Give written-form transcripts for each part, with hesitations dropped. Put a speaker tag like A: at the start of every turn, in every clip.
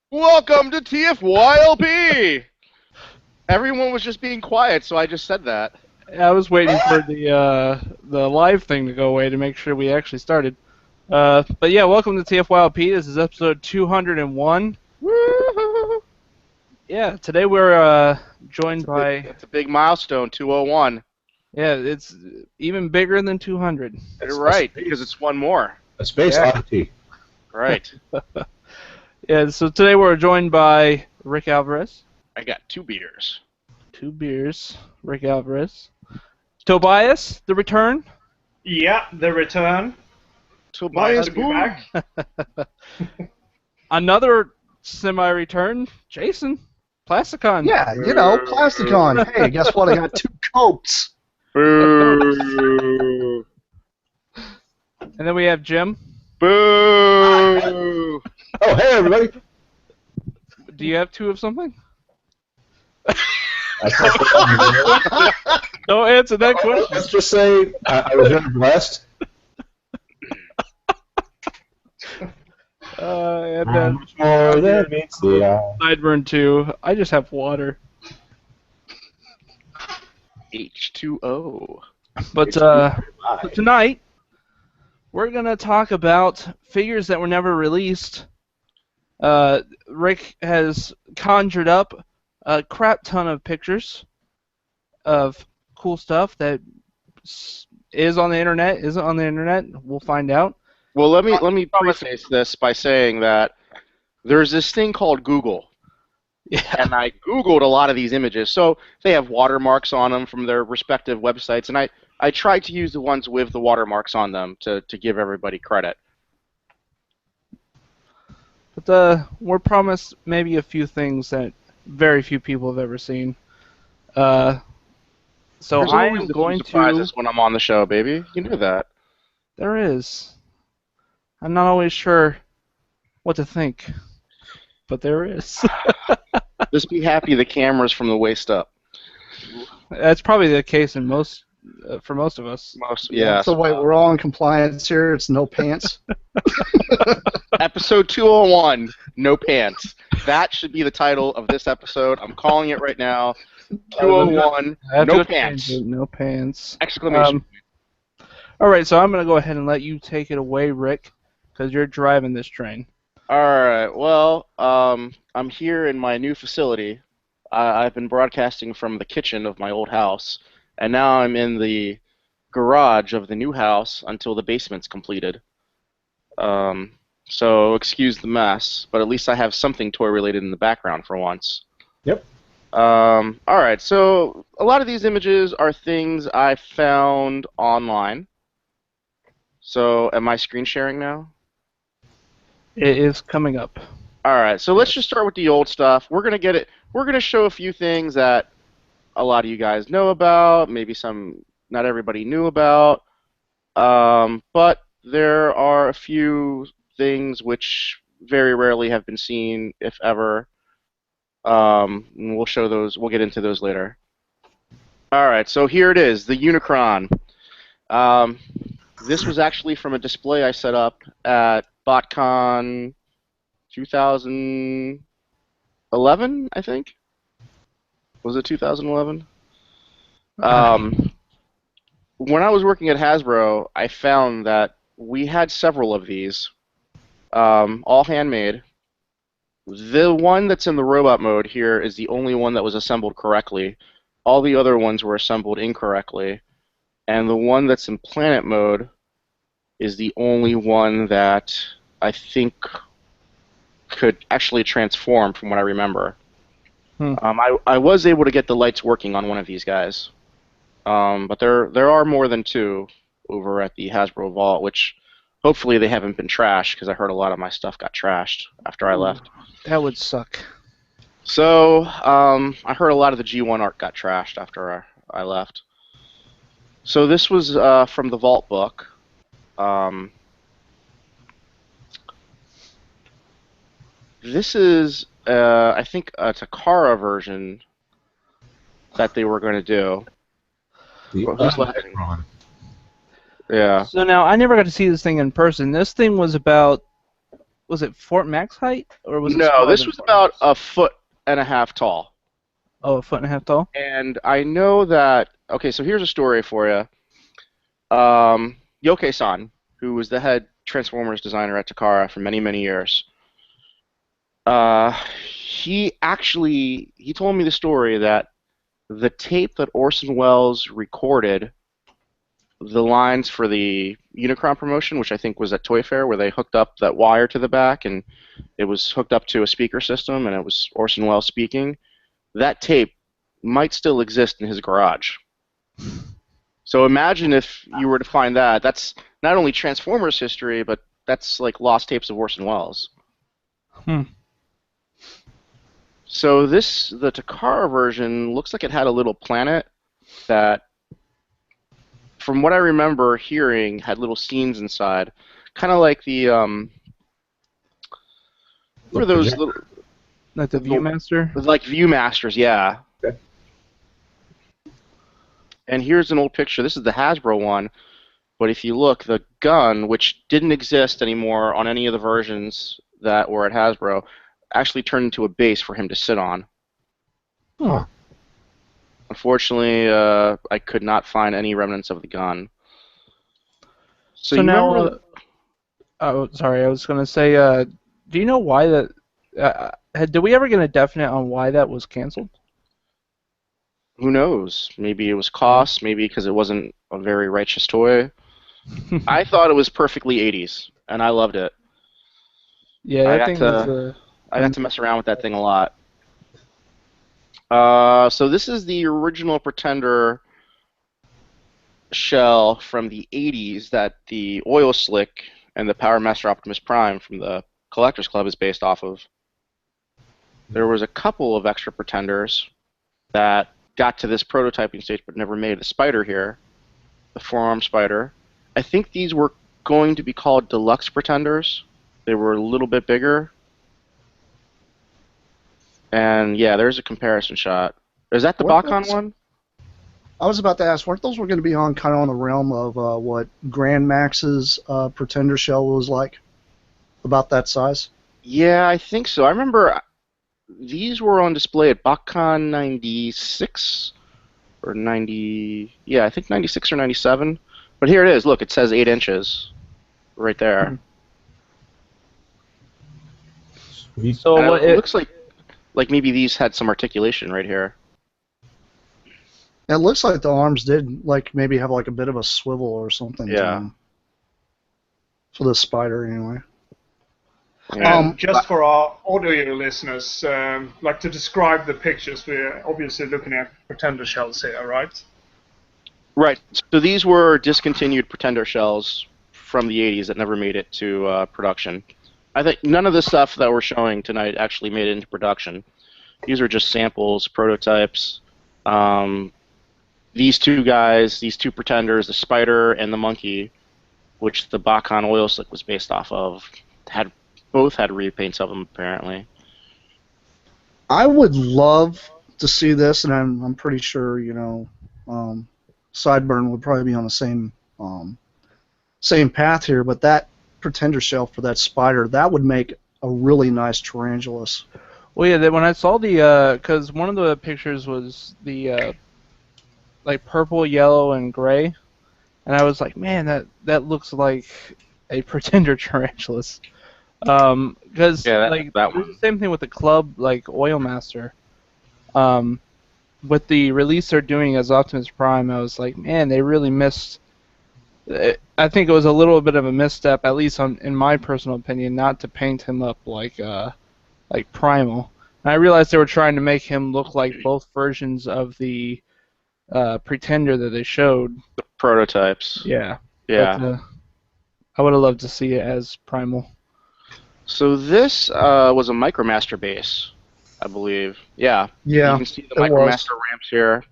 A: Welcome to TFYLP! Everyone was just being quiet, so I just said that.
B: I was waiting for the live thing to go away to make sure we actually started. But yeah, welcome to TFYLP. This is episode 201.
A: Woo-hoo.
B: Yeah, today we're joined by...
A: That's a big milestone, 201.
B: Yeah, it's even bigger than 200.
A: You're right, because it's one more.
C: A space oddity.
A: Right.
B: Yeah, so today we're joined by Rik Alvarez.
A: I got 2 beers.
B: 2 beers, Rik Alvarez. Tobias, the return.
D: Yeah, the return.
A: Tobias,
D: Nice to be back.
B: Another semi-return, Jason. Plasticon.
E: Yeah, you know, Plasticon. Hey, guess what? I got 2 coats.
A: Boo!
B: And then we have Jim.
A: Boo!
C: Oh, hey, everybody.
B: Do you have 2 of something? Don't answer that question.
C: Let's just say I was very blessed.
B: And then
C: Much more than meets the eye.
B: Sideburn 2. I just have water.
A: H2O.
B: But so tonight, we're going to talk about figures that were never released. Rik has conjured up a crap ton of pictures of cool stuff that is on the internet, isn't on the internet. We'll find out.
A: Well, let me preface this by saying that there's this thing called Google.
B: Yeah.
A: And I Googled a lot of these images. So they have watermarks on them from their respective websites, and I tried to use the ones with the watermarks on them to give everybody credit.
B: But we're promised maybe a few things that very few people have ever seen. So
A: There's
B: I
A: always
B: am
A: a few
B: going
A: surprises
B: to...
A: when I'm on the show, baby. You know that.
B: There is. I'm not always sure what to think, but there is.
A: Just be happy the camera's from the waist up.
B: That's probably the case in for most of us.
A: Yeah.
E: So wait, we're all in compliance here. It's no pants.
A: Episode 201, No Pants. That should be the title of this episode. I'm calling it right now. 201,
B: I have
A: No
B: to
A: Pants!
B: change it, no pants.
A: Exclamation.
B: All right, so I'm going to go ahead and let you take it away, Rik, because you're driving this train.
A: Alright, well, I'm here in my new facility. I've been broadcasting from the kitchen of my old house, and now I'm in the garage of the new house until the basement's completed. So excuse the mess, but at least I have something toy-related in the background for once.
C: Yep.
A: Alright, so a lot of these images are things I found online. So, am I screen sharing now?
B: It is coming up.
A: Alright, so let's just start with the old stuff. We're gonna show a few things that a lot of you guys know about, maybe some not everybody knew about. But there are a few things which very rarely have been seen, if ever. And we'll show those, we'll get into those later. Alright, so here it is, the Unicron. This was actually from a display I set up at BotCon 2011, I think? Was it 2011? When I was working at Hasbro, I found that we had several of these, all handmade. The one that's in the robot mode here is the only one that was assembled correctly. All the other ones were assembled incorrectly. And the one that's in planet mode is the only one that I think could actually transform from what I remember. I was able to get the lights working on one of these guys. But there are more than 2 over at the Hasbro Vault, which hopefully they haven't been trashed, because I heard a lot of my stuff got trashed after I left.
B: That would suck.
A: So, I heard a lot of the G1 art got trashed after I left. So this was from the Vault book. This is, I think, a Takara version that they were going to do. Who's laughing? Yeah.
B: So now, I never got to see this thing in person. This thing was about was it Fort Max height or was it?
A: No,
B: smaller
A: this
B: than
A: was
B: Fort
A: about
B: Max?
A: a foot and a half tall.
B: Oh, a foot and a half tall.
A: And I know that. Okay, so here's a story for you. Yoke-san, who was the head Transformers designer at Takara for many, many years, he told me the story that the tape that Orson Welles recorded the lines for the Unicron promotion, which I think was at Toy Fair, where they hooked up that wire to the back and it was hooked up to a speaker system and it was Orson Welles speaking, that tape might still exist in his garage. So imagine if you were to find that. That's not only Transformers history, but that's like lost tapes of Orson Welles. So the Takara version looks like it had a little planet that, from what I remember hearing, had little scenes inside, kind of like the what are those little,
B: Like the Viewmaster.
A: like Viewmasters, yeah.
C: Okay.
A: And here's an old picture. This is the Hasbro one, but if you look, the gun, which didn't exist anymore on any of the versions that were at Hasbro, actually turned into a base for him to sit on.
C: Oh.
A: Unfortunately, I could not find any remnants of the gun. So you
B: now,
A: remember?
B: oh, sorry, I was going to say, do you know why that? Did we ever get a definite on why that was canceled?
A: Who knows? Maybe it was cost. Maybe because it wasn't a very righteous toy. I thought it was perfectly 80s, and I loved it.
B: Yeah,
A: I
B: that thing was.
A: I got to mess around with that thing a lot. So this is the original Pretender shell from the 80s that the Oil Slick and the Power Master Optimus Prime from the Collectors Club is based off of. There was a couple of extra Pretenders that got to this prototyping stage but never made. The Spider here, the forearm Spider. I think these were going to be called Deluxe Pretenders. They were a little bit bigger. And yeah, there's a comparison shot. Is that the Bakon one?
E: I was about to ask, weren't those were going to be on kind of on the realm of what Grand Max's Pretender shell was like? About that size?
A: Yeah, I think so. I remember these were on display at BotCon 96 or 90. Yeah, I think 96 or 97. But here it is. Look, it says 8 inches right there.
B: So
A: And
B: what
A: it looks like maybe these had some articulation right here.
E: It looks like the arms did like maybe have like a bit of a swivel or something.
A: Yeah.
E: For the Spider, anyway.
A: Yeah.
D: Just for our audio listeners, like to describe the pictures, we're obviously looking at Pretender shells here, right?
A: Right. So these were discontinued Pretender shells from the 80s that never made it to production. I think none of the stuff that we're showing tonight actually made it into production. These are just samples, prototypes. These two guys, these two Pretenders, the Spider and the Monkey, which the Bakon Oil Slick was based off of, both had repaints of them apparently.
E: I would love to see this, and I'm pretty sure Sideburn would probably be on the same path here. But that Pretender shell for that Spider, that would make a really nice Tarantulas.
B: Well, yeah, when I saw the, because one of the pictures was the, like purple, yellow, and gray, and I was like, man, that looks like a Pretender Tarantulas. Because like
A: that
B: it was
A: one.
B: the same thing with the club, like Oil Master. With the release they're doing as Optimus Prime, I was like, man, they really missed. I think it was a little bit of a misstep, at least in my personal opinion, not to paint him up like Primal. And I realized they were trying to make him look like both versions of the Pretender that they showed.
A: The prototypes.
B: Yeah.
A: Yeah.
B: But, I would have loved to see it as Primal.
A: So this was a Micromaster base, I believe. Yeah.
E: Yeah,
A: You can see the Micromaster ramps here.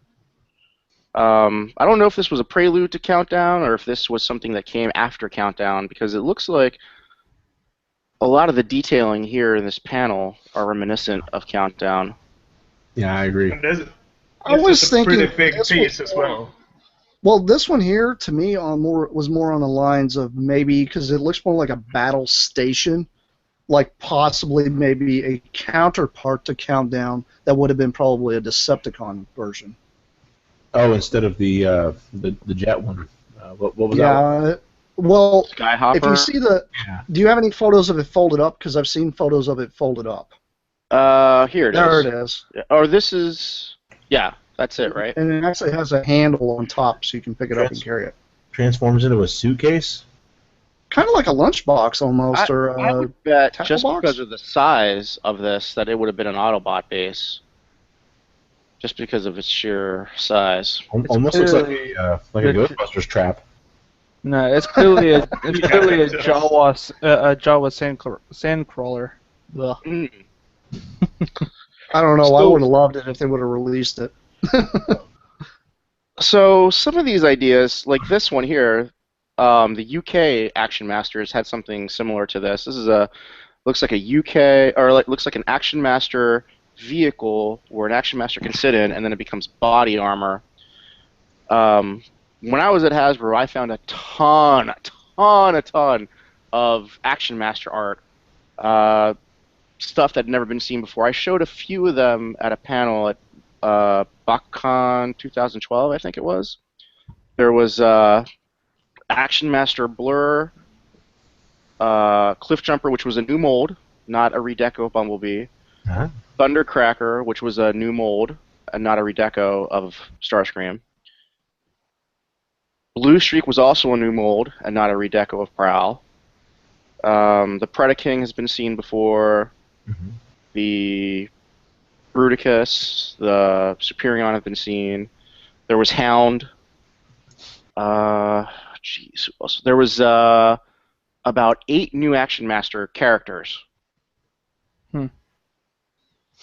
A: I don't know if this was a prelude to Countdown or if this was something that came after Countdown, because it looks like a lot of the detailing here in this panel are reminiscent of Countdown.
C: Yeah, I agree.
D: And this
E: I was
D: is a
E: thinking
D: pretty big
E: this
D: piece
E: was
D: as well.
E: Well, this one here to me was more on the lines of maybe because it looks more like a battle station like possibly maybe a counterpart to Countdown that would have been probably a Decepticon version.
C: Oh, instead of the jet one. What was that?
E: Yeah. Well,
A: Skyhopper.
E: if you see the,
C: Yeah.
E: do you have any photos of it folded up? Because I've seen photos of it folded up.
A: Here it is.
E: There it is.
A: Or this is, yeah, that's it, right?
E: And it actually has a handle on top so you can pick it up and carry it.
C: Transforms into a suitcase?
E: Kind of like a lunchbox almost, or
A: I would bet
E: tackle
A: just
E: box?
A: because of the size of this that it would have been an Autobot base. Just because of its sheer size.
C: Almost looks like
B: clearly-
C: a Ghostbusters trap.
B: No, it's clearly a Jawa sandcrawler. Ugh.
A: Mm.
E: I don't know. I
A: So-
E: would have loved it if they would have released it.
A: So some of these ideas, like this one here, the UK Action Masters had something similar to this. This is looks like a UK, or looks like an Action Master vehicle where an Action Master can sit in, and then it becomes body armor. When I was at Hasbro, I found a ton of Action Master art, stuff that had never been seen before. I showed a few of them at a panel at BotCon 2012, I think it was. There was Action Master Blur, Cliff Jumper, which was a new mold, not a redeco Bumblebee.
C: Huh?
A: Thundercracker, which was a new mold and not a redeco of Starscream. Blue Streak was also a new mold and not a redeco of Prowl. The Predaking has been seen before.
C: Mm-hmm.
A: The Bruticus, the Superion have been seen. There was Hound. Jeez, who else? There was about 8 new Action Master characters.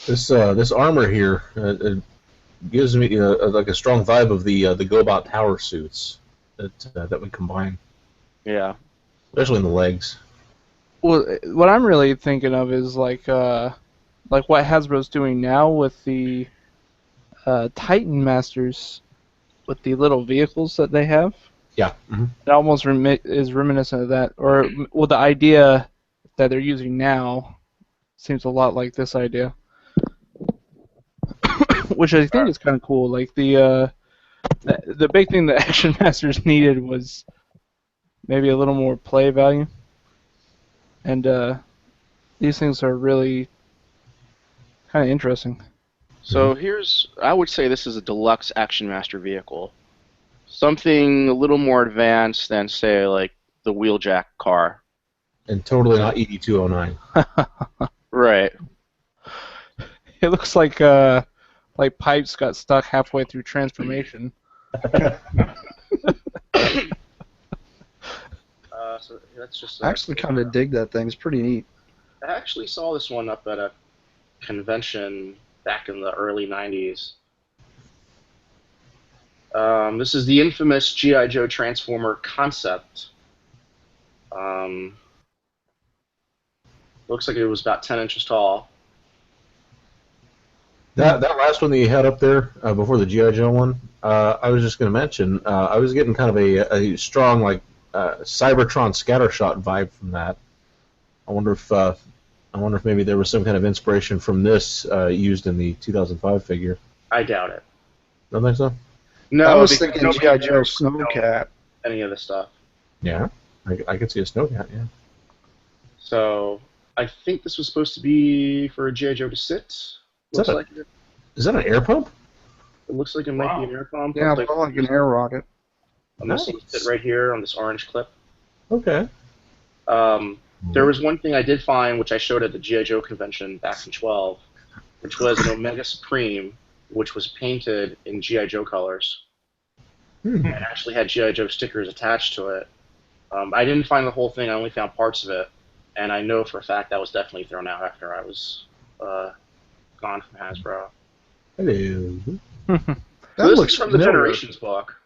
C: This armor here it gives me like a strong vibe of the GoBot power suits that we combine,
A: Yeah.
C: especially in the legs.
B: Well, what I'm really thinking of is like what Hasbro's doing now with the Titan Masters, with the little vehicles that they have.
C: Yeah. Mm-hmm.
B: It almost is reminiscent of that, or well, the idea that they're using now seems a lot like this idea, which I think is kind of cool. Like the big thing that Action Masters needed was maybe a little more play value, and these things are really kind of interesting.
A: So I would say this is a deluxe Action Master vehicle. Something a little more advanced than, say, like the Wheeljack car.
C: And totally not ED209.
A: Right.
B: It looks like pipes got stuck halfway through transformation.
A: So that's just.
E: I actually kind of dig that thing. It's pretty neat.
A: I actually saw this one up at a convention back in the early '90s. This is the infamous G.I. Joe Transformer concept. Looks like it was about 10 inches tall.
C: That last one that you had up there before the G.I. Joe one, I was just going to mention, I was getting kind of a strong Cybertron scattershot vibe from that. I wonder if maybe there was some kind of inspiration from this used in the 2005 figure.
A: I doubt it.
C: Don't think so?
A: No,
E: I was
A: because
E: thinking
A: nobody
E: G.I. Joe
A: knows
E: Snowcat.
A: any of this stuff.
C: Yeah, I could see a Snowcat. Yeah.
A: So I think this was supposed to be for a G.I. Joe to sit.
C: Is
A: Looks
C: that
A: like it.
C: Is that an air pump?
A: It looks like it might be an air pump.
E: Yeah,
A: Like,
E: like an air rocket.
A: I'm going to sit right here on this orange clip.
C: Okay.
A: There was one thing I did find, which I showed at the G.I. Joe convention back in 12, which was an Omega Supreme, which was painted in G.I. Joe colors.
C: Hmm.
A: And actually had G.I. Joe stickers attached to it. I didn't find the whole thing, I only found parts of it. And I know for a fact that was definitely thrown out after I was gone from Hasbro.
C: Hello.
E: That
A: This
E: looks
A: is from the
E: familiar.
A: Generations book.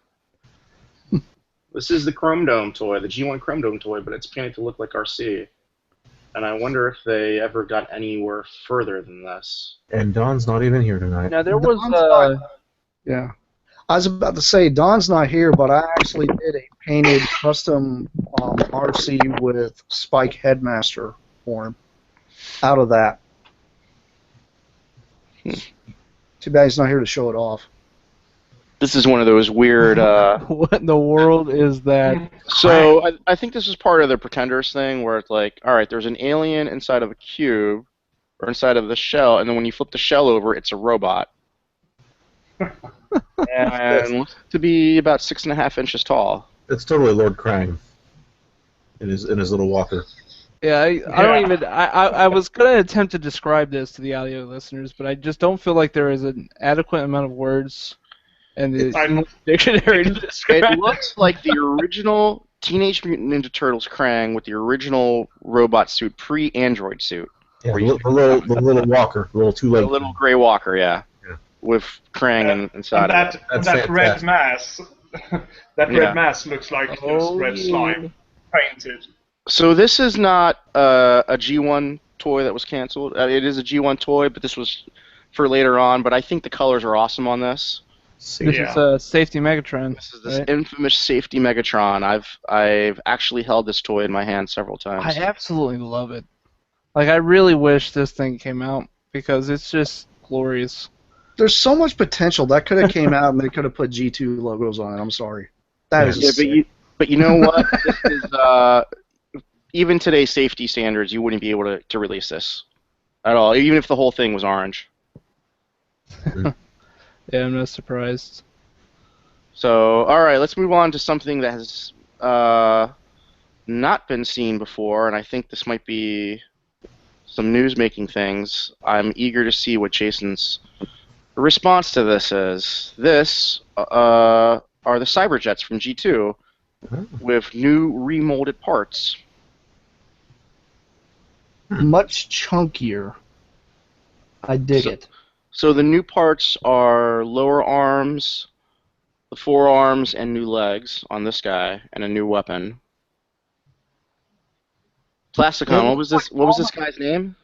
A: This is the Chrome Dome toy, the G1 Chrome Dome toy, but it's painted to look like RC. And I wonder if they ever got anywhere further than this.
C: And Don's not even here tonight.
B: Now there was
E: Yeah. I was about to say, Don's not here, but I actually did a painted custom RC with Spike Headmaster for him. out of that. Too bad he's not here to show it off.
A: This is one of those weird.
B: What in the world is that?
A: So I think this is part of the Pretenders thing, where it's like, all right, there's an alien inside of a cube, or inside of the shell, and then when you flip the shell over, it's a robot. And looks to be about 6.5 inches tall.
C: It's totally Lord Krang in his little walker.
B: Yeah, I don't even. I was gonna attempt to describe this to the audio listeners, but I just don't feel like there is an adequate amount of words in the dictionary to describe.
A: It looks like the original Teenage Mutant Ninja Turtles Krang with the original robot suit, pre-android suit.
C: Yeah, the little walker, the little two-legged.
A: The little gray walker, yeah. With Krang inside
D: and
A: of it.
D: that red mass, red mass looks like just red slime painted.
A: So this is not a G1 toy that was canceled. It is a G1 toy, but this was for later on. But I think the colors are awesome on this.
B: This is a safety Megatron.
A: This is this infamous safety Megatron. I've actually held this toy in my hand several times.
B: I absolutely love it. Like, I really wish this thing came out because it's just glorious.
E: There's so much potential. That could have came out and they could have put G2 logos on it. I'm sorry. That is
A: but you know what? This is, even today's safety standards, you wouldn't be able to release this at all, even if the whole thing was orange.
B: Yeah, I'm not surprised.
A: So, all right, let's move on to something that has not been seen before, and I think this might be some news-making things. I'm eager to see what Jason's response to this is. This are the Cyberjets from G2 with new remolded parts.
E: much chunkier. I dig it.
A: So the new parts are lower arms, the forearms, and new legs on this guy, and a new weapon. Plasticon, what was this guy's name?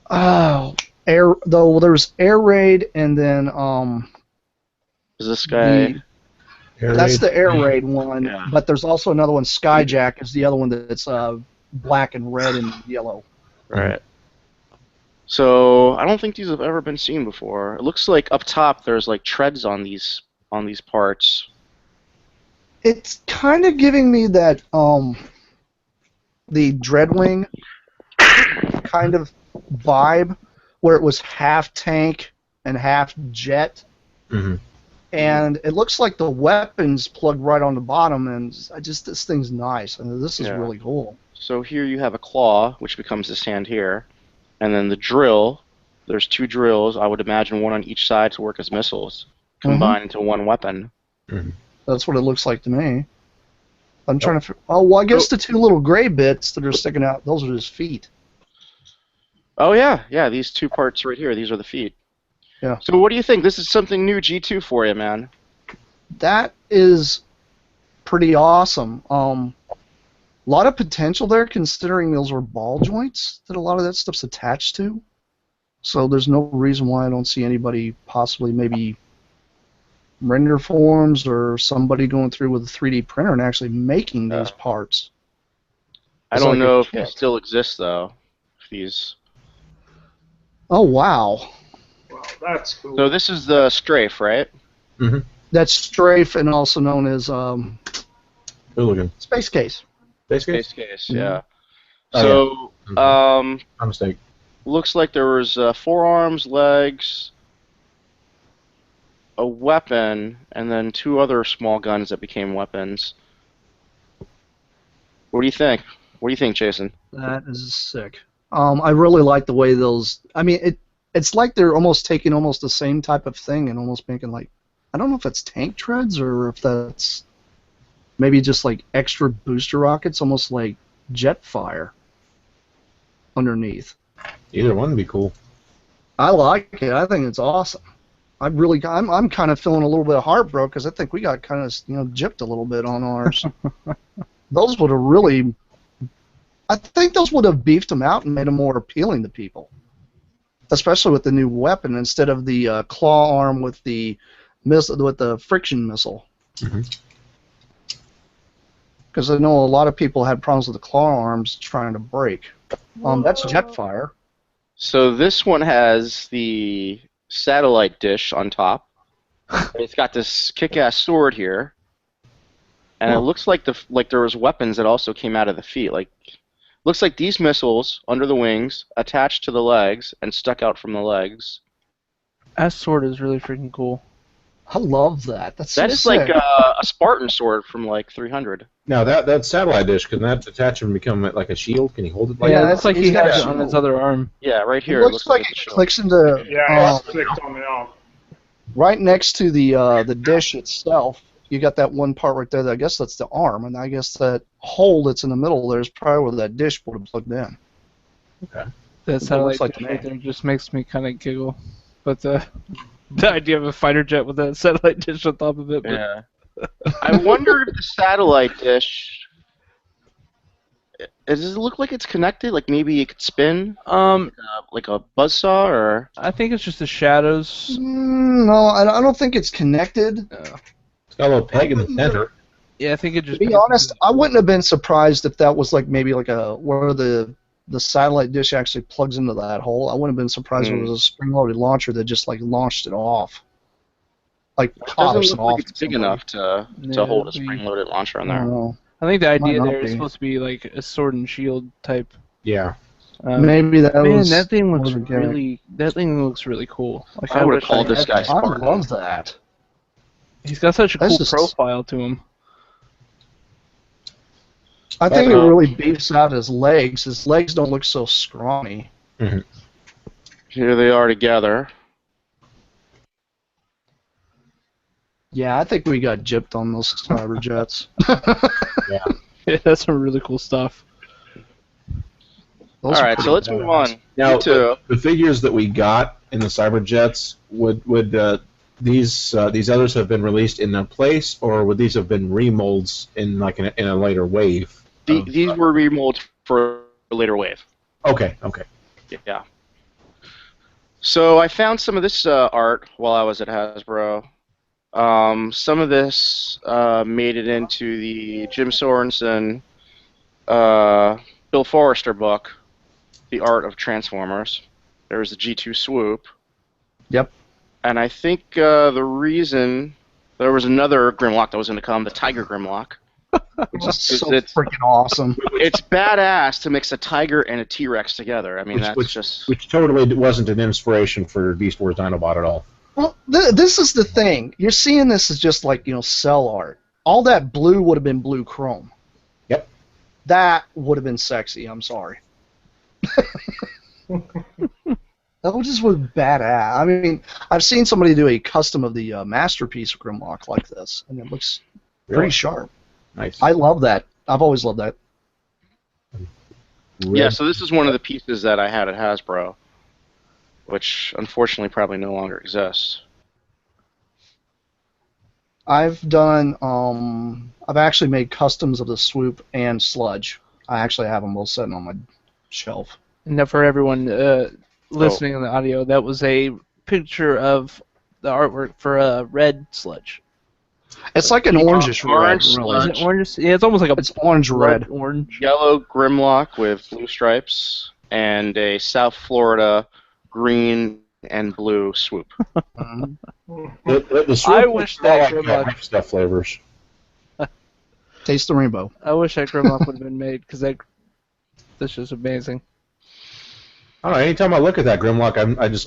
E: Oh, there's Air Raid, and then
A: Is this guy?
E: That's the Air Raid one,
A: Yeah.
E: but there's also another one. Skyjack is the other one that's black and red and yellow.
A: Right. So I don't think these have ever been seen before. It looks like up top there's like treads on these parts.
E: It's kind of giving me that the Dreadwing kind of vibe, where it was half tank and half jet.
C: Mm-hmm.
E: And it looks like the weapons plugged right on the bottom, and this thing's nice. And this is really cool.
A: So here you have a claw, which becomes this hand here, and then the drill. There's two drills. I would imagine one on each side to work as missiles, combined into one weapon.
C: Mm-hmm.
E: That's what it looks like to me. I'm trying to. Oh, well, I guess the two little gray bits that are sticking out, those are his feet.
A: Oh yeah. These two parts right here. These are the feet.
E: Yeah.
A: So what do you think? This is something new G2 for you, man.
E: That is pretty awesome. A lot of potential there, considering those were ball joints that a lot of that stuff's attached to. So there's no reason why I don't see anybody possibly maybe render forms or somebody going through with a 3D printer and actually making these parts.
A: I don't know if these still exist though. These.
E: Oh wow.
D: Wow, that's cool.
A: So this is the strafe, right?
C: Mm-hmm.
E: That's strafe, and also known as
C: Hooligan.
E: space case.
C: Space case?
A: Space case, yeah.
C: Oh,
A: So,
C: My mistake.
A: looks like there was forearms, legs, a weapon, and then two other small guns that became weapons. What do you think? What do you think, Jason?
E: That is sick. I really like the way those. I mean, it's like they're almost taking almost the same type of thing and almost making like, I don't know if that's tank treads or if that's maybe just like extra booster rockets, almost like jet fire underneath.
C: Either one would be cool.
E: I like it. I think it's awesome. I'm kind of feeling a little bit of heartbroken because I think we got kind of gypped a little bit on ours. Those would have really. I think those would have beefed them out and made them more appealing to people, especially with the new weapon instead of the claw arm with the friction missile. Because I know a lot of people had problems with the claw arms trying to break. That's Jetfire.
A: So this one has the satellite dish on top. It's got this kick-ass sword here, and it looks like there was weapons that also came out of the feet. Like, looks like these missiles under the wings, attached to the legs, and stuck out from the legs.
B: That sword is really freaking cool.
E: I love that. That's so
A: That is
E: sick.
A: like a Spartan sword from like 300.
C: Now that satellite dish, can that detach and become like a shield? Can he hold it like
B: Yeah,
C: that?
B: that's like
E: he's
B: he
E: got
B: has
E: a
B: it on
E: shield.
B: his other arm.
A: Yeah, right here.
E: It looks like
A: it's
E: it
A: a shield.
E: clicks into
D: Yeah, it's clicked on the arm.
E: right next to the dish itself. You got that one part right there. That I guess that's the arm, and I guess that hole that's in the middle there is probably where that dish would have plugged in.
C: Okay.
B: That satellite
E: like
B: dish
E: to
B: right
E: me.
B: there just makes me kind of giggle. But the idea of a fighter jet with that satellite dish on top of it. But
A: Yeah. I wonder if the satellite dish. Does it look like it's connected? Like maybe it could spin? Like a buzzsaw, or?
B: I think it's just the shadows.
E: No, I don't think it's connected.
C: It's got a little peg in the center.
B: Yeah, I think it
E: To
B: just.
E: be honest, I wouldn't have been surprised if that was like maybe like where the satellite dish actually plugs into that hole. I wouldn't have been surprised if it was a spring-loaded launcher that just like launched it off. Like
A: It
E: pops
A: doesn't look
E: off.
A: like it's big enough to
B: Yeah,
A: hold a
B: it'd be-
A: spring-loaded launcher on
E: I
A: there.
E: don't know.
B: I think the idea
E: not
B: there is
E: be.
B: supposed to be like a sword and shield type.
C: Yeah.
E: Maybe that
B: Man,
E: was.
B: that thing looks
E: more of a gimmick.
B: really. That thing looks really cool. Like
A: I would've
B: wish
A: called this
B: had
A: guy
B: that.
E: I
A: Spartan.
E: love that.
B: He's got such a
E: That's
B: cool
E: just-
B: profile to him.
E: I think it really beefs out his legs. His legs don't look so scrawny.
A: Here they are together.
E: Yeah, I think we got gypped on those cyber jets.
B: Yeah, that's some really cool stuff.
A: All right, so let's move on.
C: Now,
A: You two.
C: the figures that we got in the Cyber Jets, would these others have been released in their place, or would these have been remolds in like in a later wave?
A: These were remolds for a later wave.
C: Okay.
A: Yeah. So I found some of this art while I was at Hasbro. Some of this made it into the Jim Sorensen, Bill Forrester book, The Art of Transformers. There was the G2 Swoop.
E: Yep.
A: And I think the reason there was another Grimlock that was going to come, the Tiger Grimlock.
E: Which is so
A: it's-
E: freaking awesome.
A: It's badass to mix a tiger and a T-Rex together. I mean,
C: Which totally wasn't an inspiration for Beast Wars Dinobot at all.
E: Well, this is the thing. You're seeing this as just like, cell art. All that blue would have been blue chrome.
C: Yep.
E: That would have been sexy. I'm sorry. That would just was badass. I mean, I've seen somebody do a custom of the Masterpiece Grimlock like this, and it looks pretty sharp.
C: Nice.
E: I love that. I've always loved that.
A: Yeah, so this is one of the pieces that I had at Hasbro, which unfortunately probably no longer exists.
E: I've done. I've actually made customs of the Swoop and Sludge. I actually have them both sitting on my shelf.
B: And now for everyone listening on the audio, that was a picture of the artwork for a red sludge.
E: It's like an orangish
A: orange
E: red, really.
B: Is it orange? Yeah, it's almost like a
E: It's orange red.
B: orange.
A: Yellow Grimlock with blue stripes, and a South Florida green and blue Swoop.
E: Mhm.
C: The
B: I
C: Swoop
B: wish
C: was
B: that
C: all
B: Grimlock-
C: like stuff flavors.
E: Taste the rainbow.
B: I wish that Grimlock would have been made because that's just amazing.
C: I don't know. Anytime I look at that Grimlock,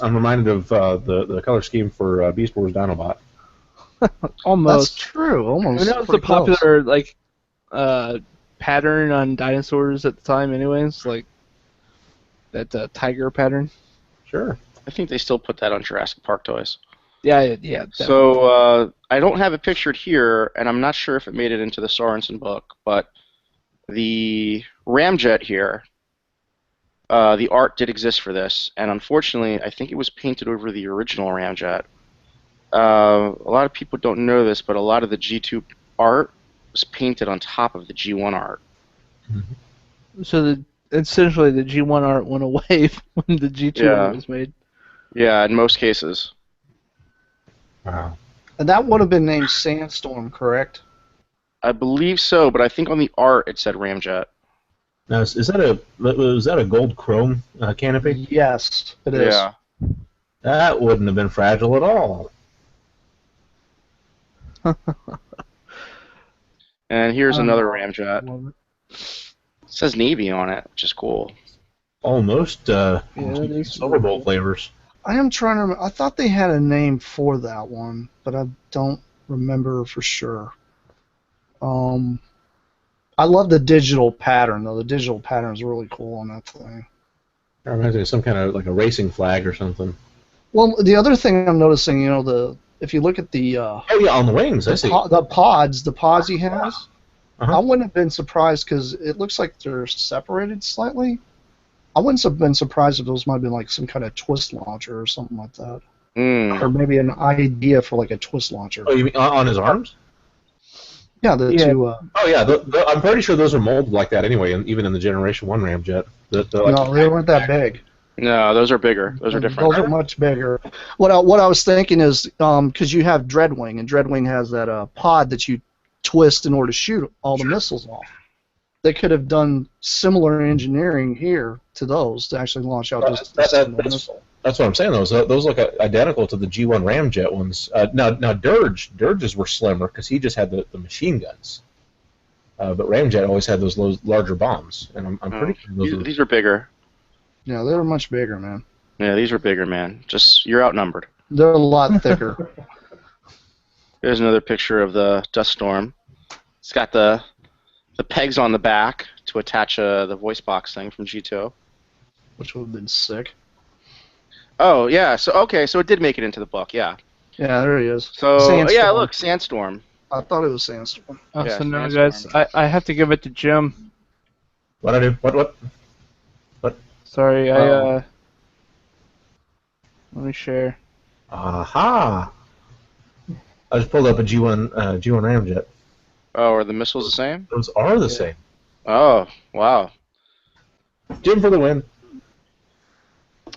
C: I'm reminded of the color scheme for Beast Wars Dinobot.
B: Almost.
E: That's true. Almost.
B: I mean, that was the
E: pretty close.
B: popular pattern on dinosaurs at the time, anyways. Like that tiger pattern.
C: Sure.
A: I think they still put that on Jurassic Park toys.
B: Yeah. Definitely.
A: So I don't have it pictured here, and I'm not sure if it made it into the Sorensen book, but the Ramjet here, the art did exist for this, and unfortunately, I think it was painted over the original Ramjet. A lot of people don't know this, but a lot of the G2 art was painted on top of the G1 art.
B: So essentially the G1 art went away when the G2 art was made.
A: Yeah, in most cases.
C: Wow.
E: And that would have been named Sandstorm, correct?
A: I believe so, but I think on the art it said Ramjet.
C: Now, was that a gold chrome canopy?
E: Yes, it is.
A: Yeah.
C: That wouldn't have been fragile at all.
A: And here's another ramjet.
B: Love
A: It says Navy on it, which is cool.
C: Almost
B: that is
C: Silver Bowl
B: cool.
C: flavors.
E: I am trying to remember. I thought they had a name for that one, but I don't remember for sure. I love the digital pattern, though. The digital pattern is really cool on that thing.
C: That reminds me of some kind of like a racing flag or something.
E: Well, the other thing I'm noticing, if you look at the
C: Oh yeah, on the wings, I see.
E: the pods he has, I wouldn't have been surprised because it looks like they're separated slightly. I wouldn't have been surprised if those might have been like some kind of twist launcher or something like that, or maybe an idea for like a twist launcher.
C: Oh, you mean on his arms?
E: Yeah, the
B: Yeah.
E: two.
C: Oh yeah, I'm pretty sure those are molded like that anyway, and even in the Generation 1 ramjet.
E: No, they weren't that big.
A: No, those are bigger. Those are different.
E: Those are much bigger. What I was thinking is, because you have Dreadwing, and Dreadwing has that pod that you twist in order to shoot all the missiles off. They could have done similar engineering here to those to actually launch out just a single missile.
C: That's what I'm saying. Those look identical to the G1 ramjet ones. Now Dirge's were slimmer because he just had the machine guns. But Ramjet always had those larger bombs, and I'm pretty sure
A: these are bigger.
E: Yeah, they were much bigger, man.
A: Yeah, these are bigger, man. Just you're outnumbered.
E: They're a lot thicker.
A: Here's another picture of the Dust Storm. It's got the pegs on the back to attach the voice box thing from G2.
E: Which would have been sick.
A: Oh yeah, so it did make it into the book, yeah.
E: Yeah, there he is.
A: So
E: Sandstorm.
A: yeah, look, Sandstorm.
E: I thought it was Sandstorm.
B: Oh,
A: Yeah,
B: so now,
A: Sandstorm.
B: guys, I have to give it to Jim.
C: What I do? What?
B: Sorry,
C: Oh.
B: let me share.
C: Aha! I just pulled up a G1 ramjet.
A: Oh, are the missiles the same?
C: Those are the same.
A: Oh, wow.
C: Jim for the win.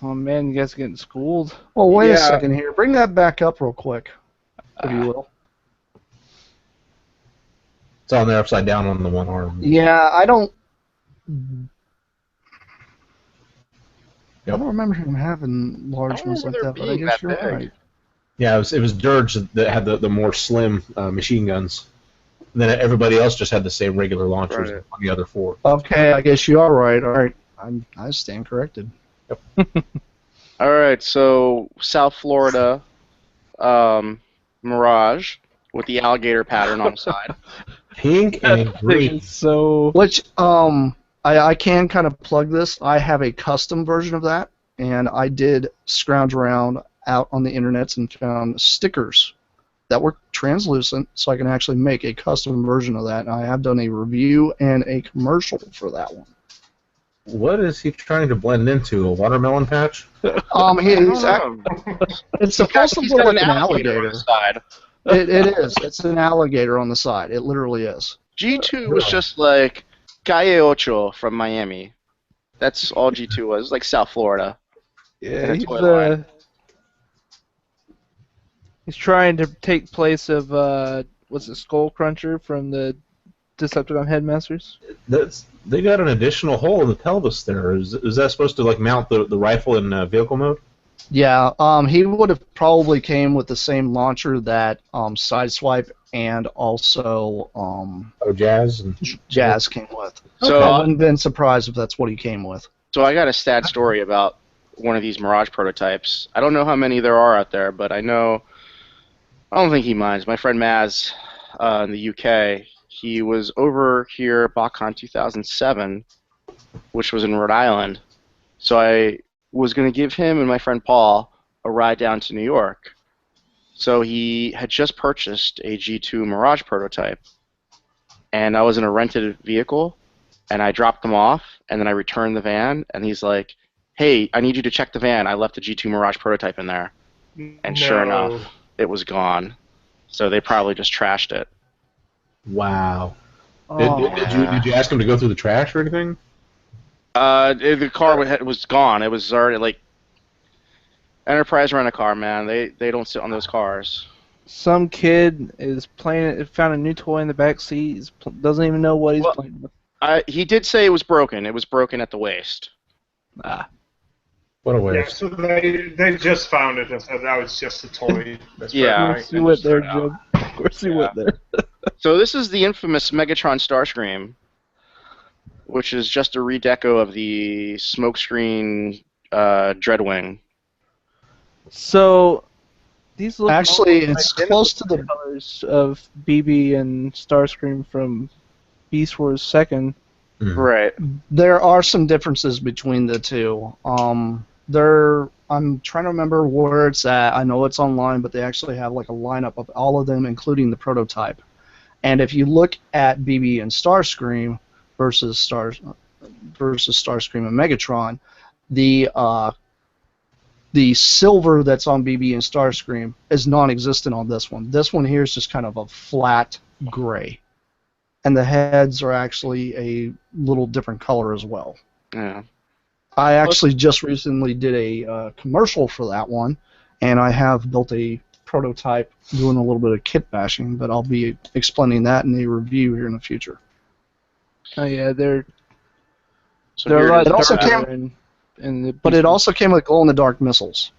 B: Oh man, you guys are getting schooled.
E: Well, wait a
A: Yeah.
E: second here. Bring that back up real quick, if you will.
C: It's on there upside down on the one arm.
E: Yeah, I don't
C: Yep.
E: remember him having large
A: I don't
E: ones like
A: remember
E: that,
A: there
E: but I
A: being
E: guess
A: that
E: you're
A: big.
E: right.
C: Yeah, it was Dirge that had the more slim machine guns. And then everybody else just had the same regular launchers
A: Right.
C: on the other four.
E: Okay, I guess you are right. All right, I stand corrected.
A: All right, so South Florida Mirage with the alligator pattern on the side.
C: Pink and green.
B: So
E: Which I can kind of plug this. I have a custom version of that, and I did scrounge around out on the internet and found stickers that were translucent, so I can actually make a custom version of that. And I have done a review and a commercial for that one.
C: What is he trying to blend into? A watermelon patch?
E: It's
A: He's
E: supposed to
A: got
E: look like an
A: on
E: alligator.
A: the side.
E: It is. It's an alligator on the side. It literally is.
A: G2 was just like Calle Ocho from Miami. That's all G2 was, like South Florida.
B: yeah,
A: a toy line.
B: he's trying to take place of what's it, Skull Cruncher from the Decepticon Headmasters?
C: They got an additional hole in the pelvis there. Is that supposed to like mount the rifle in vehicle mode?
E: Yeah, he would have probably came with the same launcher that Sideswipe and also
C: Oh, Jazz. And
E: Jazz came with.
A: So,
E: I wouldn't have been surprised if that's what he came with.
A: So I got a sad story about one of these Mirage prototypes. I don't know how many there are out there, but I know. I don't think he minds. My friend Maz in the UK, he was over here at BotCon 2007, which was in Rhode Island. So I was going to give him and my friend Paul a ride down to New York. So he had just purchased a G2 Mirage prototype, and I was in a rented vehicle, and I dropped them off, and then I returned the van, and he's like, hey, I need you to check the van. I left a G2 Mirage prototype in there. And sure enough, it was gone. So they probably just trashed it.
C: wow.
B: Oh,
C: Did you ask him to go through the trash or anything?
A: The car was gone. It was already like Enterprise rent-a-car, man. They don't sit on those cars.
B: some kid is playing it, found a new toy in the back seat, doesn't even know what he's playing with.
A: He did say it was broken. It was broken at the waist.
B: Ah.
C: What a
D: Yeah,
C: waste.
D: so they just found it and said, "Now it's just a toy." That's
A: Yeah.
B: Of course you went there, Jim. Of course you went there.
A: So this is the infamous Megatron Starscream, which is just a redeco of the smokescreen Dreadwing.
B: So these look
E: Actually,
B: almost
E: it's
B: identical
E: close to the.
B: colors of BB and Starscream from Beast Wars 2nd.
A: Right.
E: There are some differences between the two. I'm trying to remember where it's at. I know it's online, but they actually have like a lineup of all of them, including the prototype. And if you look at BB and Starscream versus Starscream and Megatron, the silver that's on BB and Starscream is non-existent on this one. This one here is just kind of a flat gray. And the heads are actually a little different color as well.
A: Yeah.
E: I actually just recently did a commercial for that one, and I have built a prototype doing a little bit of kit bashing, but I'll be explaining that in a review here in the future.
B: Oh yeah, they're
A: So
B: a
A: here
B: lot
A: it is.
E: also
B: darker
E: came-
B: in the
E: But it also came with glow-in-the-dark missiles.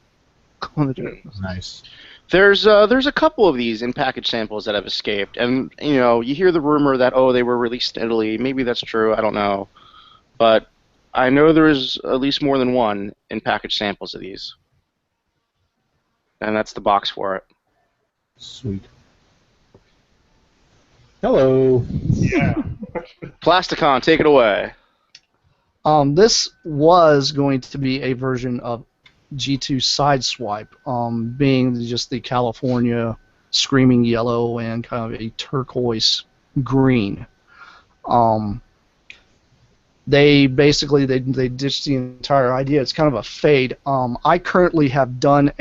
C: Nice.
A: There's a couple of these in package samples that have escaped, and you hear the rumor that they were released in Italy. Maybe that's true. I don't know, but I know there's at least more than one in package samples of these, and that's the box for it.
C: Sweet. Hello.
D: Yeah.
A: Plasticon, take it away.
E: This was going to be a version of G2 Sideswipe, being just the California screaming yellow and kind of a turquoise green. They basically they ditched the entire idea. It's kind of a fade. I currently have done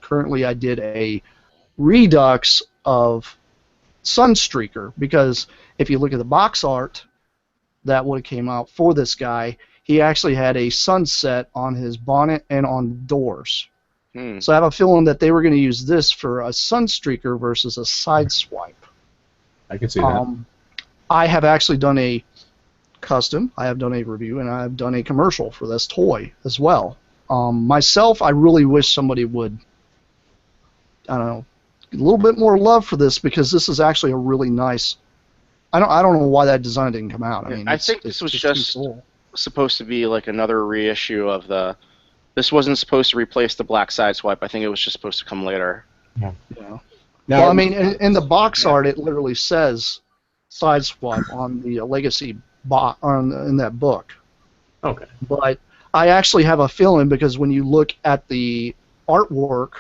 E: currently I did a redux of Sunstreaker, because if you look at the box art that would have came out for this guy, he actually had a sunset on his bonnet and on doors. So I have a feeling that they were going to use this for a Sunstreaker versus a Sideswipe.
C: I can see that.
E: I have actually done a custom, I have done a review, and I have done a commercial for this toy as well. Myself, I really wish somebody would, I don't know, a little bit more love for this, because this is actually a really nice. I don't know why that design didn't come out. I mean,
A: I think this was
E: too
A: just
E: cool.
A: supposed to be like another reissue of the. This wasn't supposed to replace the black Sideswipe. I think it was just supposed to come later.
E: Yeah.
C: Now,
E: Well, I mean, in the box art, it literally says Sideswipe on the Legacy in that book.
C: okay.
E: But I actually have a feeling, because when you look at the artwork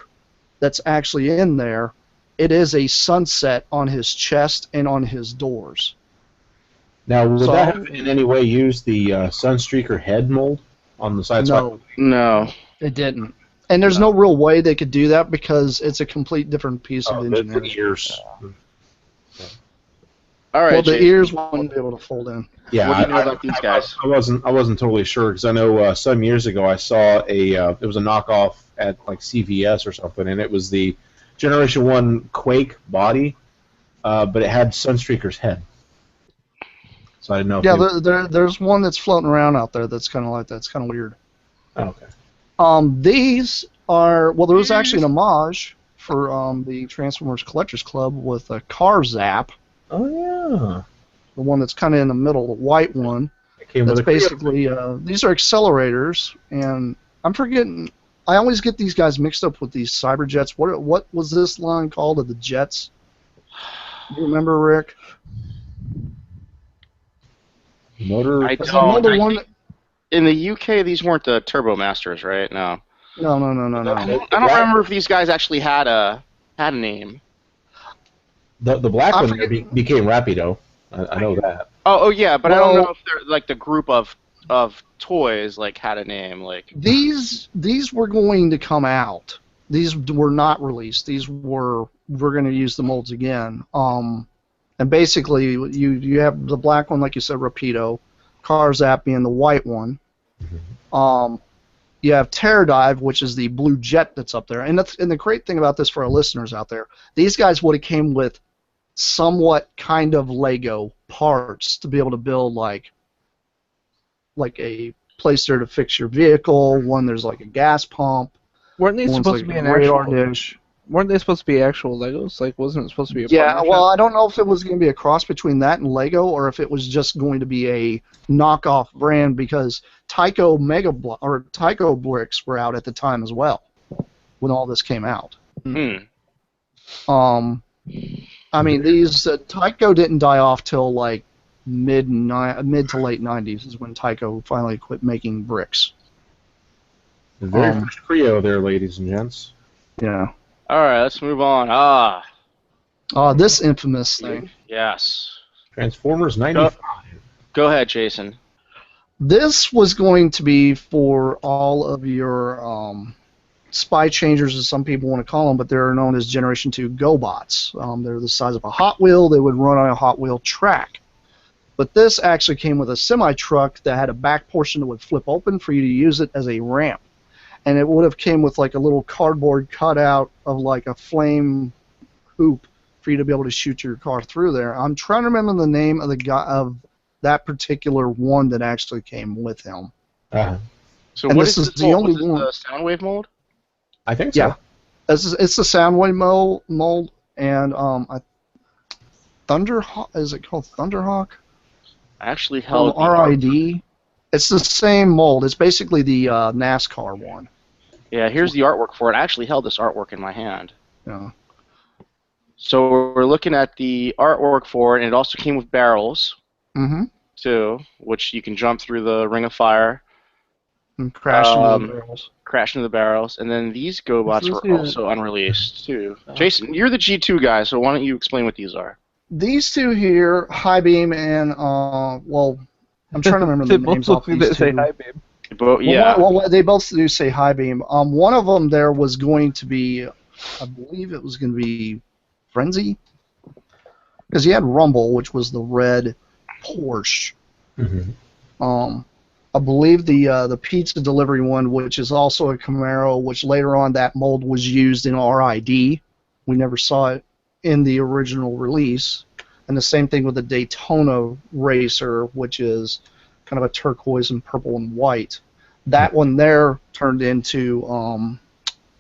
E: that's actually in there, it is a sunset on his chest and on his doors.
C: Now, would
E: So-
C: that have in any way used the Sunstreaker head mold on the side?
E: No,
A: No.
E: it didn't. And there's no real way they could do that, because it's a complete different piece of engineering.
C: The ears.
A: All right.
E: Well, the
A: Jake,
E: ears wouldn't be able to fold in.
C: Yeah,
A: What do you know about these guys?
C: I wasn't totally sure, because I know some years ago I saw it was a knockoff at like CVS or something, and it was the Generation 1 Quake body, but it had Sunstreaker's head. So I didn't know if
E: Yeah, there's one that's floating around out there that's kind of like that. It's kind of weird.
C: Oh, okay.
E: These are, well, there was actually an homage for the Transformers Collectors Club with a car zap,
C: Oh, yeah.
E: the one that's kind of in the middle, the white one.
C: It came
E: That's
C: with a
E: basically, these are accelerators, and I'm forgetting, I always get these guys mixed up with these Cyberjets. What was this line called of the jets? You remember, Rick?
C: motor.
A: I
E: There's
A: don't.
E: another
A: I
E: one.
A: think in the UK, these weren't the Turbo Masters, right? No.
E: No.
A: I don't remember if these guys actually had a name.
C: The black
E: I
C: one
E: forget-
C: became Rapido. I know that.
A: Oh yeah, but I don't
E: Well-
A: know if they're like the group of toys like had a name like.
E: These were going to come out. These were not released. We're going to use the molds again. And basically, you have the black one, like you said, Rapido, Karzap being the white one. You have Terradive, which is the blue jet that's up there. And the great thing about this for our listeners out there, these guys would have came with somewhat kind of Lego parts to be able to build like a place there to fix your vehicle. One there's like a gas pump.
B: Weren't they
E: One's
B: supposed
E: like
B: to be
E: a
B: an
E: radar
B: actual?
E: dish.
B: Weren't they supposed to be actual Legos? Like, wasn't it supposed to be a
E: Yeah,
B: partnership?
E: well, I don't know if it was going to be a cross between that and Lego, or if it was just going to be a knockoff brand, because Tyco Tyco bricks were out at the time as well when all this came out.
A: Hmm.
E: I mean, these Tyco didn't die off till like mid to late 90s is when Tyco finally quit making bricks.
C: The very first Creo there, ladies and gents.
E: Yeah.
A: All right, let's move on.
E: This infamous thing.
A: Yes.
C: Transformers 95.
A: Go ahead, Jason.
E: This was going to be for all of your spy changers, as some people want to call them, but they're known as Generation 2 GoBots. They're the size of a Hot Wheel. They would run on a Hot Wheel track. But this actually came with a semi-truck that had a back portion that would flip open for you to use it as a ramp. And it would have came with like a little cardboard cutout of like a flame hoop for you to be able to shoot your car through there. I'm trying to remember the name of the guy of that particular one that actually came with him.
C: Uh-huh.
A: So
E: And
A: what
E: this
A: is
E: is
A: this
E: the
A: mold?
E: only
A: Was this
E: one.
A: the Soundwave mold?
C: I think so.
E: Yeah. It's the Soundwave mold, and Thunderhawk. Is it called Thunderhawk?
A: I actually held the
E: RID. It's the same mold. It's basically the NASCAR one.
A: Yeah, here's the artwork for it. I actually held this artwork in my hand.
E: Yeah.
A: So we're looking at the artwork for it, and it also came with barrels,
E: Mm-hmm.
A: too, which you can jump through the ring of fire,
E: And crash into the barrels.
A: crash into the barrels, and then these GoBots
B: This
A: were
B: is-
A: also unreleased, too. Jason, you're the G2 guy, so why don't you explain what these are?
E: These two here, High Beam and well, I'm trying to remember
B: They
E: the
B: both
E: names off
B: look
E: these
B: that say
E: two.
B: hi, babe.
A: Yeah.
E: Well, they both do say High Beam. One of them there was going to be, I believe it was going to be Frenzy, because you had Rumble, which was the red Porsche.
C: Mm-hmm.
E: I believe the pizza delivery one, which is also a Camaro, which later on that mold was used in RID. We never saw it in the original release. And the same thing with the Daytona Racer, which is kind of a turquoise and purple and white. That one there turned into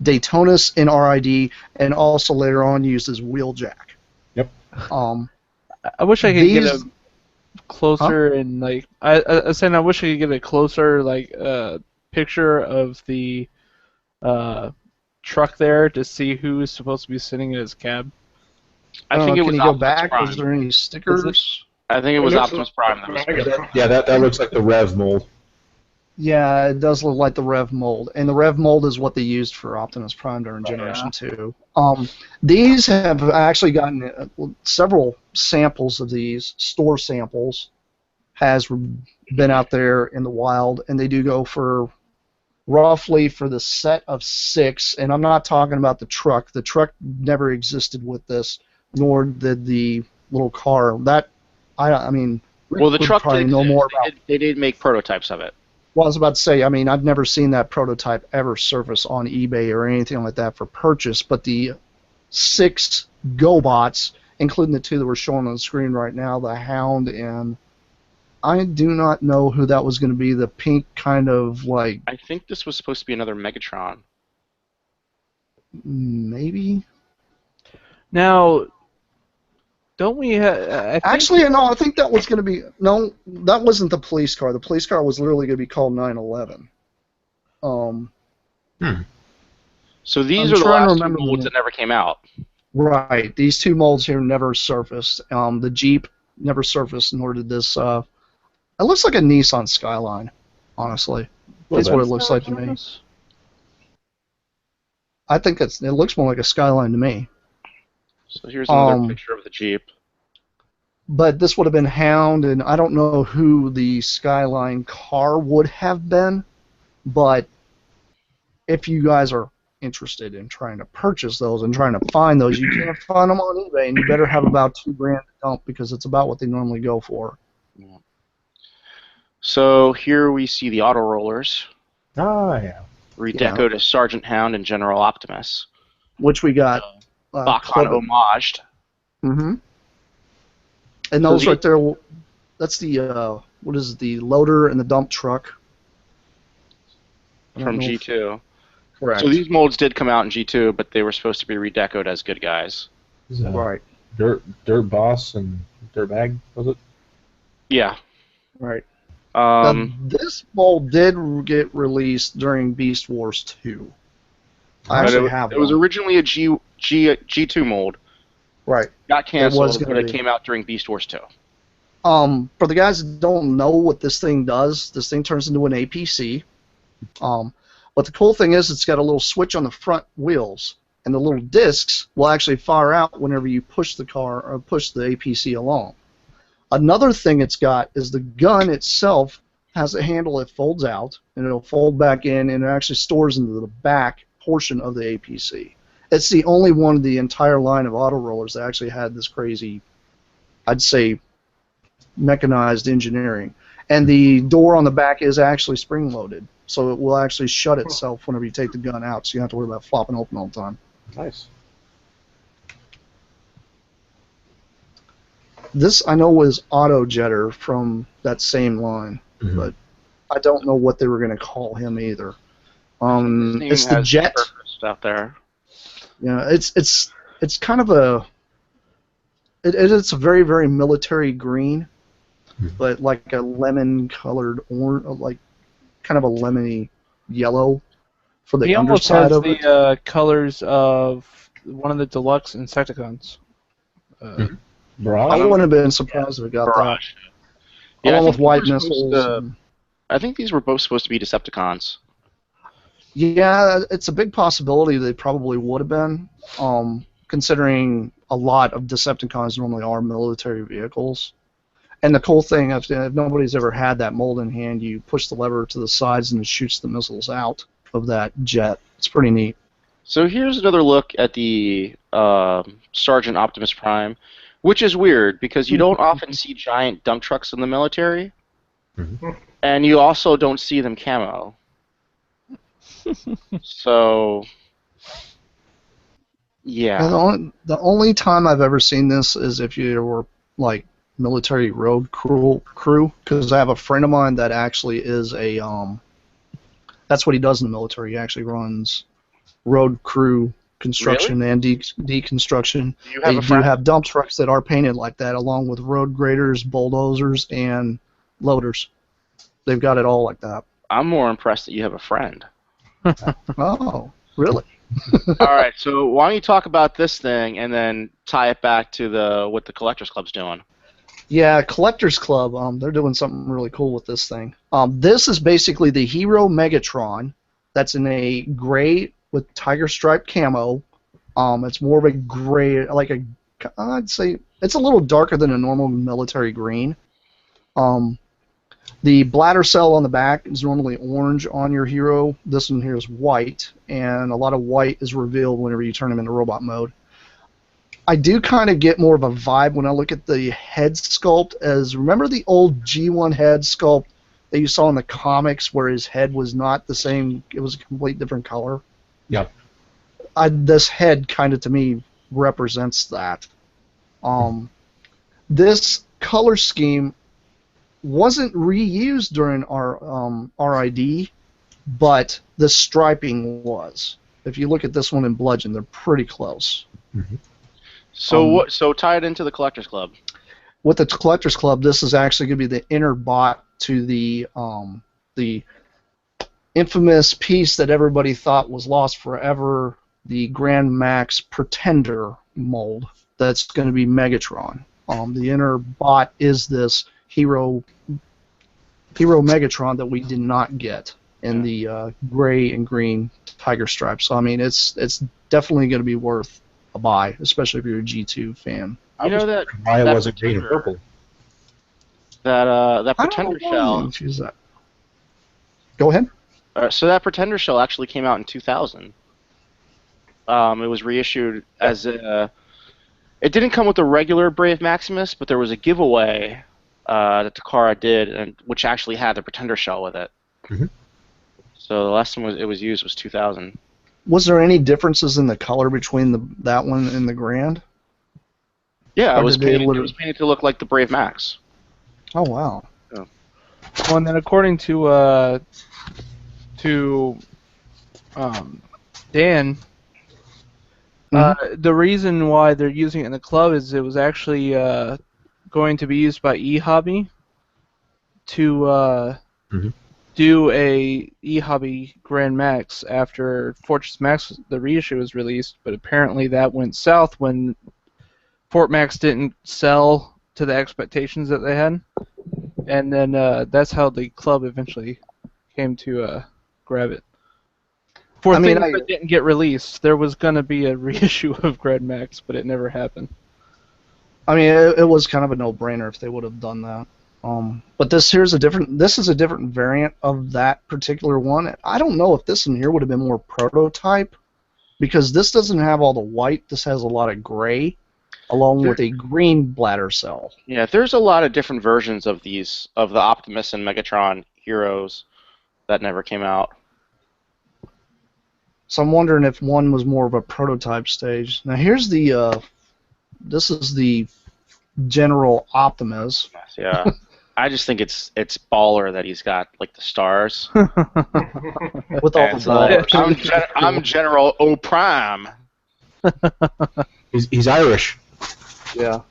E: Daytonas in RID, and also later on used as Wheeljack.
C: Yep.
B: I wish I could get
E: These-
B: a closer and like I was saying I wish I could get a closer like picture of the truck there to see who is supposed to be sitting in his cab.
A: I think it
E: can
A: was
E: you go
A: Optimus
E: back?
A: Prime.
E: Was there any stickers?
A: I think it was
D: It looks
A: Optimus
D: like
A: Prime that was
D: Megatron.
C: Yeah, that looks like the Rev mold.
E: Yeah, it does look like the Rev mold, and the Rev mold is what they used for Optimus Prime during Generation 2. These have actually gotten several samples of these, store samples, has been out there in the wild, and they do go for roughly for the set of 6, and I'm not talking about the truck. The truck never existed with this, nor did the little car. That, I mean,
A: Well, the
E: Rick would
A: truck
E: probably
A: did
E: know
A: exist.
E: more about.
A: They did make prototypes of it.
E: Well, I was about to say, I mean, I've never seen that prototype ever surface on eBay or anything like that for purchase, but the 6 GoBots, including the 2 that we're showing on the screen right now, the Hound, and I do not know who that was going to be, the pink kind of like,
A: I think this was supposed to be another Megatron.
E: maybe?
B: Now, don't we have...
E: Actually, no, I think that was going to be, no, that wasn't the police car. The police car was literally going to be called 911.
A: So these
E: I'm
A: are the
E: trying to
A: last two
E: remember the
A: molds
E: name.
A: that never came out.
E: Right. These 2 molds here never surfaced. The Jeep never surfaced, nor did this. It looks like a Nissan Skyline, honestly. That's what it looks like to me. I think it looks more like a Skyline to me.
A: So here's another picture of the Jeep.
E: But this would have been Hound, and I don't know who the Skyline car would have been. But if you guys are interested in trying to purchase those and trying to find those, you can't find them on eBay, and you better have about $2,000 to dump because it's about what they normally go for.
A: So here we see the auto rollers,
C: Oh, yeah.
A: redecoed as Sergeant Hound and General Optimus.
E: Which we got.
A: Bacon homaged.
E: Mm-hmm. And those right there, that's the what is it, the loader and the dump truck
A: from G2.
E: Correct.
A: So these molds did come out in G2, but they were supposed to be redecoed as good guys.
E: Right.
C: Dirt Boss and Dirtbag, was it?
A: Yeah.
E: Right. Now, this mold did get released during Beast Wars 2. I actually have
A: it was originally a G2 mold.
E: Right.
A: Got canceled, but it came out during Beast Wars 2.
E: For the guys that don't know what this thing does, this thing turns into an APC. But the cool thing is it's got a little switch on the front wheels, and the little discs will actually fire out whenever you push the car or push the APC along. Another thing it's got is the gun itself has a handle that folds out, and it'll fold back in, and it actually stores into the back portion of the APC. It's the only one of the entire line of auto rollers that actually had this crazy, I'd say, mechanized engineering. And the door on the back is actually spring-loaded, so it will actually shut itself whenever you take the gun out, so you don't have to worry about flopping open all the time.
C: Nice.
E: This, I know, was Auto Jetter from that same line, but I don't know what they were going to call him either. It's the Jet.
A: Out there.
E: Yeah, it's kind of a it's a very, very military green, but like a lemon-colored orange, like kind of a lemony yellow for the underside of it.
B: He almost has the colors of one of the deluxe Insecticons.
C: Mirage?
E: I wouldn't have been surprised if it got
A: Mirage.
E: that.
A: Yeah,
E: along with white missiles.
A: I think these were both supposed to be Decepticons.
E: Yeah, it's a big possibility they probably would have been, considering a lot of Decepticons normally are military vehicles. And the cool thing, if nobody's ever had that mold in hand, you push the lever to the sides and it shoots the missiles out of that jet. It's pretty neat.
A: So here's another look at the Sergeant Optimus Prime, which is weird because you don't often see giant dump trucks in the military, and you also don't see them camo. So, yeah.
E: The only time I've ever seen this is if you were like military road crew, because I have a friend of mine that actually is a that's what he does in the military. He actually runs road crew construction and deconstruction. They do have dump trucks that are painted like that, along with road graders, bulldozers, and loaders. They've got it all like that.
A: I'm more impressed that you have a friend.
E: Oh, really?
A: All right, so why don't you talk about this thing and then tie it back to what the Collectors Club's doing?
E: Yeah, Collectors Club, they're doing something really cool with this thing. This is basically the Hero Megatron that's in a gray with tiger stripe camo. It's more of a gray, I'd say it's a little darker than a normal military green. The bladder cell on the back is normally orange on your hero. This one here is white, and a lot of white is revealed whenever you turn him into robot mode. I do kind of get more of a vibe when I look at the head sculpt as, remember the old G1 head sculpt that you saw in the comics where his head was not the same, it was a complete different color?
C: Yep.
E: This head kind of, to me, represents that. This color scheme wasn't reused during our RID, but the striping was. If you look at this one in Bludgeon, they're pretty close.
A: So so tie it into the Collectors Club.
E: With the Collectors Club, this is actually going to be the inner bot to the infamous piece that everybody thought was lost forever, the Grand Max Pretender mold. That's going to be Megatron. The inner bot is this Hero Megatron that we did not get in the gray and green tiger stripes. So I mean, it's definitely going to be worth a buy, especially if you're a G2 fan.
A: You know that
C: why it wasn't green and purple.
A: That Pretender shell.
E: That. Go ahead.
A: So that Pretender shell actually came out in 2000. It was reissued as a. It didn't come with the regular Brave Maximus, but there was a giveaway that Takara did, and which actually had the Pretender shell with it. So the last time it was used was 2000.
E: Was there any differences in the color between that one and the Grand?
A: Yeah,
E: Or
A: it was
E: did they
A: painted. It was painted to look like the Brave Max.
E: Oh wow.
B: Well, and then according to Dan, the reason why they're using it in the club is it was actually going to be used by eHobby to do a eHobby Grand Max after Fortress Max, the reissue, was released, but apparently that went south when Fort Max didn't sell to the expectations that they had, and then that's how the club eventually came to grab it. For things that didn't get released, there was going to be a reissue of Grand Max, but it never happened.
E: I mean, it was kind of a no-brainer if they would have done that. But this is a different variant of that particular one. I don't know if this one here would have been more prototype, because this doesn't have all the white. This has a lot of gray, along with a green bladder cell.
A: Yeah, there's a lot of different versions of these, of the Optimus and Megatron heroes that never came out.
E: So I'm wondering if one was more of a prototype stage. Now here's the, this is the General Optimus.
A: Yeah, I just think it's baller that he's got like the stars.
E: With all the
A: I'm General O Prime.
C: He's Irish.
E: Yeah.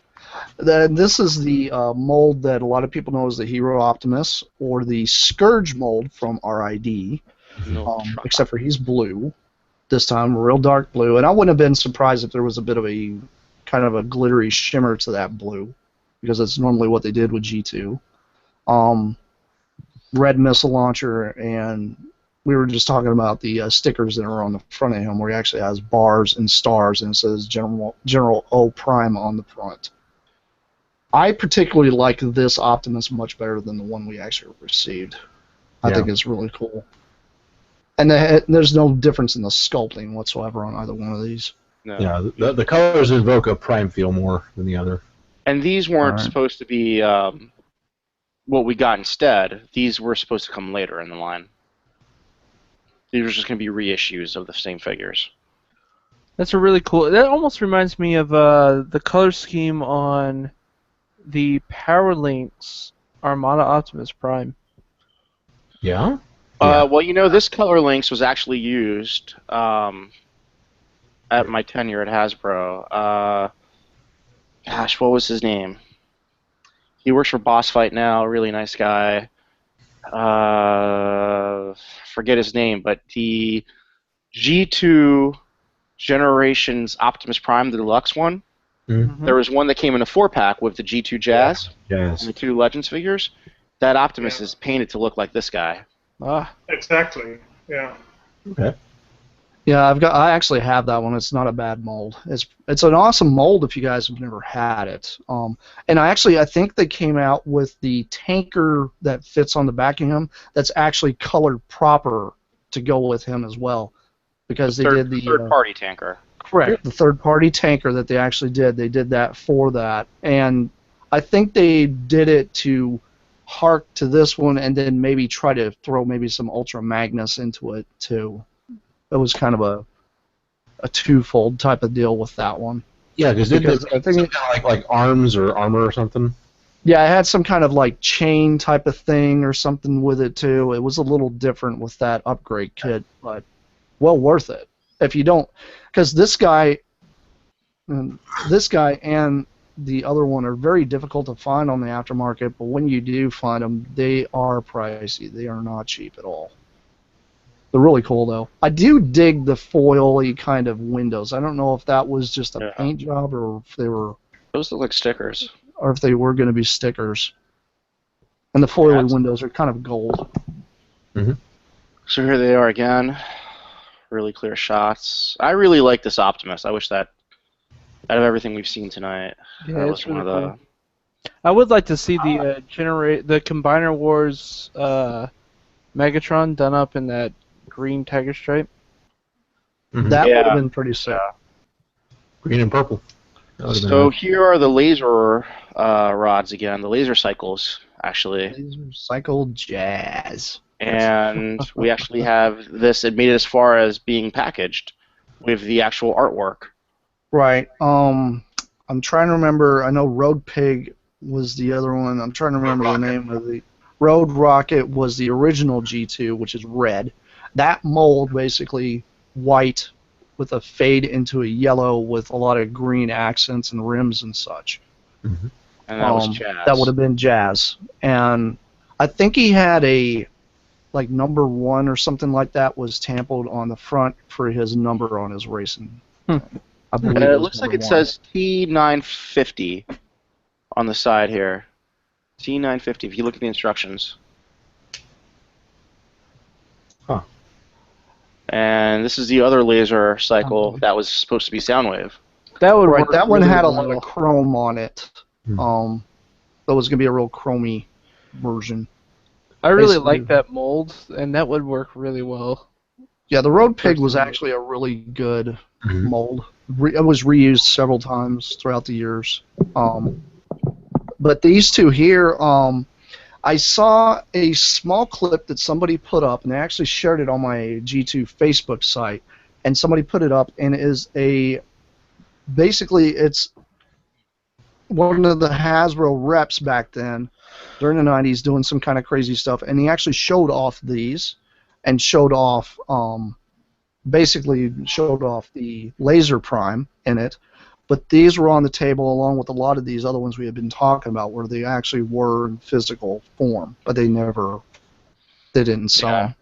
E: This is the mold that a lot of people know as the Hero Optimus, or the Scourge mold from RID, except for he's blue. This time, real dark blue. And I wouldn't have been surprised if there was a bit of a kind of a glittery shimmer to that blue, because that's normally what they did with G2. Red missile launcher, and we were just talking about the stickers that are on the front of him, where he actually has bars and stars, and it says General O Prime on the front. I particularly like this Optimus much better than the one we actually received. I think it's really cool. And there's no difference in the sculpting whatsoever on either one of these.
A: No.
C: Yeah, the colors invoke a Prime feel more than the other.
A: And these weren't supposed to be what we got instead. These were supposed to come later in the line. These were just going to be reissues of the same figures.
B: That's a really cool. That almost reminds me of the color scheme on the Power Links Armada Optimus Prime.
C: Yeah?
A: Well, you know, this color links was actually used at my tenure at Hasbro. Gosh, what was his name? He works for Boss Fight now, really nice guy. Forget his name, but the G2 Generations Optimus Prime, the deluxe one, there was one that came in a 4-pack with the G2 Jazz and the 2 Legends figures. That Optimus is painted to look like this guy.
D: Exactly. Yeah.
C: Okay.
E: Yeah, I actually have that one. It's not a bad mold. It's an awesome mold if you guys have never had it. And I think they came out with the tanker that fits on the back of him that's actually colored proper to go with him as well, because they did the
A: third-party tanker.
E: Correct, the third-party tanker that they actually did. They did that for that, and I think they did it to hark to this one, and then maybe try to throw maybe some Ultra Magnus into it too. It was kind of a twofold type of deal with that one.
C: Yeah, because I think it's kind of like arms or armor or something.
E: Yeah, it had some kind of like chain type of thing or something with it too. It was a little different with that upgrade kit, but well worth it. If you don't, because this guy and the other one are very difficult to find on the aftermarket, but when you do find them, they are pricey. They are not cheap at all. They're really cool, though. I do dig the foil-y kind of windows. I don't know if that was just a paint job or if they were...
A: Those look like stickers.
E: Or if they were going to be stickers. And the foil-y windows are kind of gold.
C: Mm-hmm.
A: So here they are again. Really clear shots. I really like this Optimus. I wish that out of everything we've seen tonight, that was one of the...
B: Cool. I would like to see the Combiner Wars Megatron done up in that green tiger stripe.
E: That would have been pretty sick.
C: Green and purple.
A: So here are the laser rods again, the laser cycles, actually.
E: Laser cycle jazz.
A: And we actually have this, it made it as far as being packaged with the actual artwork.
E: Right. I'm trying to remember. I know Road Pig was the other one. I'm trying to remember the name of the. Road Rocket was the original G2, which is red. That mold basically white with a fade into a yellow with a lot of green accents and rims and such.
C: Mm-hmm.
A: And that was Jazz.
E: That would have been Jazz. And I think he had a like number 1 or something like that was tampered on the front for his number on his racing. I believe
A: it
E: was
A: looks like
E: number
A: it
E: 1.
A: says T950 on the side here. T950, if you look at the instructions.
C: Huh.
A: And this is the other laser cycle that was supposed to be Soundwave.
B: That would
E: Right,
B: work
E: that one
B: really
E: had a
B: well.
E: lot of chrome on it.
C: Hmm.
E: That was going to be a real chromy version.
B: I really
E: basically-
B: like that mold, and that would work really well.
E: Yeah, the Road Pig was actually a really good
C: Mhm.
E: mold. It was reused several times throughout the years. But these two here, I saw a small clip that somebody put up, and they actually shared it on my G2 Facebook site. And somebody put it up, and it is basically it's one of the Hasbro reps back then, during the 90s, doing some kind of crazy stuff, and he actually showed off these, and showed off, basically showed off the Laser Prime in it. But these were on the table along with a lot of these other ones we had been talking about, where they actually were in physical form, but they didn't sell them.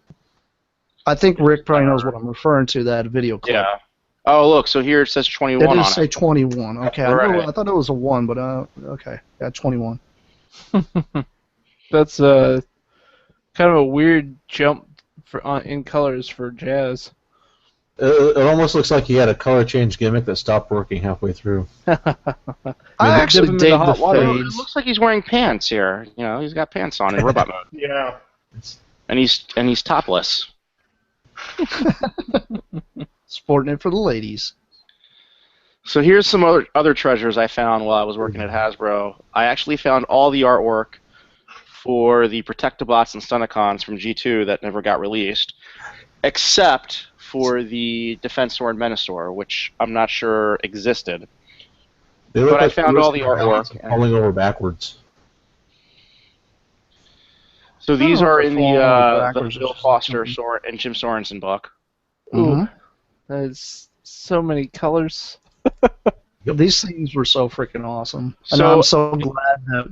E: I think Rick probably knows what I'm referring to, that video clip.
A: Yeah. Oh, look, so here it says 21
E: It
A: on
E: does say
A: it.
E: 21. Okay,
A: Right.
E: I thought it was a 1, but okay. Yeah, 21.
B: That's kind of a weird jump in colors for Jazz.
C: It almost looks like he had a color change gimmick that stopped working halfway through.
E: I
B: dip
E: actually
B: him in
E: dig
B: the
E: the
B: hot water.
A: It
E: fades.
A: looks like he's wearing pants here. You know, he's got pants on in robot mode.
D: Yeah.
A: And he's topless.
E: Sporting it for the ladies.
A: So here's some other treasures I found while I was working at Hasbro. I actually found all the artwork for the Protectobots and Stunticons from G2 that never got released, except for the Defensor and Menasor, which I'm not sure existed.
C: They look
A: But I
C: like
A: found
C: they're
A: all the artwork.
C: falling over backwards.
A: So these
E: Oh,
A: are
E: they're
A: in
E: falling over
A: the
E: backwards or
A: Bill Foster
E: something.
A: and Jim Sorensen book.
E: Mhm.
B: There's so many colors.
E: These things were so freaking awesome. And
A: So-
E: I'm so glad that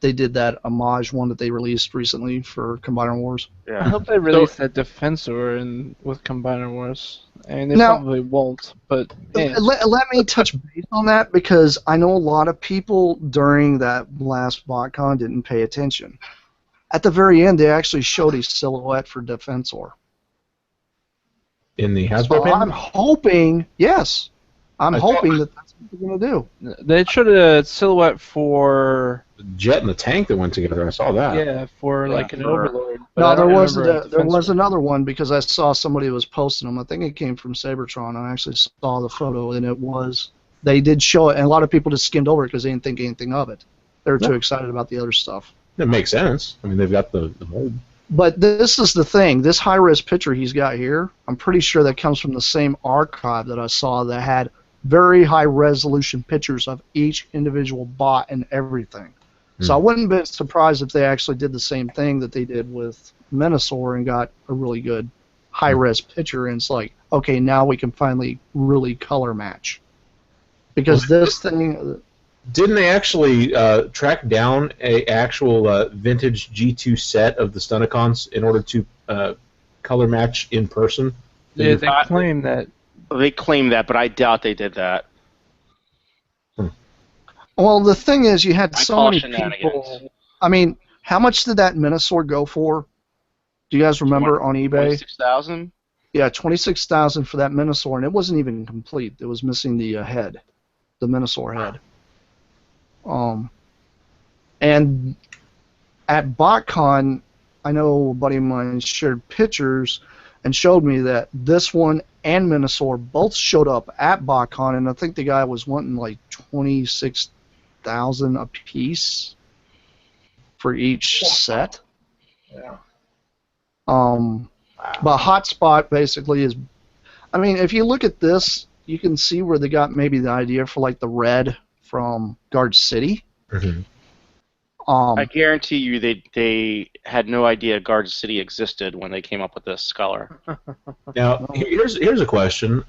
E: they did that homage one that they released recently for Combiner Wars.
B: I
A: Yeah.
B: hope they release that Defensor with Combiner Wars. I mean, they
E: Now-
B: probably won't, but yeah.
E: Let me touch base on that, because I know a lot of people during that last BotCon didn't pay attention. At the very end, they actually showed a silhouette for Defensor.
C: In the Hasbro
E: So I'm
C: pin?
E: hoping, yes, I'm
C: I
E: hoping that that's what they're going to do.
B: They showed a silhouette for
C: The jet and the tank that went together. I saw that.
B: like an
A: for-
B: Overlord. but
E: No,
B: I
E: there
B: don't
E: was
B: remember a
E: there was
B: Defensor.
E: another one, because I saw somebody was posting them. I think it came from Cybertron. I actually saw the photo, and they did show it, and a lot of people just skimmed over it because they didn't think anything of it. They were too excited about the other stuff.
C: It makes sense. I mean, they've got the mold.
E: But this is the thing. This high-res picture he's got here, I'm pretty sure that comes from the same archive that I saw that had very high-resolution pictures of each individual bot and everything. So I wouldn't be surprised if they actually did the same thing that they did with Menasor and got a really good high-res picture, and it's like, okay, now we can finally really color match. Because this thing...
C: Didn't they actually track down a actual vintage G2 set of the Stunticons in order to color match in person?
B: Yeah, they claim that.
A: They claim that, but I doubt they did that.
E: Well, the thing is, you had
A: I
E: so
A: call
E: many
A: shenanigans.
E: people... I mean, how much did that Menasor go for? Do you guys remember on eBay?
A: 26,000?
E: Yeah, 26,000 for that Menasor, and it wasn't even complete. It was missing the head, the Menasor head. And at BotCon, I know a buddy of mine shared pictures and showed me that this one and Menasor both showed up at BotCon, and I think the guy was wanting like 26,000 a piece for each set.
D: Yeah.
E: But Hotspot basically is, I mean, if you look at this, you can see where they got maybe the idea for like the red from Guard City.
C: Mhm.
A: I guarantee you they had no idea Guard City existed when they came up with this color.
C: Now, here's a question.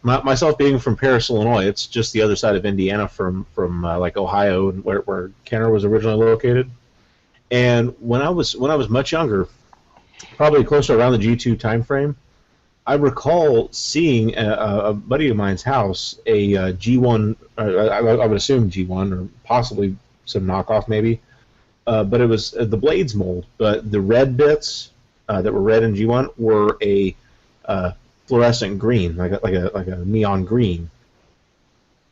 C: Myself being from Paris, Illinois, it's just the other side of Indiana from like Ohio, where Kenner was originally located. And when I was much younger, probably closer around the G2 time frame, I recall seeing a buddy of mine's house a G1. I would assume G1 or possibly some knockoff maybe, but it was the blades mold. But the red bits that were red in G1 were a fluorescent green, like a neon green.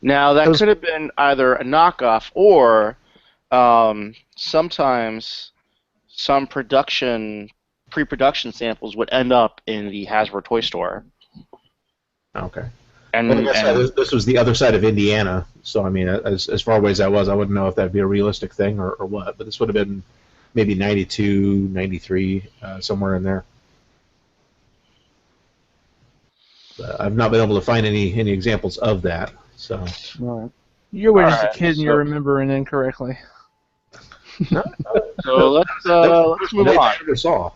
A: Now that could have been either a knockoff or sometimes some pre-production samples would end up in the Hasbro toy store.
C: Okay.
A: And,
C: well, I guess this was the other side of Indiana, so I mean, as far away as that was, I wouldn't know if that'd be a realistic thing or what. But this would have been maybe 92, 93, somewhere in there. I've not been able to find any examples of that. So.
B: Right. You were just a
A: Alright,
B: kid and you're remembering incorrectly.
A: So let's move on.
C: Never saw.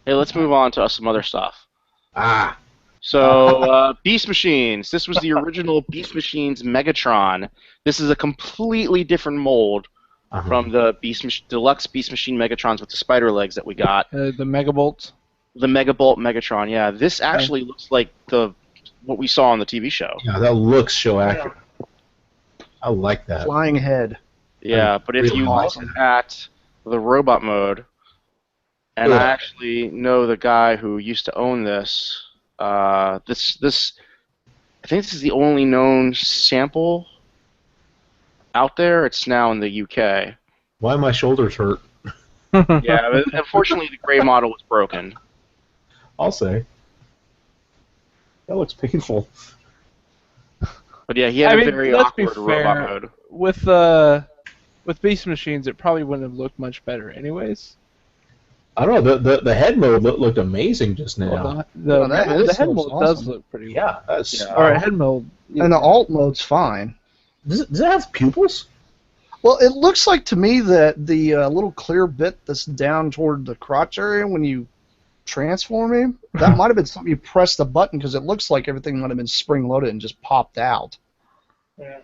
A: Hey, let's move on to some other stuff.
C: Ah.
A: So, Beast Machines. This was the original Beast Machines Megatron. This is a completely different mold from the Deluxe Beast Machine Megatrons with the spider legs that we got.
B: The Megabolts?
A: The Megabolt Megatron, yeah. This actually looks like what we saw on the TV show.
C: Yeah, that looks show accurate. I like that.
E: Flying head.
A: Yeah, but if you look at the robot mode, and I actually know the guy who used to own this. I think this is the only known sample out there. It's now in the UK.
C: Why my shoulders hurt?
A: Yeah, but unfortunately the gray model was broken.
C: I'll say. That looks painful.
A: But yeah, he had a very awkward robot mode.
B: With Beast Machines, it probably wouldn't have looked much better anyways.
C: I don't know. The head mode looked amazing just now.
B: Well, the head mode does look pretty.
C: Yeah.
B: Alright, head mode.
E: And the alt mode's fine.
C: Does it have pupils?
E: Well, it looks like to me that the little clear bit that's down toward the crotch area when you transform him, that might have been something you pressed the button because it looks like everything might have been spring-loaded and just popped out.
D: Yeah.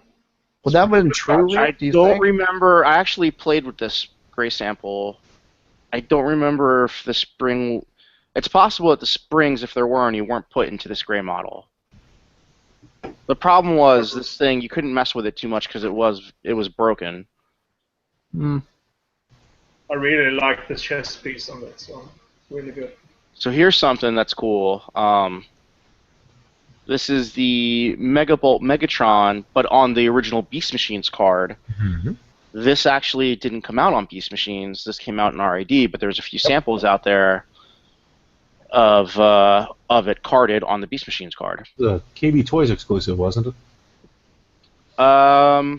E: Would that have been true, Rick?
A: I don't remember. I actually played with this gray sample. I don't remember if the spring... It's possible that the springs, if there were any, weren't put into this gray model. The problem was this thing, you couldn't mess with it too much because it was broken.
B: Mm.
D: I really like the chest piece on that, so really good.
A: So here's something that's cool. This is the Megabolt Megatron, but on the original Beast Machines card.
C: Mm-hmm.
A: This actually didn't come out on Beast Machines. This came out in RAD, but there's a few samples out there of it carded on the Beast Machines card.
C: The KB Toys exclusive, wasn't it?
A: I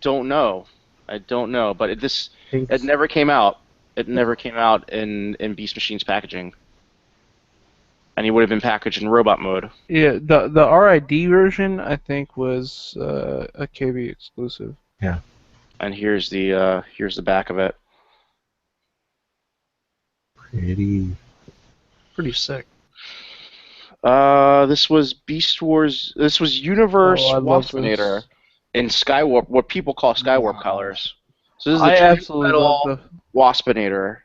A: don't know. But it never came out. It never came out in Beast Machines packaging. And he would have been packaged in robot mode.
B: Yeah, the RID version I think was a KB exclusive.
C: Yeah.
A: And here's the back of it.
E: Pretty sick.
A: This was Beast Wars. This was Universe Waspinator in Skywarp, what people call Skywarp colors. So this is the
B: absolutely
A: metal Waspinator.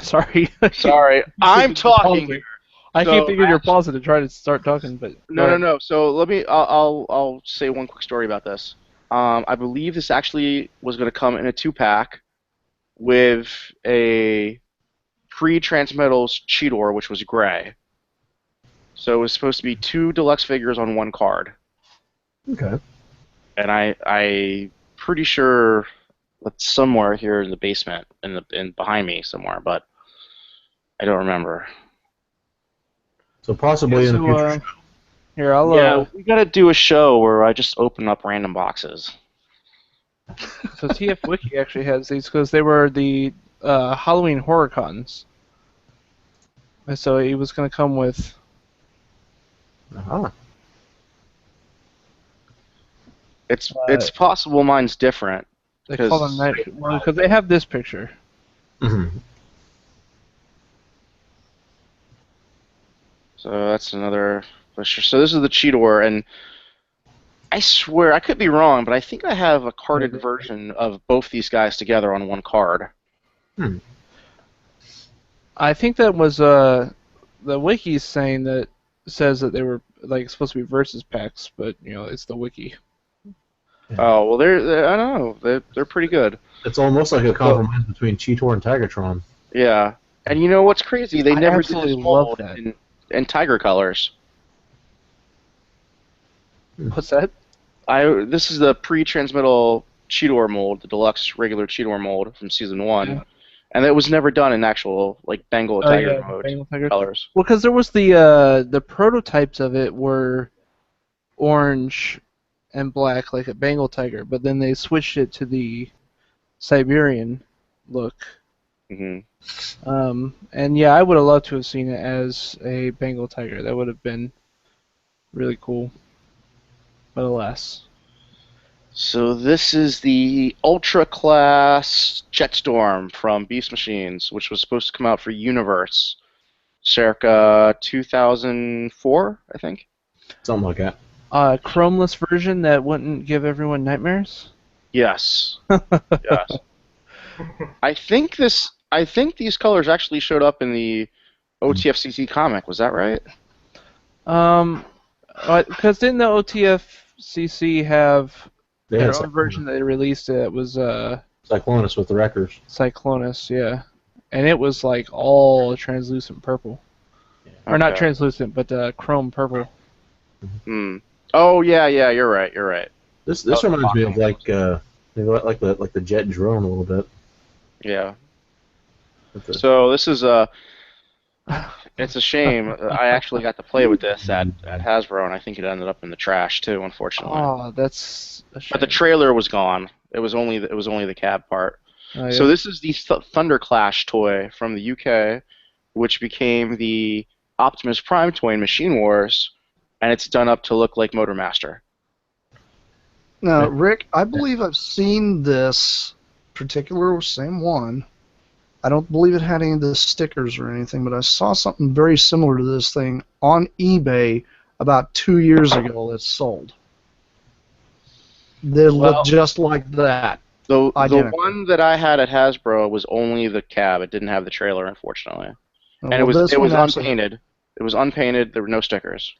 B: Sorry.
A: Sorry, I'm talking.
B: I keep thinking you're pausing to try to start talking, but
A: No. So I'll say one quick story about this. I believe this actually was going to come in a 2-pack with a pre-Transmetals Cheetor, which was gray. So it was supposed to be 2 deluxe figures on 1 card.
C: Okay.
A: And I pretty sure it's somewhere here in the basement, in behind me somewhere, but I don't remember.
C: So possibly in the future.
B: Here, I'll.
A: Yeah, we gotta do a show where I just open up random boxes.
B: So TFWiki actually has these because they were the Halloween horror cons. And so he was going to come with.
C: Uh-huh.
A: It's possible mine's different.
B: They call them night because they have this picture.
C: Mm-hmm.
A: So that's another picture. So this is the Cheetor, and I swear I could be wrong, but I think I have a carded version of both these guys together on one card.
B: I think that was the wiki's saying that says that they were like supposed to be versus packs, but you know it's the wiki.
A: Oh well, they're I don't know, they're pretty good.
C: It's almost like a compromise between Cheetor and Tigertron.
A: Yeah, and you know what's crazy? They never did this
B: love
A: mold
B: that.
A: in Tiger colors.
B: What's that?
A: This is the pre-transmittal Cheetor mold, the deluxe regular Cheetor mold from season 1.
B: Yeah.
A: And it was never done in actual like Bengal Tiger mode
B: Bengal Tiger
A: colors.
B: Well, because there was the prototypes of it were orange and black, like a Bengal Tiger, but then they switched it to the Siberian look.
A: Mm-hmm.
B: And yeah, I would have loved to have seen it as a Bengal Tiger. That would have been really cool. But alas.
A: So this is the Ultra Class Jetstorm from Beast Machines, which was supposed to come out for Universe, circa 2004, I think.
C: Something like that.
B: Chromeless version that wouldn't give everyone nightmares?
A: Yes. Yes. I think these colors actually showed up in the OTFCC comic. Was that right?
B: Because didn't the OTFCC have their
C: had
B: own version that they released? It was
C: Cyclonus with the Wreckers.
B: Cyclonus, yeah, and it was like all translucent purple, or not translucent, but chrome purple.
A: Hmm. Oh yeah, you're right.
C: This reminds me of like the jet drone a little bit.
A: Yeah. So this is it's a shame. I actually got to play with this at Hasbro, and I think it ended up in the trash too, unfortunately.
B: Oh, that's a shame.
A: But the trailer was gone. It was only the cab part.
B: Oh, yeah.
A: So this is the Thunderclash toy from the UK, which became the Optimus Prime toy in Machine Wars, and it's done up to look like Motormaster.
E: Now, Rick, I believe I've seen this particular same one. I don't believe it had any of the stickers or anything, but I saw something very similar to this thing on eBay about 2 years ago that sold. They look just like that.
A: The one that I had at Hasbro was only the cab. It didn't have the trailer, unfortunately. And it was unpainted. It was unpainted. There were no stickers.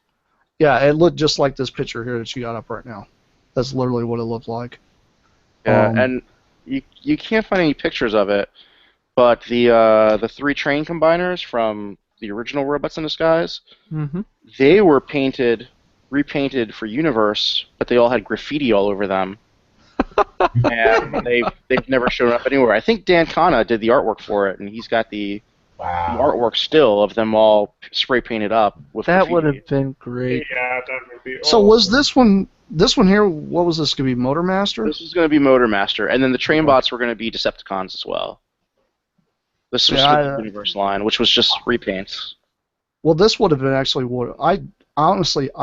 E: Yeah, it looked just like this picture here that you got up right now. That's literally what it looked like.
A: Yeah, and you can't find any pictures of it, but the 3 train combiners from the original Robots in Disguise, they were repainted for Universe, but they all had graffiti all over them. And they've never shown up anywhere. I think Dan Kana did the artwork for it, and he's got the artwork still of them all spray painted up with
B: that
A: graffiti.
B: would have been great.
D: Yeah, that would be awesome.
E: So was this one here, what was this going to be, Motormaster?
A: This was going to be Motormaster, and then the train bots were going to be Decepticons as well. This was the Universe line, which was just repaints.
E: Well, this would have been actually what I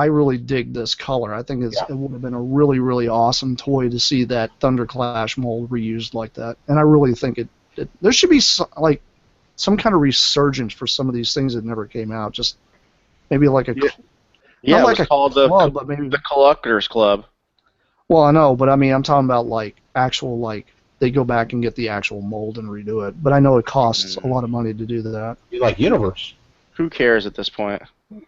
E: really dig this color. I think it would have been a really, really awesome toy to see that Thunderclash mold reused like that. And I really think there should be some kind of resurgence for some of these things that never came out. Just maybe like a
A: yeah,
E: not like
A: it was called
E: club, but maybe
A: the Collectors Club.
E: Well, I know, but I mean, I'm talking about like actual they go back and get the actual mold and redo it. But I know it costs a lot of money to do that.
C: You like Universe?
A: Who cares at this point?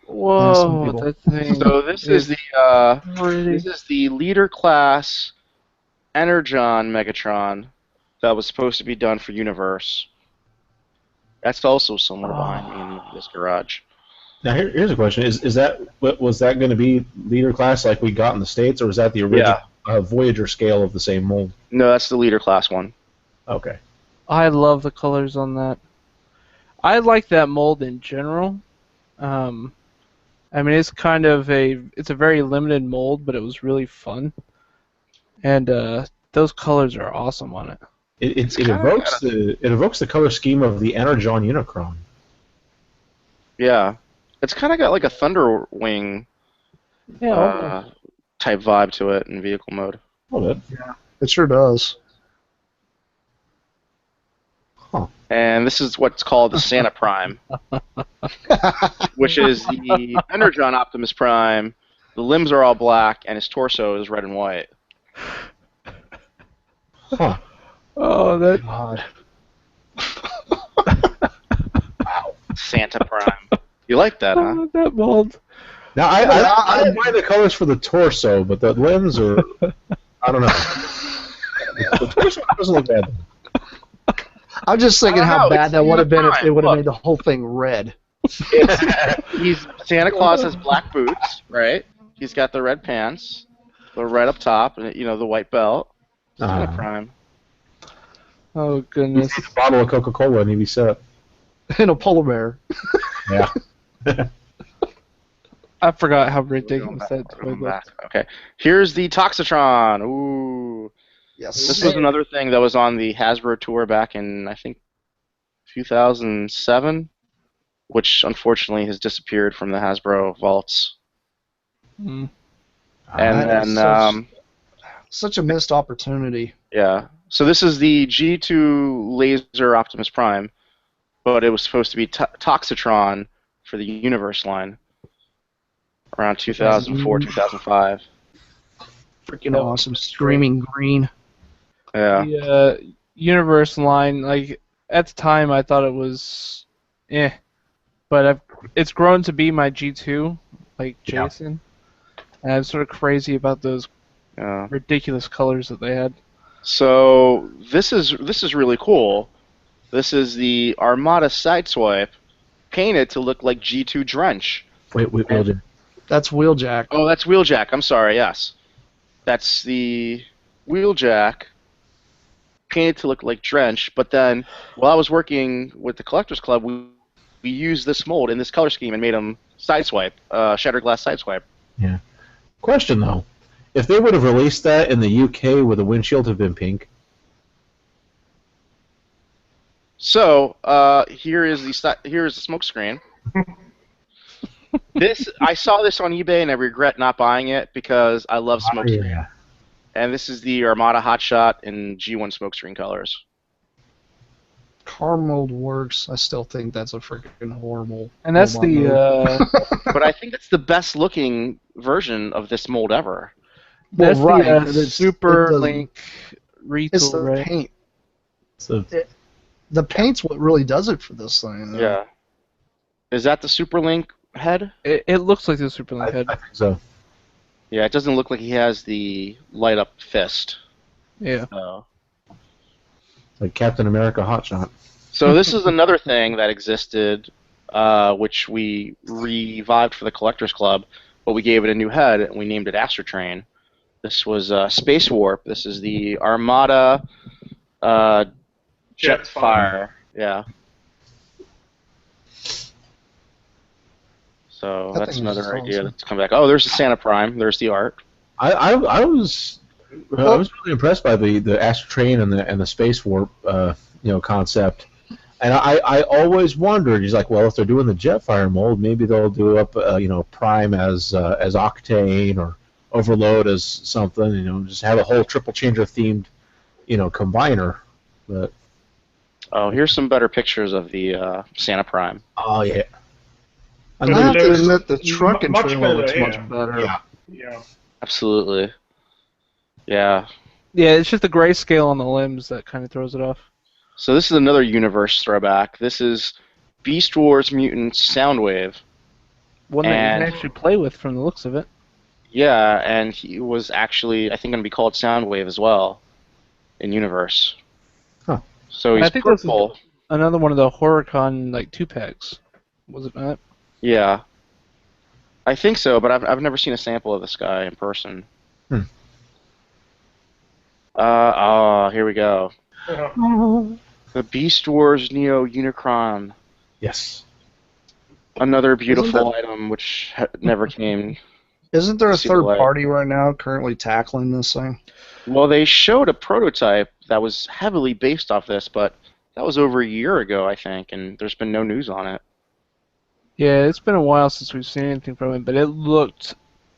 B: Whoa, that thing.
A: So this is the leader class Energon Megatron that was supposed to be done for Universe. That's also somewhere behind me in this garage.
C: Now here's a question: was that going to be leader class like we got in the States, or was that the original Voyager scale of the same mold?
A: No, that's the leader class one.
C: Okay.
B: I love the colors on that. I like that mold in general. I mean, it's kind of it's a very limited mold, but it was really fun. And those colors are awesome on it.
C: It evokes the color scheme of the Energon Unicron.
A: Yeah, it's kind of got like a Thunder Wing type vibe to it in vehicle mode.
C: A little bit.
E: It sure does.
A: And this is what's called the Santa Prime, which is the Energon Optimus Prime. The limbs are all black, and his torso is red and white.
C: Huh.
B: Oh, that.
E: God.
A: Wow, Santa Prime. You like that, huh?
B: Oh, that mold.
C: Now, I don't mind the colors for the torso, but the limbs are... I don't know. The torso doesn't look bad.
E: I'm just thinking how bad that would have been if
A: fine.
E: they would have
A: Look.
E: made the whole thing red.
A: Santa Claus has black boots, right? He's got the red pants, the red up top, and the white belt. Santa Prime.
B: Oh, goodness.
C: A bottle of Coca-Cola and he'd be set.
E: And a polar bear.
C: Yeah.
B: I forgot how ridiculous that toy
A: Going back.
B: looked.
A: Okay, here's the Toxitron. Ooh.
E: Yes.
A: This was another thing that was on the Hasbro tour back in, I think, 2007, which unfortunately has disappeared from the Hasbro vaults.
B: Mm.
A: And then,
E: Such a missed opportunity.
A: yeah. So this is the G2 Laser Optimus Prime, but it was supposed to be Toxitron for the Universe line around 2004, 2005.
E: Freaking awesome. Screaming green.
A: Yeah.
B: The Universe line, like, at the time I thought it was but it's grown to be my G2, like Jason. And I'm sort of crazy about those ridiculous colors that they had.
A: So this is really cool. This is the Armada Sideswipe painted to look like G2 Drench.
C: Wait,
E: That's Wheeljack.
A: Oh, that's Wheeljack. I'm sorry. Yes, that's the Wheeljack painted to look like Drench. But then, while I was working with the Collectors Club, we used this mold in this color scheme and made him Sideswipe, Shattered Glass Sideswipe.
C: Yeah. Question though, if they would have released that in the UK, would the windshield have been pink?
A: So here is the smoke screen. I saw this on eBay and I regret not buying it because I love smoke screen.
C: Yeah.
A: And this is the Armada Hotshot in G1 smokescreen colors.
E: Car mold works. I still think that's a freaking horrible.
B: And that's
E: robot
B: the
E: mold.
A: But I think it's the best looking version of this mold ever.
B: that's
E: Well, right,
B: the
E: but it's-
B: Super
E: it doesn't-
B: Link retool,
E: It's the
B: right?
E: paint.
C: So,
E: The paint's what really does it for this thing.
A: Yeah. Is that the Super Link head?
B: It looks like the Super Link
C: I
B: head.
C: think so.
A: Yeah, it doesn't look like he has the light up fist.
B: Yeah.
C: Like Captain America Hotshot.
A: So this is another thing that existed, which we revived for the Collectors Club, but we gave it a new head and we named it Astrotrain. This was Space Warp. This is the Armada Jetfire. Yeah. So
E: That
A: that's
E: thing is
A: another idea
E: awesome.
A: that's come back. Oh, there's the Santa Prime. There's the art.
C: I was really impressed by the Astrotrain and the Space Warp concept. And I always wondered, he's like, well, if they're doing the Jetfire mold, maybe they'll do up Prime as Octane or Overload as something, just have a whole triple changer themed combiner. But
A: Oh, here's some better pictures of the Santa Prime.
C: oh yeah.
E: I
D: But
E: have
D: it
E: to
D: looks
E: admit the truck and
D: much
E: trailer
D: better,
E: looks
D: yeah.
E: much better.
C: Yeah.
D: Yeah.
A: Absolutely. Yeah.
B: Yeah, it's just the grayscale on the limbs that kind of throws it off.
A: So this is another universe throwback. This is Beast Wars Mutants Soundwave.
B: One that you
A: And-
B: can actually play with from the looks of it.
A: Yeah, and he was actually, I think, going to be called Soundwave as well in universe.
C: Huh.
A: So
B: And I
A: he's
B: think this is-
A: purple.
B: Another one of the HorrorCon like 2-packs. Was it not?
A: Yeah. I think so, but I've never seen a sample of this guy in person.
C: Hmm.
A: Here we go. The Beast Wars Neo Unicron.
C: Yes.
A: Another beautiful item which never came.
E: Isn't there a
A: See the
E: third
A: light.
E: party right now currently tackling this thing?
A: Well, they showed a prototype that was heavily based off this, but that was over a year ago, I think, and there's been no news on it.
B: Yeah, it's been a while since we've seen anything from it, but it looked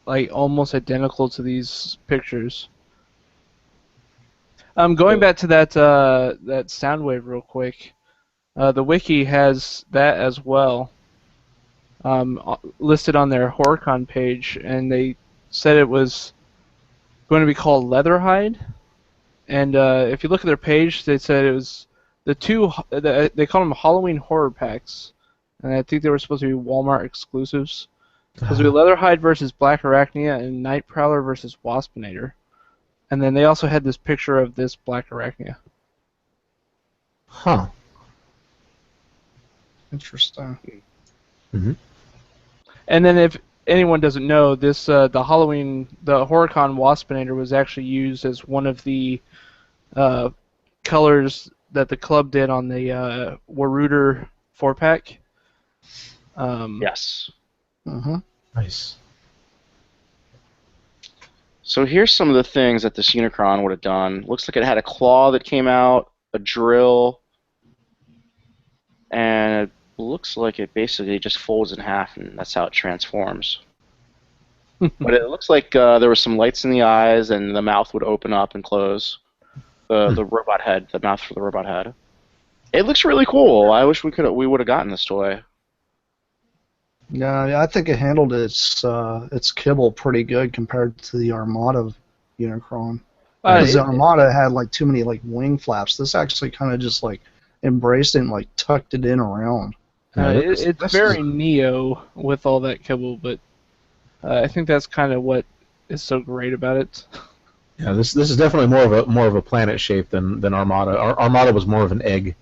B: like almost identical to these pictures. Going back to that that Soundwave real quick. The wiki has that as well, listed on their Horicon page, and they said it was going to be called Leatherhide. And if you look at their page, they said it was they call them Halloween horror packs, and I think they were supposed to be Walmart exclusives. Supposed to be Leatherhide versus Black Arachnia and Night Prowler versus Waspinator. And then they also had this picture of this Black Arachnia.
C: Huh.
E: Interesting.
C: Mm-hmm.
B: And then if anyone doesn't know, this the Horicon Waspinator was actually used as one of the colors that the club did on the Waruder 4-pack.
A: Yes.
E: Mm-hmm.
C: Nice.
A: So here's some of the things that this Unicron would have done. Looks like it had a claw that came out, a drill, and it looks like it basically just folds in half, and that's how it transforms. But it looks like there were some lights in the eyes, and the mouth would open up and close. The robot head, the mouth for the robot head. It looks really cool. I wish we would have gotten this toy.
E: Yeah, I think it handled its kibble pretty good compared to the Armada Unicron. Because the Armada had like too many like wing flaps. This actually kind of just like embraced it and like tucked it in around.
B: It's very Neo with all that kibble, but I think that's kind of what is so great about it.
C: Yeah, this is definitely more of a planet shape than Armada. Armada was more of an egg.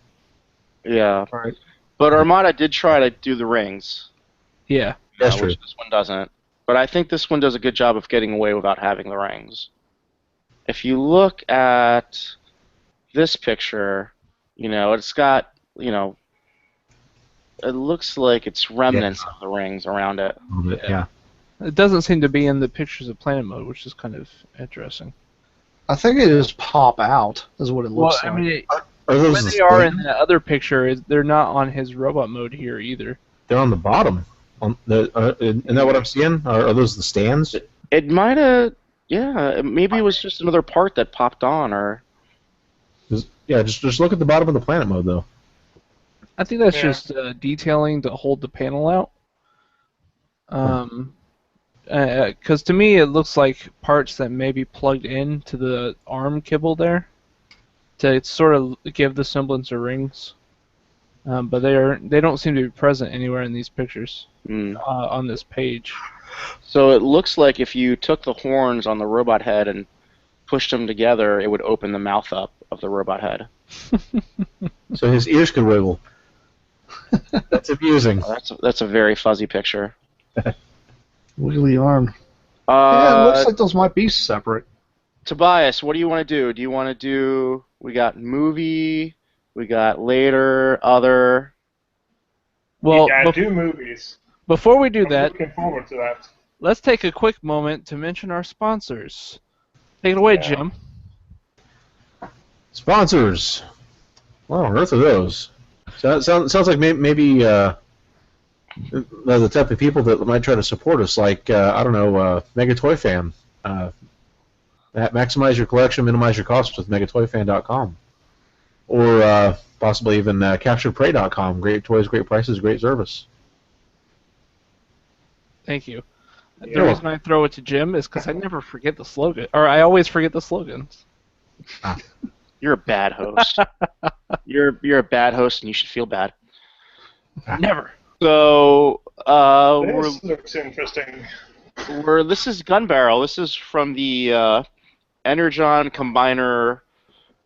A: Yeah.
E: Right.
A: But Armada did try to do the rings.
B: Yeah.
C: That's true.
A: Which this one doesn't. But I think this one does a good job of getting away without having the rings. If you look at this picture, it's got, it looks like it's remnants of the rings around it.
C: A little bit, yeah.
B: It doesn't seem to be in the pictures of planet mode, which is kind of interesting.
E: I think it just pop out, is what it looks like.
B: I mean,
C: Are those
B: when they are in the other picture, they're not on his robot mode here either.
C: They're on the bottom. Isn't that what I'm seeing? Are those the stands?
A: It might have, yeah. Maybe it was just another part that popped on, or.
C: Just look at the bottom of the planet mode, though.
B: I think that's just detailing to hold the panel out. Because to me, it looks like parts that may be plugged in to the arm kibble there to sort of give the semblance of rings. But they don't seem to be present anywhere in these pictures on this page.
A: So it looks like if you took the horns on the robot head and pushed them together, it would open the mouth up of the robot head.
C: So his ears could wiggle. That's amusing.
A: That's a very fuzzy picture.
E: Wiggly arm. Yeah, it looks like those might be separate.
A: Tobias, what do you want to do? Do you want to do... We got movie, we got later, other...
B: Well,
D: yeah, do movies.
B: Before we do
D: I'm
B: that,
D: looking forward to that.
B: Let's take a quick moment to mention our sponsors. Take it away, Jim.
C: Sponsors. What on earth are those? Sounds like maybe the type of people that might try to support us, like Mega Toy Fan. Maximize your collection, minimize your costs with megatoyfan.com, or possibly even capturedprey.com. Great toys, great prices, great service.
B: Thank you. The reason I throw it to Jim is because I never forget the slogan, or I always forget the slogans.
A: You're a bad host. You're a bad host, and you should feel bad.
B: Never.
A: So
D: this looks interesting.
A: This is Gun Barrel. This is from the Energon Combiner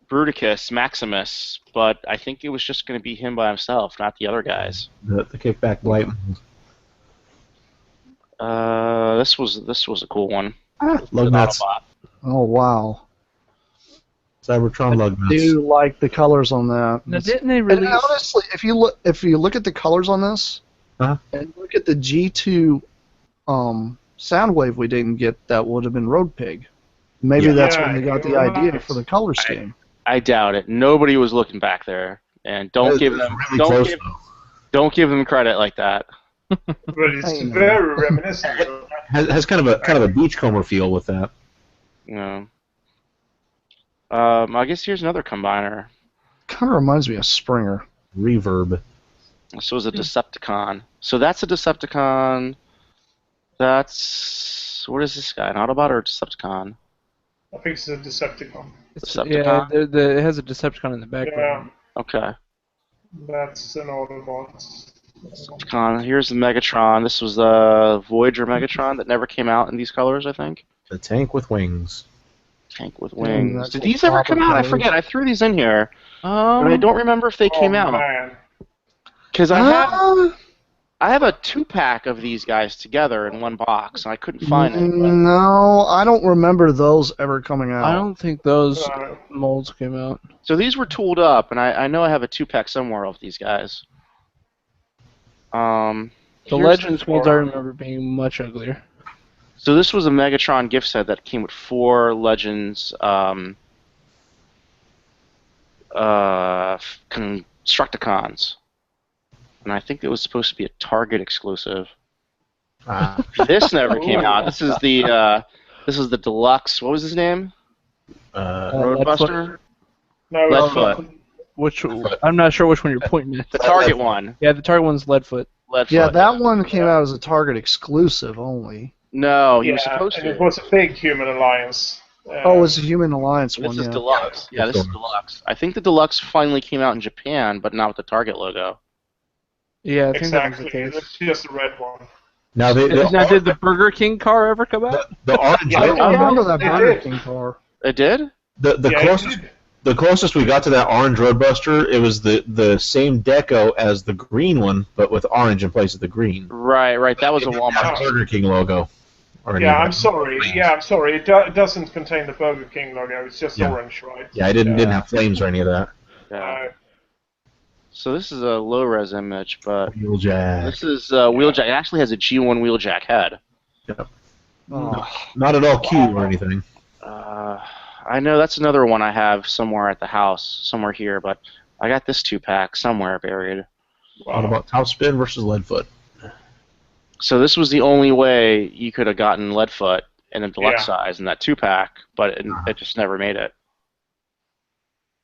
A: Bruticus Maximus, but I think it was just going to be him by himself, not the other guys.
C: The kickback blight.
A: This was a cool one.
C: Lug nuts.
E: Oh wow.
C: Cybertron lug nuts.
E: I do like the colors on that.
B: Now, didn't they release?
E: And honestly, if you look at the colors on this, and look at the G2 Soundwave we didn't get, that would have been Road Pig. Maybe that's when they got the idea for the color scheme.
A: I doubt it. Nobody was looking back there, and don't give them credit like that.
D: But it's very reminiscent.
C: Has kind of a beachcomber feel with that.
A: No. I guess here's another combiner.
E: Kind of reminds me of Springer.
C: Reverb.
A: This was a Decepticon. So that's a Decepticon. That's... What is this guy? An Autobot or a Decepticon?
D: I think it's a Decepticon.
A: Decepticon?
B: Yeah, it has a Decepticon in the background.
D: Yeah,
A: Okay.
D: that's an Autobot.
A: Decepticon. Here's the Megatron. This was the Voyager Megatron that never came out in these colors, I think.
C: The tank with wings.
A: Tank with wings.
E: that's
A: Did
E: what
A: these ever come out? I
E: Papa
A: forget. I threw these in here, and I don't remember if they came out.
D: Man.
A: Because I have a 2-pack of these guys together in one box, and I couldn't find it.
E: No, I don't remember those ever coming out.
B: I don't think those molds came out.
A: So these were tooled up, and I know I have a 2-pack somewhere of these guys.
B: The
A: Here's
B: Legends molds I remember being much uglier.
A: So this was a Megatron gift set that came with 4 Legends Constructicons. And I think it was supposed to be a Target exclusive. This never came out. This is the deluxe. What was his name? Roadbuster?
D: No,
A: Leadfoot.
B: I'm not sure which one you're pointing at.
A: The Target one.
B: Yeah, the Target one's Leadfoot.
A: Leadfoot.
E: Yeah, that one came out as a Target exclusive only.
A: No, he
D: yeah,
A: was supposed
D: and
A: to.
D: it was a big Human Alliance.
E: Oh, it's a Human Alliance one,
A: This is
E: yeah.
A: deluxe. Yeah, this is deluxe. I think the deluxe finally came out in Japan, but not with the Target logo.
B: Yeah, I think that was
D: Exactly.
B: the case.
D: It's just a red one.
C: Now,
B: Now, did the Burger King car ever come out?
C: the orange.
E: I don't remember that
D: They
E: Burger
D: did.
E: King car.
A: It did?
C: The closest we got to that orange Roadbuster, it was the same deco as the green one, but with orange in place of the green.
A: Right. That was a Walmart.
C: Burger King logo.
D: Yeah, I'm sorry. It doesn't contain the Burger King logo. It's just orange, right?
C: Yeah, I didn't have flames or any of that.
A: Yeah. So this is a low-res image, but
C: Wheeljack.
A: this is Wheeljack. It actually has a G1 Wheeljack head.
C: Yep.
E: Oh.
C: Not at all cute or anything.
A: I know that's another one I have somewhere at the house, somewhere here, but I got this 2-pack somewhere buried.
C: What about Top Spin versus Leadfoot?
A: So this was the only way you could have gotten Leadfoot in a deluxe size in that 2-pack, but it just never made it.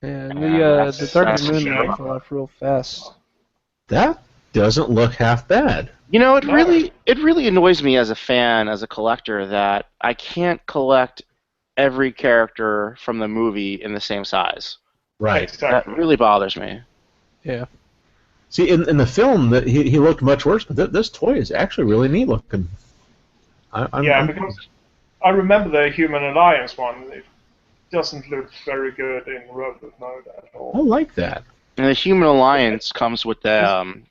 B: Yeah, the
A: That's
B: Target
A: a
B: Moon
A: shame.
B: fell off real fast.
C: That doesn't look half bad.
A: You know, it really annoys me as a fan, as a collector, that I can't collect every character from the movie in the same size.
C: Right.
D: Exactly.
A: That really bothers me.
B: Yeah.
C: See, in the film, he looked much worse, but this toy is actually really neat looking.
D: Because I remember the Human Alliance one. It doesn't look very good in robot mode at all.
C: I like that.
A: And the Human Alliance comes with the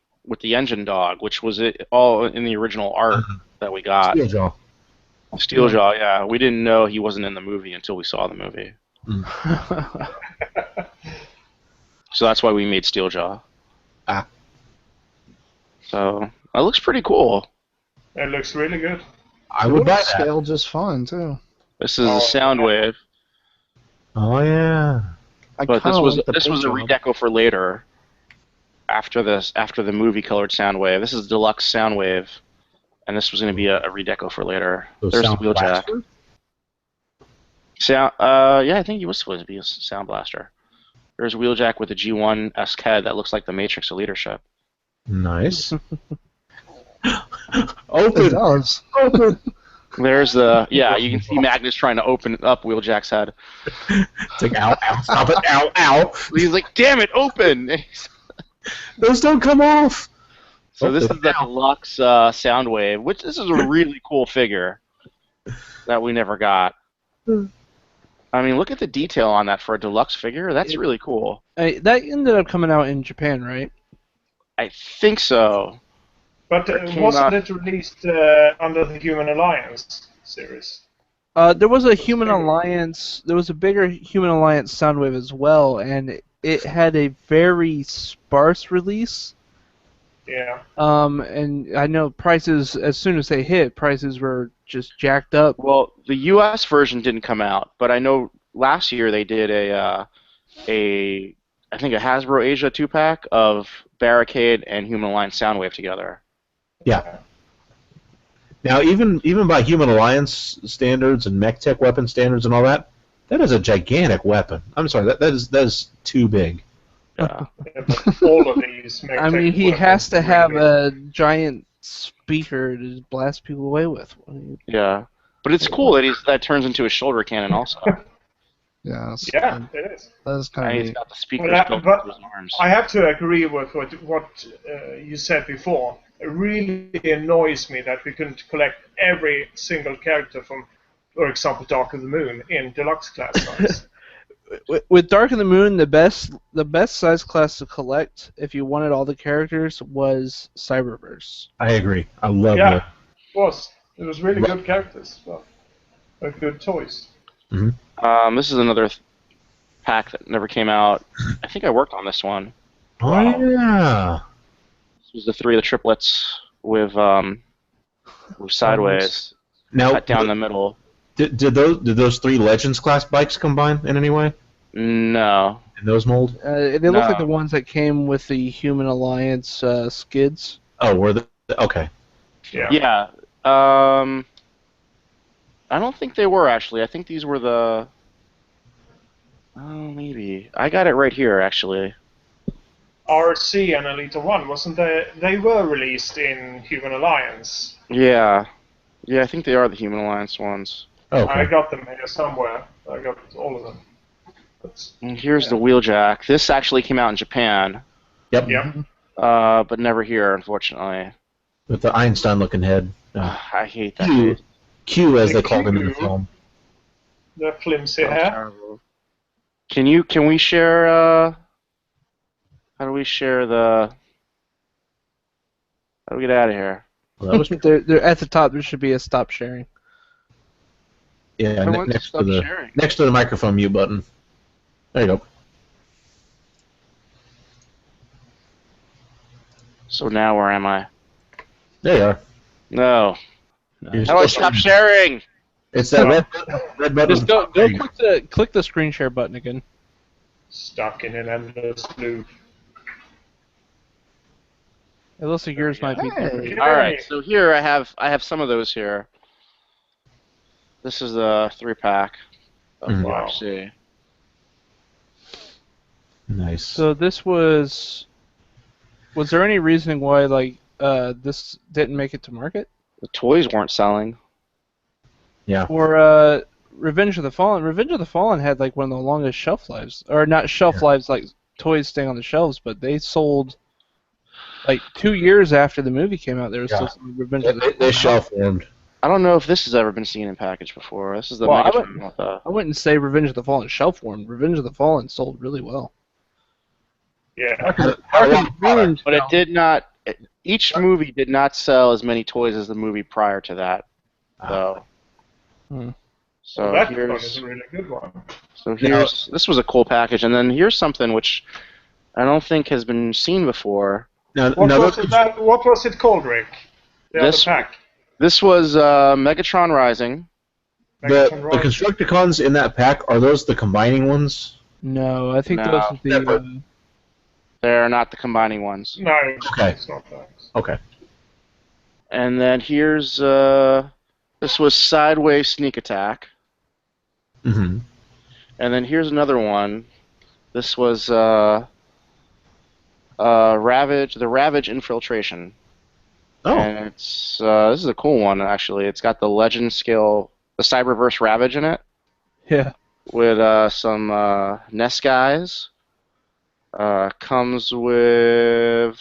A: engine dog, which was all in the original art that we got.
C: Steeljaw.
A: Steeljaw, yeah. We didn't know he wasn't in the movie until we saw the movie. So that's why we made Steeljaw. So that looks pretty cool.
D: It looks really good.
C: I would buy that.
E: Scale just fine too.
A: This is a Soundwave,
C: Oh yeah.
A: but this was a
E: picture.
A: redeco for later. After the movie colored Soundwave, this is deluxe Soundwave, and this was going to be a redeco for later.
C: So
A: There's the
C: Sound
A: Wheeljack.
C: Blaster?
A: Yeah, I think he was supposed to be a Sound Blaster. There's Wheeljack with a G1 esque head that looks like the Matrix of Leadership.
C: Nice.
E: It
C: Open.
E: does.
A: There's the you can see Magnus trying to open up Wheeljack's head.
C: It's like ow, ow, stop it, ow, ow.
A: He's like, "Damn it, open!"
C: Those don't come off.
A: So this is the deluxe Soundwave, which this is a really cool figure that we never got. I mean, look at the detail on that for a deluxe figure. That's really cool.
B: That ended up coming out in Japan, right?
A: I think so.
D: But wasn't it released under the Human Alliance series?
B: There was a Human Alliance. There was a bigger Human Alliance Soundwave as well, and it had a very sparse release.
D: Yeah.
B: And I know prices, as soon as they hit, prices were just jacked up.
A: Well, the U.S. version didn't come out, but I know last year they did I think a Hasbro Asia 2-pack of Barricade and Human Alliance Soundwave together.
C: Yeah. Now, even by Human Alliance standards and MechTech weapon standards and all that, That is a gigantic weapon. I'm sorry, that is too big.
A: Yeah.
D: Yeah, but all of these
B: I mean, he
D: weapons
B: has to have
D: really-
B: a giant speaker to blast people away with.
A: Yeah. But it's cool that that turns into a shoulder cannon also.
E: Yeah.
D: Yeah, it is.
E: That is kind
A: And
E: of
A: he's
E: neat.
A: got the speakers built
D: But
A: into his arms.
D: I have to agree with what you said before. It really annoys me that we couldn't collect every single character from, for example, Dark of the Moon in deluxe class size.
B: With Dark of the Moon, the best size class to collect, if you wanted all the characters, was Cyberverse.
C: I agree. I love
D: Yeah,
C: it.
D: it was really good characters. Well, good toys.
A: This is another pack that never came out. I think I worked on this one.
C: Oh
D: Wow.
C: yeah.
A: This was the three of the triplets with sideways,
C: Now,
A: cut down the middle.
C: did those three Legends class bikes combine in any way?
A: No.
C: In those molds?
B: They look like
A: No.
B: the ones that came with the Human Alliance skids.
C: Oh, were they? Okay.
D: Yeah.
A: Yeah. I don't think they were actually. I think these were the. Oh, maybe. I got it right here actually.
D: RC and Elite 1, wasn't they? They were released in Human Alliance.
A: Yeah. Yeah, I think they are the Human Alliance ones.
C: Oh,
D: I
C: okay.
D: got them here somewhere. I got all of them. But,
A: And here's the wheeljack. This actually came out in Japan,
C: Yep.
D: yeah.
A: but never here, unfortunately.
C: With the Einstein-looking head.
A: I hate that.
C: Q,
A: dude.
C: Q as
D: The
C: they called him in the
D: Q.
C: film.
D: The flimsy
A: That was
D: hair.
A: terrible. Can we share, how do we share the, how do we get out of here?
C: Well, that was
B: They're at the top. There should be a stop sharing.
C: yeah.
A: I want to
C: Next to
A: stop
C: the
A: sharing.
C: next to the microphone mute button. There you go.
A: So now where am I?
C: There you are.
A: No.
C: You're
A: How do I
C: still-
A: stop sharing?
C: It's that red button.
B: Just go click the screen share button again.
D: Stuck in an endless loop.
B: It looks like yours might be different.
E: Hey.
A: All right. So here I have some of those here. This is a 3-pack of
C: Mhm.
D: Wow.
A: RC.
C: Nice.
B: So this was there any reasoning why this didn't make it to market?
A: The toys weren't selling.
C: Yeah.
B: Or Revenge of the Fallen? Revenge of the Fallen had like one of the longest shelf lives, or not shelf lives like toys staying on the shelves, but they sold like 2 years after the movie came out. There was still some Revenge of the Fallen.
C: They shelf warmed.
A: I don't know if this has ever been seen in package before. This is the
B: Well, I
A: Megatron with the.
B: I wouldn't say Revenge of the Fallen shelf warmed. Revenge of the Fallen sold really well.
D: Yeah.
A: But it did not. Each movie did not sell as many toys as the movie prior to that, though.
B: Hmm.
A: So
D: Well, that one
A: here's.
D: is a really good one.
A: So here's. This was a cool package, and then here's something which I don't think has been seen before.
C: Now,
D: What
C: now
D: was
C: those-
D: it? What was it called, Rick? The
A: This-
D: other pack.
A: This was Megatron Rising.
C: the
D: Megatron Rise.
C: Constructicons in that pack, are those the combining ones?
B: No, I think
A: No.
B: those are the.
C: Separate.
A: They're not the combining ones.
D: No,
C: Okay.
D: it's not that.
C: Okay.
A: And then here's this was Sideways Sneak Attack.
C: Mm-hmm.
A: And then here's another one. This was Ravage, the Ravage Infiltration.
C: Oh.
A: And it's this is a cool one actually. It's got the Legend scale, the Cyberverse Ravage in it,
B: Yeah.
A: with some Nest guys. Comes with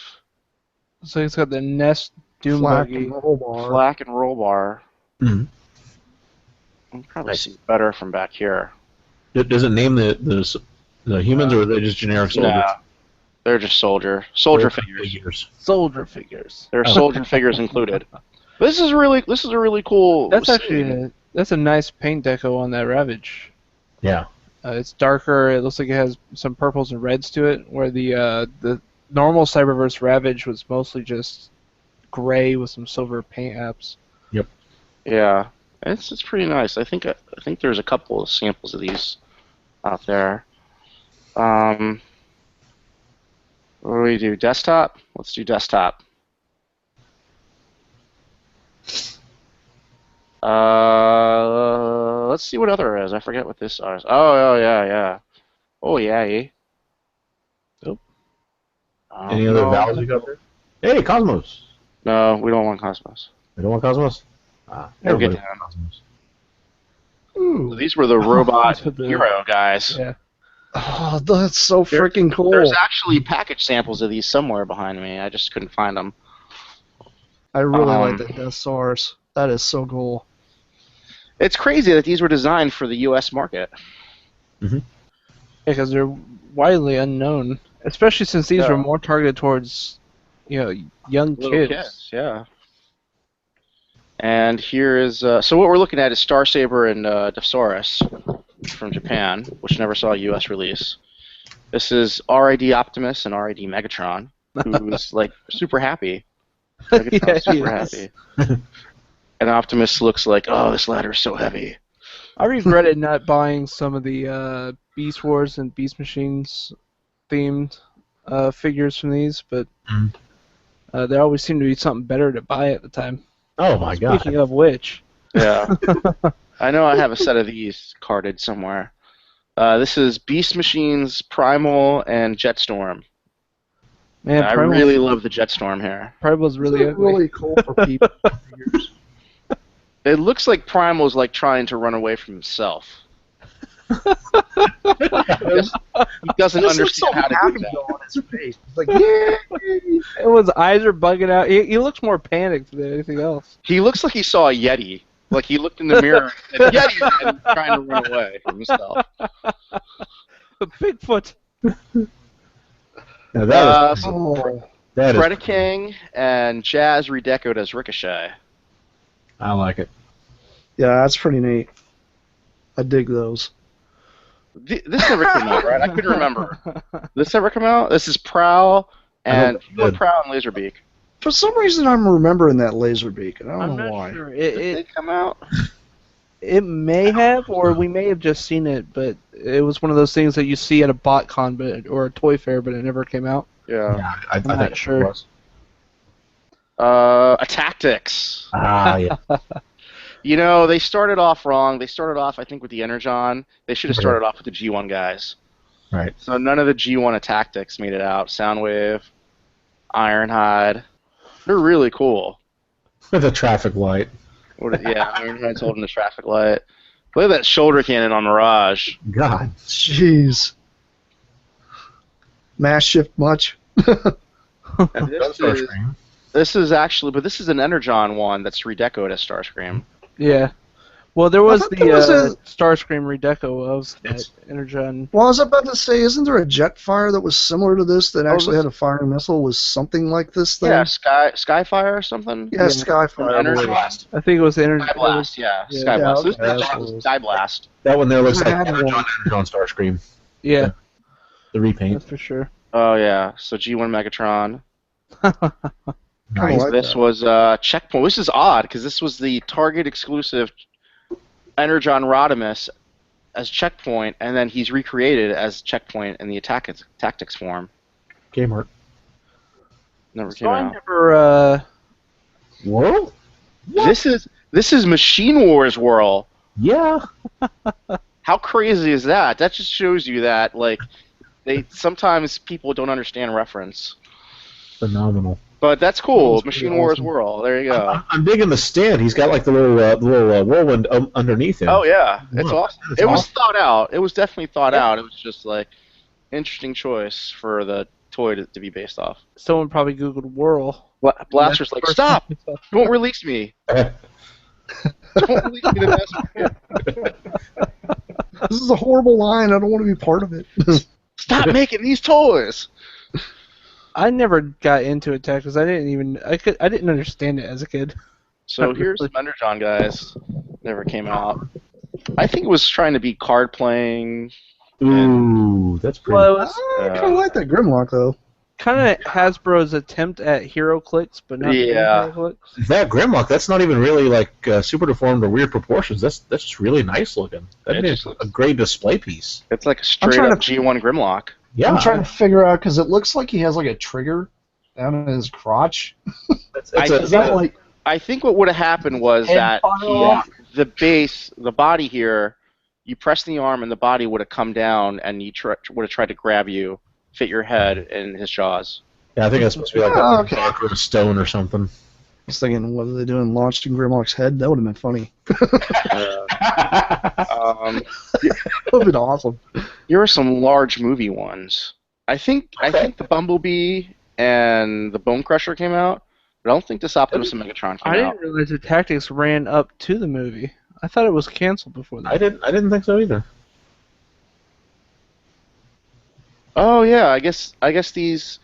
B: So it's got the Nest Doom
E: Flak
B: Buggy.
E: and roll bar.
A: Flak and Roll Bar.
C: Mhm.
A: You can probably
C: Nice.
A: see it better from back here.
C: Does it name the humans, or are they just generic soldiers?
A: Nah, they're just soldier figures.
B: Soldier figures.
A: There are soldier figures included. This is a really cool.
B: That's
A: scene.
B: actually that's a nice paint deco on that Ravage.
C: Yeah.
B: It's darker. It looks like it has some purples and reds to it, where the normal Cyberverse Ravage was mostly just gray with some silver paint apps.
A: Yeah, it's pretty nice. I think there's a couple of samples of these out there. What do we do? Desktop? Let's do desktop. let's see what other is. I forget what this is. Oh, yeah. Oh, yeah. Oh.
C: Any other valves you got there? Hey, Cosmos.
A: No, we don't want Cosmos.
C: We don't want Cosmos?
A: We'll get
C: everybody
A: down.
C: wants Cosmos.
E: Ooh.
A: So these were the robot
B: the-
A: hero guys.
B: Yeah.
E: Oh, that's so
A: There-
E: freaking cool.
A: There's actually package samples of these somewhere behind me. I just couldn't find them.
E: I really like
A: um,
E: the Death Stars. That is so cool.
A: It's crazy that these were designed for the U.S. market.
B: Because they're widely unknown, especially since these
A: Yeah.
B: were more targeted towards, young
A: Little
B: kids.
A: yeah. And here is so what we're looking at is Starsaber and Depsaurus from Japan, which never saw a U.S. release. This is RID Optimus and RID Megatron, who's like super happy. Megatron's
B: Yeah, he
A: super
B: is.
A: happy. And Optimus looks like, oh, this ladder is so heavy.
B: I regretted not buying some of the Beast Wars and Beast Machines themed figures from these, but there always seemed to be something better to buy at the time.
C: Oh my god.
B: Speaking of which,
A: Yeah. I know I have a set of these carded somewhere. This is Beast Machines, Primal, and Jetstorm.
B: man,
A: I
B: Primal's,
A: really love the Jetstorm here.
B: Primal's really
E: These are
B: ugly.
E: really cool for people. figures.
A: It looks like Primal's like trying to run away from himself. He doesn't
E: This looks so
A: understand how to
E: happy
A: do that.
E: on his face. It's like, yay!
B: And his eyes are bugging out. He looks more panicked than anything else.
A: He looks like he saw a Yeti. Like he looked in the mirror and said, Yeti, and trying to run away from himself.
B: Bigfoot.
C: Now that is,
E: Oh,
C: that is
A: Predaking and Jazz redecoed as Ricochet.
C: I like it.
E: yeah, that's pretty neat. I dig those.
A: This never came out, right? I couldn't remember. This ever come out? This is Prowl and
C: I don't-
A: Prowl and Laserbeak.
E: For some reason, I'm remembering that Laserbeak, and I don't
B: I'm
E: know
B: not
E: why.
B: sure.
A: Did they come out?
B: It may have, or we may have just seen it, but it was one of those things that you see at a BotCon or a toy fair, but it never came out.
A: Yeah.
C: Yeah, I
B: not
C: think
B: sure.
C: it was.
A: A Tactics.
C: Yeah.
A: You know, they started off wrong. They started off, I think, with the Energon. They should have started off with the G1 guys.
C: Right.
A: So none of the G1 Tactics made it out. Soundwave, Ironhide. They're really cool.
C: With a traffic light.
A: Yeah, Ironhide's holding the traffic light. Look at that shoulder cannon on Mirage.
C: God.
E: Jeez. Mass shift much?
A: And this is actually, but this is an Energon one that's redecoed as Starscream.
B: Yeah. Well, there was
E: thought
B: the
E: there was a-
B: Starscream redeco of that
C: It's-
B: Energon.
E: Well, I was about to say, isn't there a Jetfire that was similar to this that actually had a firing missile? Was something like this thing?
A: Yeah, Skyfire or something?
E: Yeah, Skyfire. I
A: Energy
E: believe.
A: Blast.
B: I think it was the Energon.
A: Sky Blast, yeah.
B: Yeah.
A: Sky Blast.
E: Yeah,
A: This
E: okay.
A: is Sky Blast.
C: That one there looks like
E: I had one.
C: Energon Starscream.
B: Yeah,
C: The repaint.
B: that's for sure.
A: Oh, yeah. So G1 Megatron.
E: Kinda
C: Nice.
E: like
A: This
E: that.
A: was Checkpoint. This is odd because this was the Target exclusive Energon Rodimus as Checkpoint, and then he's recreated as Checkpoint in the Tactics form.
C: Kmart.
A: Never
B: So
A: came
B: I
A: out.
B: never.
C: Whoa?
A: This is Machine Wars Whirl.
C: Yeah.
A: How crazy is that? That just shows you that like sometimes people don't understand reference.
C: Phenomenal.
A: But that's cool.
E: That's pretty
A: Machine Wars
E: awesome.
A: Whirl. There you go.
C: I'm digging the stand. He's got like the little whirlwind underneath him.
A: Oh yeah, it's
C: Wow,
A: awesome.
C: that's
A: It was
C: awesome.
A: thought out. It was definitely thought out. It was just like interesting choice for the toy to be based off.
B: Someone probably Googled Whirl.
A: Blaster's like, stop! Don't release me! Don't release me to mass market.
E: This is a horrible line. I don't want to be part of it.
A: Stop making these toys!
B: I never got into Attack because I didn't understand it as a kid.
A: So here's some Energon guys. Never came out. I think it was trying to be card playing.
C: Ooh, that's pretty.
B: Well, it was
E: I kind of like that Grimlock, though.
B: kind of Hasbro's attempt at hero clicks, but not
A: Yeah.
B: hero clicks.
C: That Grimlock, that's not even really like super deformed or weird proportions. That's just really nice looking. That
A: It
C: is
A: just
C: a great display piece.
A: It's like a straight
E: trying
A: up
E: to-
A: G1 Grimlock.
C: Yeah,
E: I'm trying to figure out because it looks like he has like a trigger down in his crotch.
C: it's
A: I-
C: a-
E: Is that like
A: I think what would have happened was
F: Head
A: that
F: fall off.
A: the base, the body here, you press the arm and the body would have come down and he would have tried to grab you, fit your head in his jaws.
C: Yeah, I think that's supposed to be like
E: Oh,
C: a
E: okay.
C: dark or a stone or something.
E: I was thinking, what are they doing? Launched in Grimlock's head? That would have been funny.
A: Um,
E: That would have been awesome.
A: here are some large movie ones. I think the Bumblebee and the Bone Crusher came out, but I don't think this Optimus and Megatron came
B: I
A: out.
B: didn't realize the Tactics ran up to the movie. I thought it was canceled before that.
C: I didn't think so either.
A: Oh yeah, I guess these.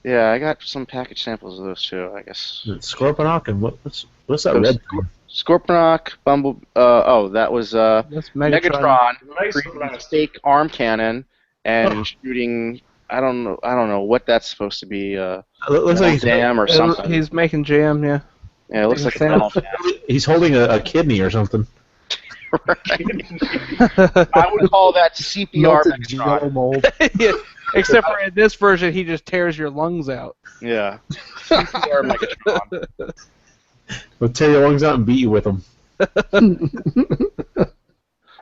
A: Yeah, I got some package samples of those too. I guess.
C: Scorponok and what's that
A: Those-
C: red thing?
A: Scorponok, Bumble. That was
B: That's
A: Megatron
D: Nice
A: creating a
D: blast.
A: fake arm cannon and shooting. I don't know what that's supposed to be.
C: It looks like
A: Jam or something.
B: He's making jam, yeah.
A: Yeah, it looks like a
B: Sam.
A: metal jam.
C: he's holding a kidney or something.
A: I would call that CPR
E: Melted
A: Megatron.
E: jello mold.
B: Yeah, except for in this version, he just tears your lungs out.
A: Yeah. CPR Megatron.
C: We'll tear your lungs out and beat you with them.
A: Look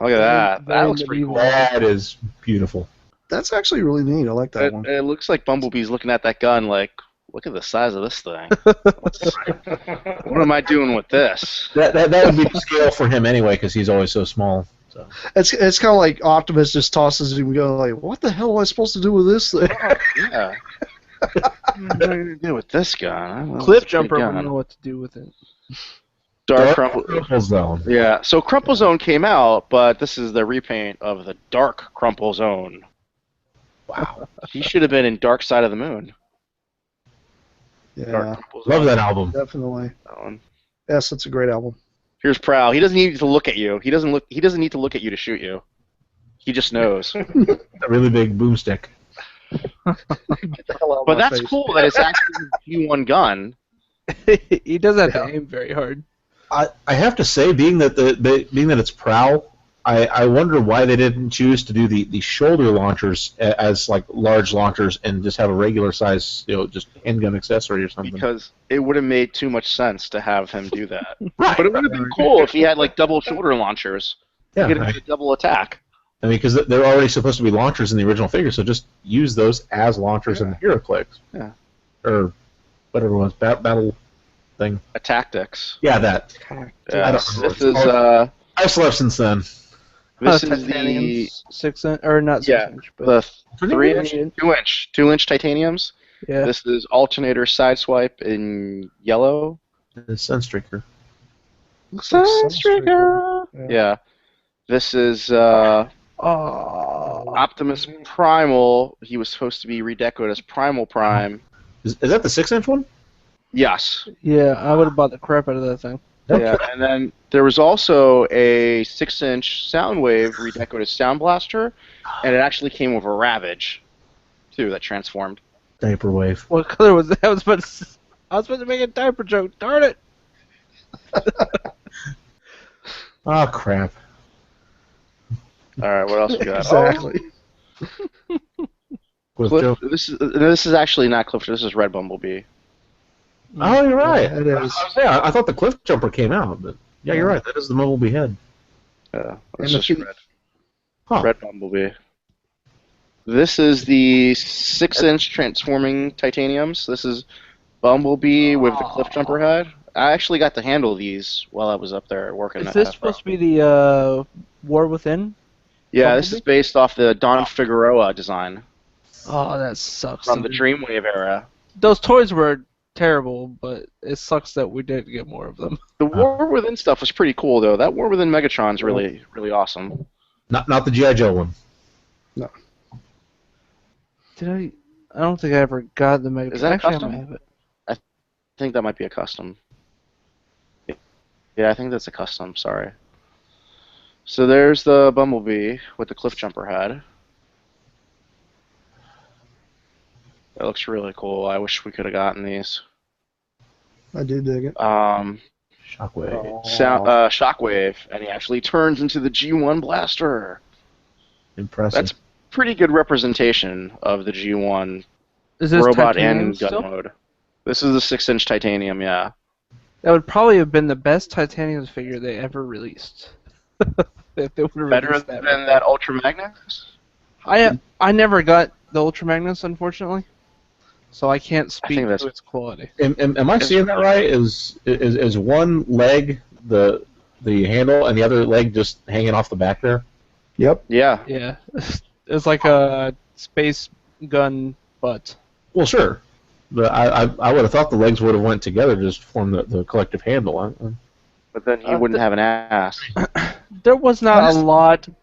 A: at that. That
B: Very
A: looks pretty
B: medieval.
A: cool.
C: That is beautiful.
E: That's actually really neat. I like that
A: It,
E: one.
A: it looks like Bumblebee's looking at that gun like, look at the size of this thing. What am I doing with this?
C: That would be the scale for him anyway, because he's always so small. So
E: It's kind of like Optimus just tosses him and goes like, "What the hell am I supposed to do with this thing?"
A: Yeah. What am I going to do with this gun? I don't know,
B: Cliff
A: it's a big
B: Jumper
A: gun.
B: would know what to do with it.
A: Dark Crumple.
C: Crumple Zone.
A: Yeah, so Crumple Zone came out, but this is the repaint of the Dark Crumple Zone. Wow. He should have been in Dark Side of the Moon. Dark
E: Yeah,
A: Crumple Zone.
C: Love that album.
E: definitely.
A: That one.
E: Yes, that's a great album.
A: Here's Prowl. He doesn't need to look at you. He doesn't need to look at you to shoot you. He just knows.
C: A really big boomstick.
E: Get the hell out of
A: But
E: my
A: that's
E: face.
A: cool that it's actually a G1 gun.
B: He does have to aim very hard.
C: I have to say, being that being that it's Prowl, I wonder why they didn't choose to do the shoulder launchers as like large launchers and just have a regular size, just handgun accessory or something.
A: Because it would have made too much sense to have him do that.
C: Right.
A: But it would have been cool if he had like double shoulder launchers.
C: Yeah,
A: He could have had a double attack.
C: I mean, because they're already supposed to be launchers in the original figure, so just use those as launchers in the HeroClix.
A: Yeah.
C: Or whatever it was, battle thing.
A: A tactics.
C: Yeah, that.
A: Yeah,
C: I don't know.
A: this is
C: I've slept since then.
A: this is
B: Titanium
A: the
B: 6 inch, or not 6
A: Yeah,
B: inch, but
A: the 3-inch, 2-inch titaniums.
B: yeah.
A: This is alternator sideswipe in yellow.
C: The Sunstreaker.
A: Sunstreaker.
E: Yeah.
A: Yeah. This is
B: Oh,
A: Optimus Primal. He was supposed to be redecorated as Primal Prime.
C: Is that the 6-inch one?
A: Yes.
B: yeah. I would have bought the crap out of that thing.
A: Yeah, and then there was also a 6-inch Soundwave redecorated Sound Blaster, and it actually came with a Ravage, too, that transformed.
C: Diaper Wave.
B: What color was that? I was about to make a diaper joke. Darn it!
C: Oh, crap.
A: All right, what else we got?
E: Exactly.
C: With
A: Cliff,
C: Joe.
A: this is actually not Cliff. This is Red Bumblebee.
C: Oh, you're right.
E: Yeah, it is.
C: I thought the Cliff Jumper came out, but yeah, you're right. That is the Bumblebee head.
A: Yeah,
E: And
A: it's
E: the
A: just
E: feet-
A: red.
C: Huh.
A: Red Bumblebee. This is the 6-inch transforming titaniums. This is Bumblebee with the Cliff Jumper head. I actually got to handle these while I was up there working.
B: Is
A: at
B: this
A: Hasbro.
B: supposed to be the War Within?
A: Yeah, this is based off the Don Figueroa design
B: Oh, that sucks.
A: from the Dreamwave era.
B: Those toys were terrible, but it sucks that we didn't get more of them.
A: The War Within stuff was pretty cool, though. That War Within Megatron's really, really awesome.
C: Not the G.I. Joe one.
B: Did I? I don't think I ever got the Megatron.
A: Is that a
B: Actually,
A: custom?
B: I might have it.
A: I think that might be a custom. Yeah, I think that's a custom, sorry. So there's the Bumblebee with the Cliff Jumper head. That looks really cool. I wish we could have gotten these.
E: I do dig it.
C: Shockwave.
A: Shockwave, and he actually turns into the G1 Blaster.
C: Impressive.
A: That's pretty good representation of the G1
B: Is this
A: robot
B: titanium
A: and gun
B: still?
A: mode. This is the 6-inch titanium, yeah.
B: That would probably have been the best Titanium figure they ever released. If they would have
A: Better
B: released
A: than
B: that.
A: that Ultra Magnus?
B: I never got the Ultra Magnus, unfortunately, so I can't speak
A: think that's-
B: to its quality.
C: Am I seeing that right? Is one leg the handle and the other leg just hanging off the back there?
E: Yep.
A: Yeah.
B: Yeah, it's like a space gun butt.
C: Well, sure. But I would have thought the legs would have went together to just form the collective handle.
A: But then he wouldn't have an ass.
B: There was not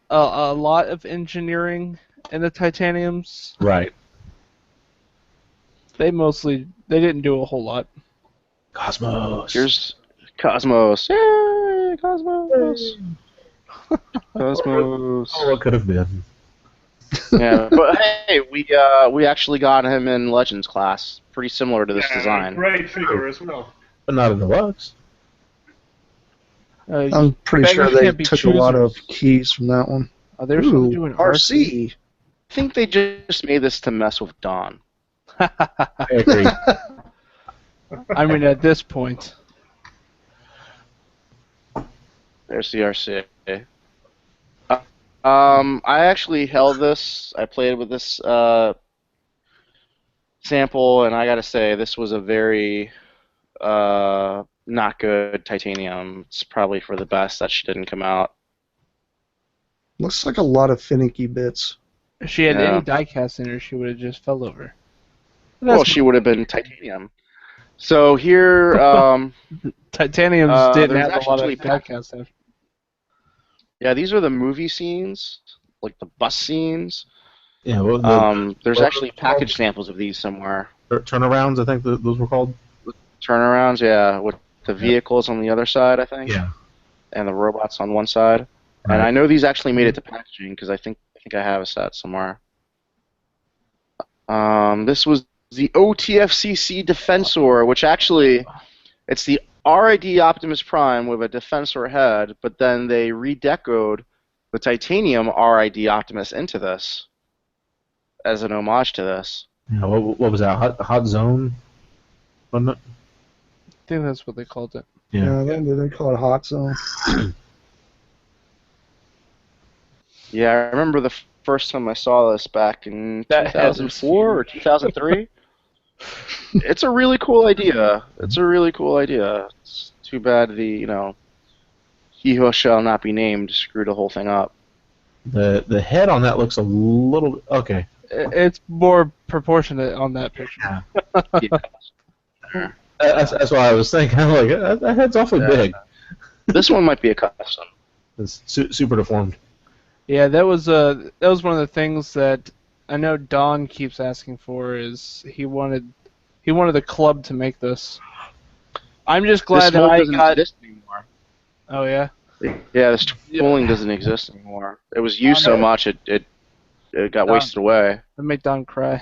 B: a lot of engineering in the Titaniums.
C: Right.
B: They didn't do a whole lot.
C: Cosmos.
A: Here's Cosmos. Yay, Cosmos. Cosmos.
C: Oh, what could have been.
A: Yeah, but hey, we actually got him in Legends class. Pretty similar to this design.
D: Great figure as well.
C: But not in the deluxe.
E: I'm pretty sure
B: beggars
E: they
B: can't be
E: took a lot of
B: choosers.
E: keys from that one.
B: Oh, they were supposed to do
E: Ooh,
B: an
E: RC.
A: I think they just made this to mess with Dawn.
C: I agree.
B: I mean, at this point.
A: There's the RC. I actually held this. I played with this sample, and I gotta say, this was a very not good Titanium. It's probably for the best that she didn't come out.
E: Looks like a lot of finicky bits.
B: If she had
A: Yeah.
B: any diecast in her, she would have just fell over.
A: Well, she would have been Titanium. So here,
B: Titaniums didn't
A: there's
B: have a lot of
A: actually
B: diecast in it.
A: yeah, these are the movie scenes, like the bus scenes.
C: Yeah. Well,
A: There's actually package samples of these somewhere.
C: turnarounds, I think those were called.
A: Turnarounds, yeah, with the vehicles on the other side, I think.
C: Yeah.
A: And the robots on one side.
C: Right.
A: And I know these actually made it to packaging because I think I have a set somewhere. This was the OTFCC Defensor, which actually, it's the RID Optimus Prime with a Defensor head, but then they redecoed the Titanium RID Optimus into this as an homage to this.
C: Yeah. What was that? Hot Zone? Wasn't it?
B: I think that's what they called it.
E: Yeah, they call it Hot Zone.
A: Yeah, I remember the first time I saw this back in
B: That head is
A: 2004 or 2003. It's a really cool idea. It's a really cool idea. It's too bad he who shall not be named screwed the whole thing up.
C: The head on that looks a little okay.
B: It's more proportionate on that picture.
A: Yeah.
C: That's why I was thinking. I'm like, that head's awfully big.
A: This one might be a custom.
C: It's super deformed.
B: Yeah, that was one of the things that I know Don keeps asking for. Is he wanted the club to make this. I'm just glad
A: This
B: that
A: mold
B: I
A: doesn't
B: got.
A: exist anymore.
B: Oh yeah.
A: Yeah, this tooling doesn't exist anymore. It was used so much it got wasted away.
B: That made Don cry.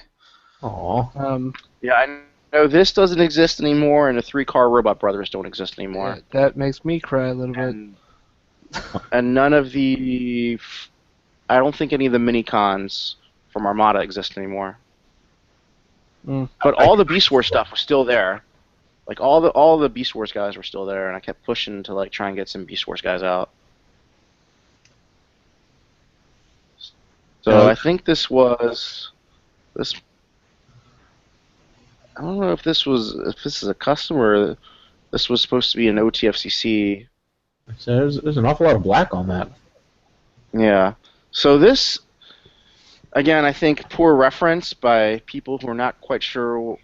C: Aw.
A: Yeah, I know this doesn't exist anymore, and the 3-car Robot Brothers don't exist anymore.
B: That makes me cry a little bit.
A: And none of the... I don't think any of the mini-cons from Armada exist anymore.
B: Mm.
A: But all the Beast Wars stuff was still there. Like, all the Beast Wars guys were still there, and I kept pushing to, like, try and get some Beast Wars guys out. So I think this was... I don't know if this is a custom or this was supposed to be an OTFCC.
C: So there's an awful lot of black on that.
A: Yeah. So this, again, I think poor reference by people who are not quite sure,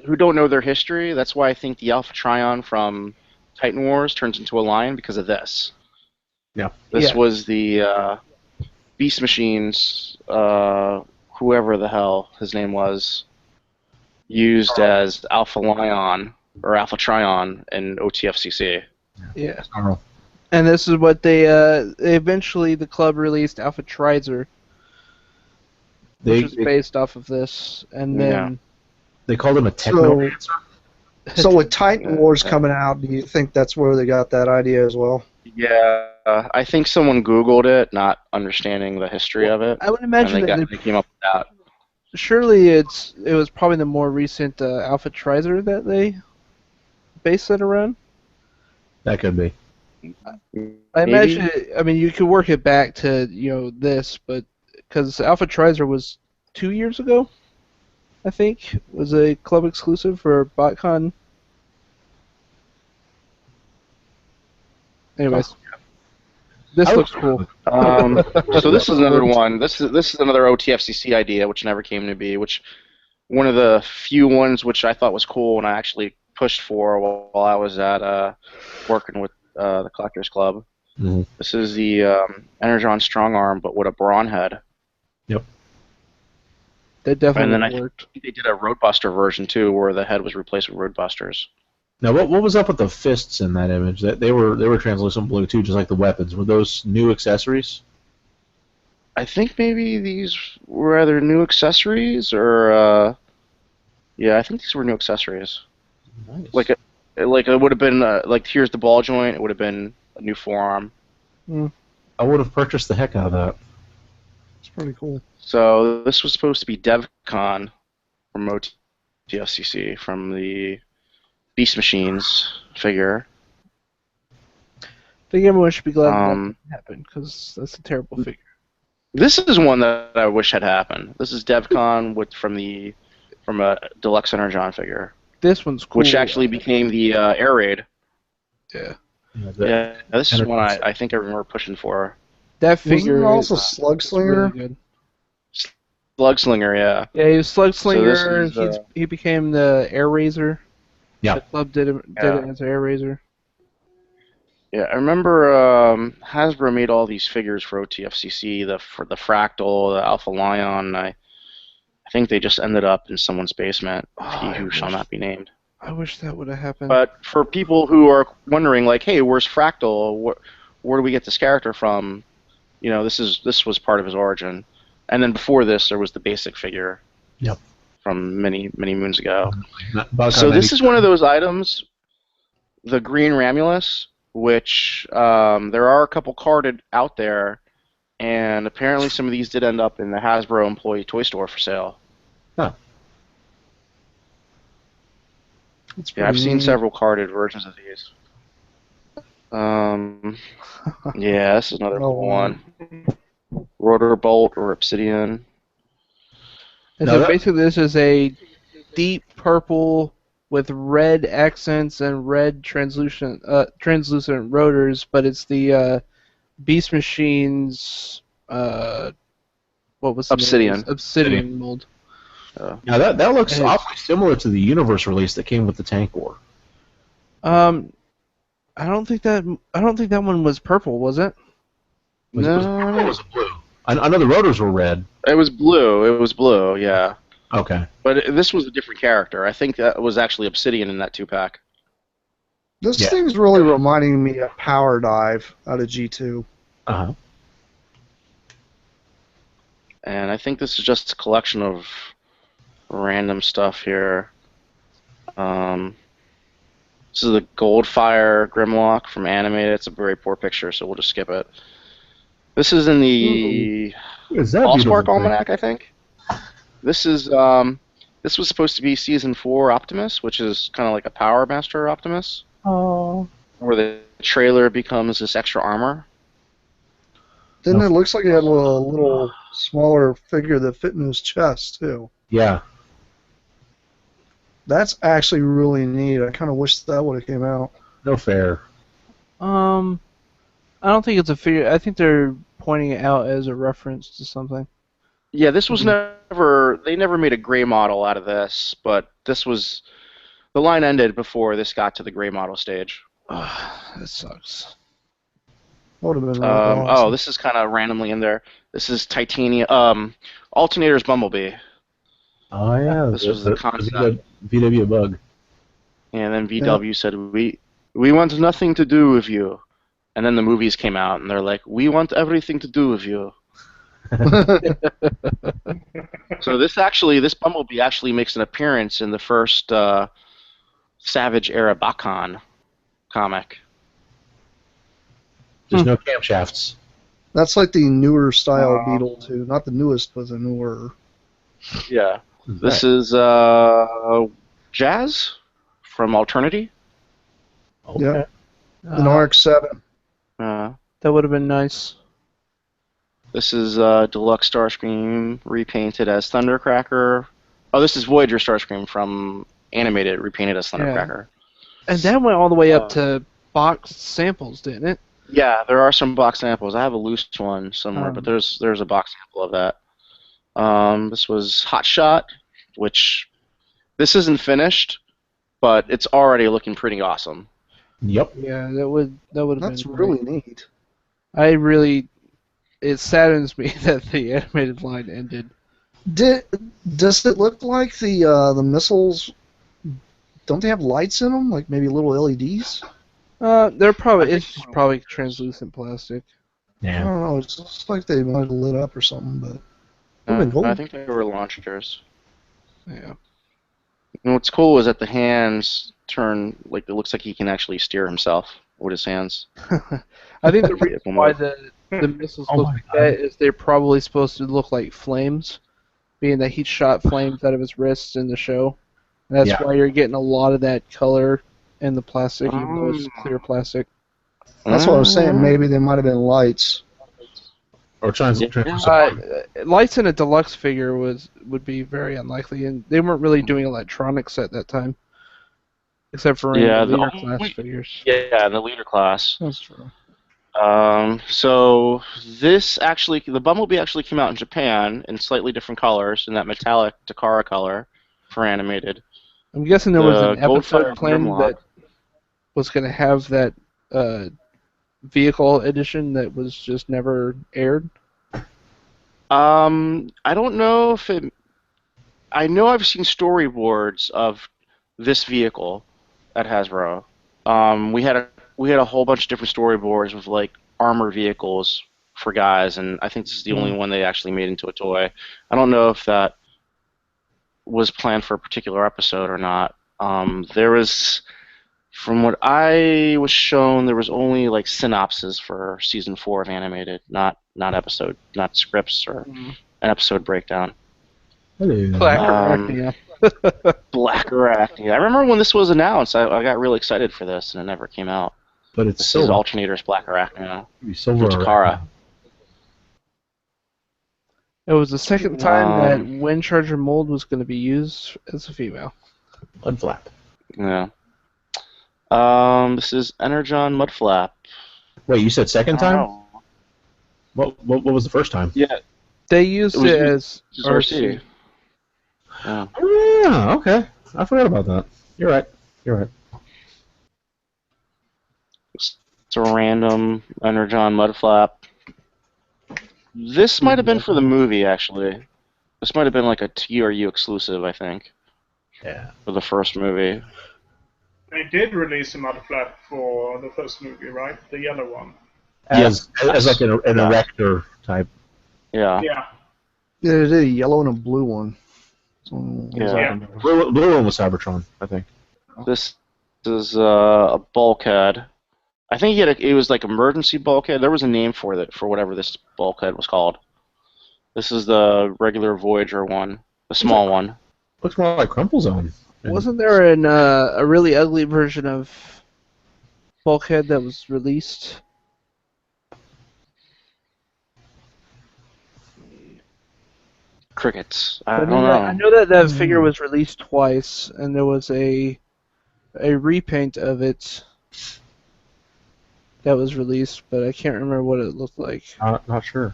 A: who don't know their history. That's why I think the Alpha Trion from Titan Wars turns into a lion because of this.
C: Yeah.
A: This was the Beast Machines, whoever the hell his name was, used as Alpha Lion or Alpha Trion in OTFCC.
B: Yeah.
C: Snarl.
B: And this is what they eventually the club released Alpha Trizer, which is based off of this, and then
C: They called him a techno.
E: So with Titan Wars coming out, do you think that's where they got that idea as well?
A: Yeah, I think someone Googled it, not understanding the history of it.
B: I would imagine
A: and they came up with that.
B: Surely it was probably the more recent Alpha Trizer that they space set around?
C: That could be.
B: I
A: Maybe.
B: imagine. I mean, you could work it back to this, but because Alpha Trizer was 2 years ago, I think, was a club exclusive for BotCon. Anyways, this looks cool.
A: So this is another one. This is another OTFCC idea, which never came to be. Which one of the few ones which I thought was cool, and I actually pushed for while I was at working with the Collectors Club.
C: Mm-hmm.
A: This is the Energon Strong Arm, but with a brawn head.
C: Yep.
B: That definitely
A: And then I
B: worked.
A: think they did a Roadbuster version too, where the head was replaced with Roadbusters.
C: Now, what was up with the fists in that image? That they were translucent blue too, just like the weapons. Were those new accessories?
A: I think maybe these were either new accessories or yeah, I think these were new accessories.
C: Nice.
A: Like it would have been like here's the ball joint. It would have been a new forearm.
C: I would have purchased the heck out of that.
E: It's pretty cool.
A: So this was supposed to be DevCon from OTFCC from the Beast Machines figure.
B: I think everyone should be glad that
A: Um,
B: didn't happen, because that's a terrible figure.
A: This is one that I wish had happened. This is DevCon from a deluxe Energon figure,
B: This one's cool.
A: which actually became the Air Raid.
B: Yeah.
A: Yeah, this is one I think I remember pushing for.
B: That
E: Wasn't
B: figure
E: it also
B: is
E: Slugslinger?
B: really good.
A: Slugslinger, yeah.
B: Yeah, he was Slugslinger.
A: So this is,
B: he became the Air Razor.
C: Yeah.
B: The club did it as Air Razor.
A: Yeah, I remember Hasbro made all these figures for OTFCC, for the Fractal, the Alpha Lion. I think they just ended up in someone's basement, he who shall not be named.
B: I wish that would have happened.
A: But for people who are wondering, like, hey, where's Fractal? Where do we get this character from? This was part of his origin. And then before this, there was the basic figure.
C: Yep.
A: From many, many moons ago.
C: About
A: So this
C: 90
A: is one of those items, the green Ramulus, which there are a couple carded out there, and apparently some of these did end up in the Hasbro employee toy store for sale.
C: Huh.
A: Yeah, I've seen several carded versions of these. Yeah, this is another cool one. Rotor Bolt or Obsidian.
B: And
C: No,
B: so
C: that-
B: basically this is a deep purple with red accents and red translucent rotors, but it's the Beast Machines what was the
A: Obsidian.
B: name? Obsidian mold.
C: Now that looks
B: And it's-
C: awfully similar to the Universe release that came with the Tank War.
B: I don't think that one was purple, was it?
C: It was blue. I know the rotors were red.
A: It was blue. It was blue, yeah.
C: Okay.
A: But this was a different character. I think that was actually Obsidian in that 2-pack.
E: This
C: Yeah.
E: thing's really reminding me of Power Dive out of G2.
C: Uh-huh.
A: And I think this is just a collection of random stuff here. This is the Goldfire Grimlock from Animated. It's a very poor picture, so we'll just skip it. This is in the
C: Is that
A: Allspark
C: beautiful thing?
A: Almanac, I think. This is this was supposed to be Season 4 Optimus, which is kind of like a Power Master Optimus,
B: Oh.
A: where the trailer becomes this extra armor.
E: Then it looks like he had a little smaller figure that fit in his chest, too.
C: Yeah.
E: That's actually really neat. I kind of wish that would have came out.
C: No fair.
B: I don't think it's a figure. I think they're pointing it out as a reference to something.
A: Yeah, this was never. They never made a gray model out of this, but this was. The line ended before this got to the gray model stage.
B: That sucks.
E: That would have been really
A: Oh,
E: awesome.
A: this is kind of randomly in there. This is Titanium. Alternator's Bumblebee.
C: Oh yeah.
A: This was the concept.
C: VW bug.
A: And then VW said, we want nothing to do with you. And then the movies came out, and they're like, we want everything to do with you. So this Bumblebee actually makes an appearance in the first Savage era Bakan comic.
C: Just no camshafts.
E: That's like the newer style Beetle, too. Not the newest, but the newer.
A: Yeah. This is Jazz from Alternity.
C: Okay.
E: Yep. An RX-7.
B: That would have been nice.
A: This is Deluxe Starscream repainted as Thundercracker. Oh, this is Voyager Starscream from Animated repainted as Thundercracker.
B: And that went all the way up to box samples, didn't it?
A: Yeah, there are some box samples. I have a loose one somewhere, but there's a box sample of that. This was Hot Shot, which this isn't finished, but it's already looking pretty awesome.
C: Yep.
B: Yeah, that would have been
E: That's
B: great.
E: really neat.
B: It saddens me that the animated line ended.
E: Does it look like the missiles? Don't they have lights in them, like maybe little LEDs?
B: It's just probably translucent plastic.
E: I
C: Yeah.
E: don't know. It looks like they might have lit up or something, but would've been cool.
A: I think they were launchers.
B: Yeah.
A: And what's cool is that the hands turn, like, it looks like he can actually steer himself with his hands.
B: I think the reason why the missiles look like that is they're probably supposed to look like flames, being that he shot flames out of his wrists in the show. And that's why you're getting a lot of that color in the plastic, even though it's clear plastic.
E: That's what I was saying. Maybe they might have been lights.
C: Or
B: Lights in a deluxe figure would be very unlikely, and they weren't really doing electronics at that time, except for in the leader class figures.
A: Yeah, the leader class.
B: That's true.
A: So this actually, the Bumblebee actually came out in Japan in slightly different colors, in that metallic Takara color for animated.
B: I'm guessing there was an episode
A: Goldfire
B: planned
A: Grimlock.
B: that was going to have that vehicle edition that was just never aired.
A: I don't know if it. I know I've seen storyboards of this vehicle at Hasbro. We had a whole bunch of different storyboards with like armor vehicles for guys, and I think this is the only one they actually made into a toy. I don't know if that was planned for a particular episode or not. There was, from what I was shown, there was only like synopses for season 4 of animated, not scripts or an episode breakdown.
B: Black
A: Black Arachnia. I remember when this was announced, I got really excited for this, and it never came out.
C: But it's
A: This
C: silver.
A: is Alternator's Black Arachnia.
C: Silver
A: From Takara.
B: It was the second time that Wind Charger mold was going to be used as a female.
C: Mudflap.
A: Yeah. This is Energon Mudflap.
C: Wait, you said second time?
A: Oh.
C: What was the first time?
A: Yeah.
B: They used it as
A: RC. Yeah.
C: Oh, yeah, okay. I forgot about that. You're right.
A: It's a random Energon Mudflap. This might have been for the movie, actually. This might have been like a TRU exclusive, I think,
C: Yeah.
A: for the first movie.
D: They did release a Mudflap for the first movie, right? The yellow one.
C: Yes, as like an erector type.
A: Yeah.
D: Yeah.
E: Yeah, they did a yellow and a blue one.
A: Yeah.
C: Blue one was Cybertron, I think.
A: This is a bulkhead. I think it was like emergency bulkhead. There was a name for it, for whatever this bulkhead was called. This is the regular Voyager one, the small one.
C: Looks more like Crumple Zone.
B: Wasn't there a really ugly version of Bulkhead that was released?
A: Crickets. I don't know.
B: I know that figure was released twice, and there was a repaint of it that was released, but I can't remember what it looked like.
C: Not sure.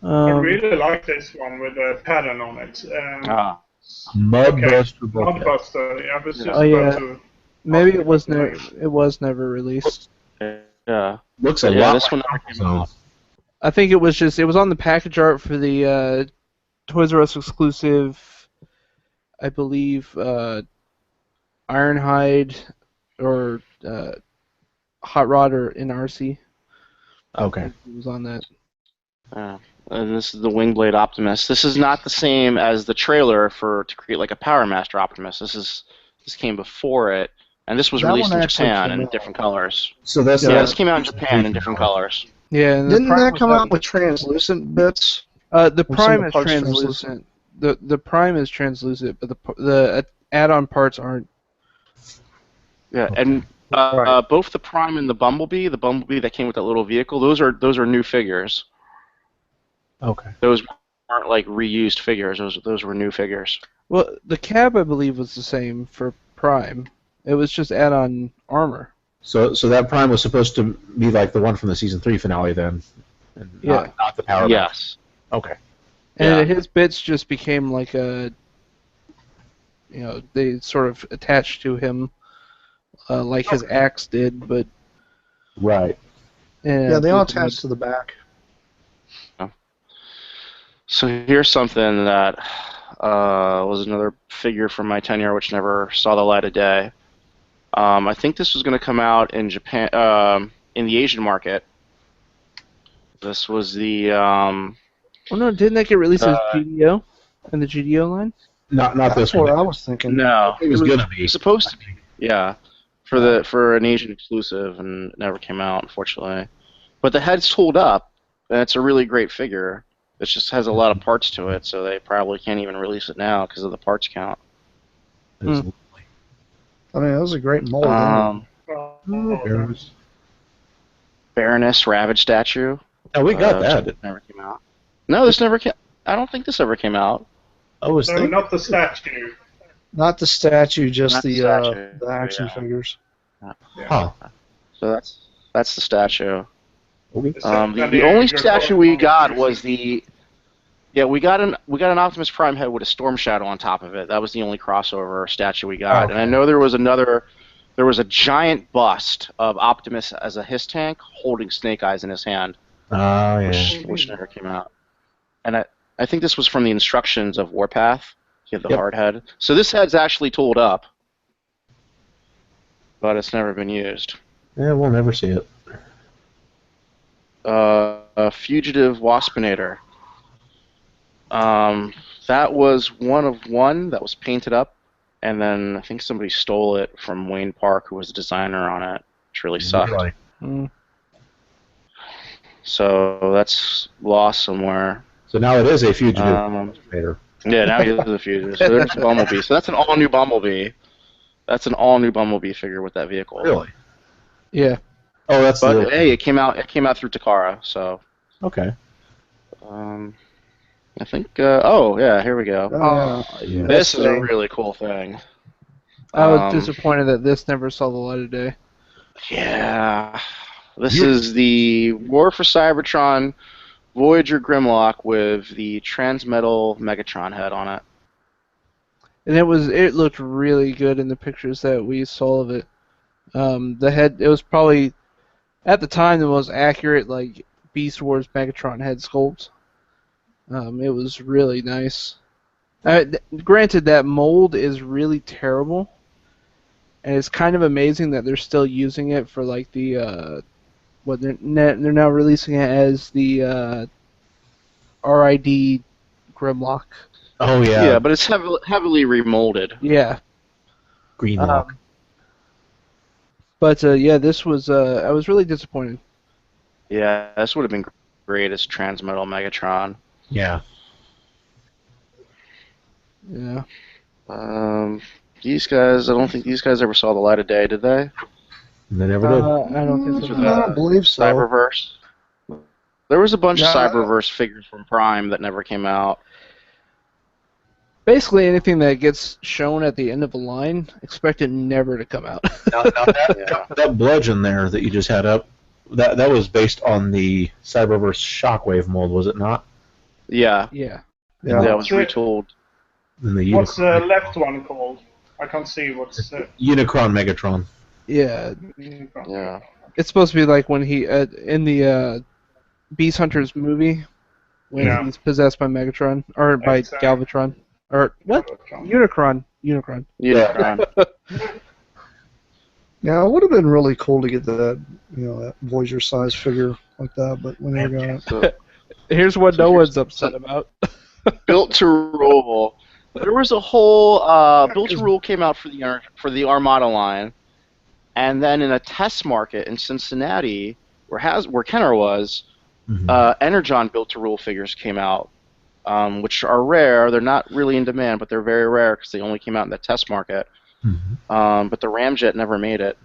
D: I really like this one with a pattern on it.
C: Mudbuster Bulkhead.
D: Mudbuster. I was just
B: yeah.
D: to.
B: Maybe it was never released.
A: Yeah.
C: Looks a
A: Yeah,
C: lot
A: this
C: like
A: one-
C: Crumple Zone.
B: I think it was on the package art for the Toys R Us exclusive, I believe, Ironhide or Hot Rod or NRC.
C: Okay.
B: It was on that.
A: And this is the Wingblade Optimus. This is not the same as the trailer to create like a Power Master Optimus. This came before it, and this was
E: That
A: released
E: one
A: in
E: actually
A: Japan
E: came
A: in
E: out.
A: different colors.
C: So that's
A: Yeah, this came out in Japan in different colors.
B: Yeah, and
E: Didn't
B: Prime
E: that
B: was
E: come out with translucent bits?
B: the
E: Or
B: Prime
E: some
B: is
E: parts
B: translucent. The Prime is translucent, but the add-on parts aren't.
A: Yeah, and
E: Right.
A: Both the Prime and the Bumblebee that came with that little vehicle, those are new figures.
C: Okay.
A: Those aren't like reused figures. Those were new figures.
B: Well, the cab I believe was the same for Prime. It was just add-on armor.
C: So that Prime was supposed to be like the one from the season 3 finale then, and
B: Yeah.
C: not the power.
A: Yes.
C: Okay.
B: And
A: Yeah.
B: his bits just became like a, they sort of attached to him, like his axe did, but.
C: Right.
E: Yeah, they all attach to the back.
A: So here's something that was another figure from my tenure which never saw the light of day. I think this was going to come out in Japan, in the Asian market. This was the.
B: Oh no! Didn't that get released as GDO in the GDO line?
C: Not
E: That's
C: this
E: what
C: one.
E: I was thinking.
A: No,
C: It was gonna be
A: supposed to be. Yeah, for an Asian exclusive, and it never came out, unfortunately. But the head's tooled up, and it's a really great figure. It just has a lot of parts to it, so they probably can't even release it now because of the parts count.
C: It's
E: I mean, it was a great mold.
A: Baroness Ravage statue.
C: Oh, we got that.
A: It never came out. No, this never came. I don't think this ever came out.
C: I was
D: No,
C: thinking.
D: not the statue.
E: Not the statue, just
A: Not the
E: the
A: statue,
E: action
A: yeah.
E: figures.
C: Huh.
A: So that's the statue.
C: Okay.
A: The only statue we got was the. Yeah, we got an Optimus Prime head with a Storm Shadow on top of it. That was the only crossover statue we got.
C: Okay.
A: And I know there was a giant bust of Optimus as a HISS tank holding Snake Eyes in his hand,
C: Oh, yeah.
A: which never came out. And I think this was from the instructions of Warpath. He had the
C: Yep.
A: hard head. So this head's actually tooled up, but it's never been used.
C: Yeah, we'll never see it.
A: A Fugitive Waspinator. That was one of one that was painted up, and then I think somebody stole it from Wayne Park, who was the designer on it, which really sucked.
C: Really.
B: Mm.
A: So that's lost somewhere.
C: So now it is a fugitive later.
A: Yeah, now he is a fugitive. So there's Bumblebee. So that's an all-new Bumblebee. That's an all-new Bumblebee figure with that vehicle.
C: Really?
B: Yeah.
C: Oh, that's
A: But
C: the.
A: hey, it came out through Takara. So
C: Okay.
A: I think. Oh yeah, here we go.
C: Yeah.
A: This is a really cool thing.
B: I was disappointed that this never saw the light of day.
A: Yeah. This is the War for Cybertron Voyager Grimlock with the Transmetal Megatron head on it.
B: And it looked really good in the pictures that we saw of it. The head, it was probably at the time the most accurate like Beast Wars Megatron head sculpt. It was really nice. Granted, that mold is really terrible, and it's kind of amazing that they're still using it for like the they're now releasing it as the RID Grimlock.
C: Oh, yeah.
A: Yeah, but it's heavily remolded.
B: Yeah.
C: Green lock.
B: But yeah, this was I was really disappointed.
A: Yeah, this would have been great as Transmetal Megatron.
C: Yeah.
B: Yeah.
A: These guys, I don't think these guys ever saw the light of day, did they?
C: They never did.
B: I don't think so.
E: I don't believe so.
A: Cyberverse. There was a bunch of
E: Yeah.
A: Cyberverse figures from Prime that never came out.
B: Basically, anything that gets shown at the end of a line, expect it never to come out.
C: Now that bludgeon there that you just had up, that was based on the Cyberverse Shockwave mold, was it not?
A: Yeah,
B: Yeah.
E: Yeah.
A: that was retooled.
C: In the
D: What's the
C: Unicron,
D: left one called? I can't see what's.
C: Unicron Megatron.
B: Yeah.
A: Yeah.
B: It's supposed to be like when he in the Beast Hunters movie when
D: Yeah.
B: he's possessed by Megatron or by
D: Exactly.
B: Galvatron or what? Unicron.
A: Unicron.
E: Yeah, it would have been really cool to get that, that Voyager size figure like that, but we never got it.
A: So,
B: Here's what no one's upset about.
A: built to rule. There was a whole built to rule came out for the Armada line, and then in a test market in Cincinnati, where Kenner was, Energon built to rule figures came out, which are rare. They're not really in demand, but they're very rare because they only came out in the test market. But the Ramjet never made it.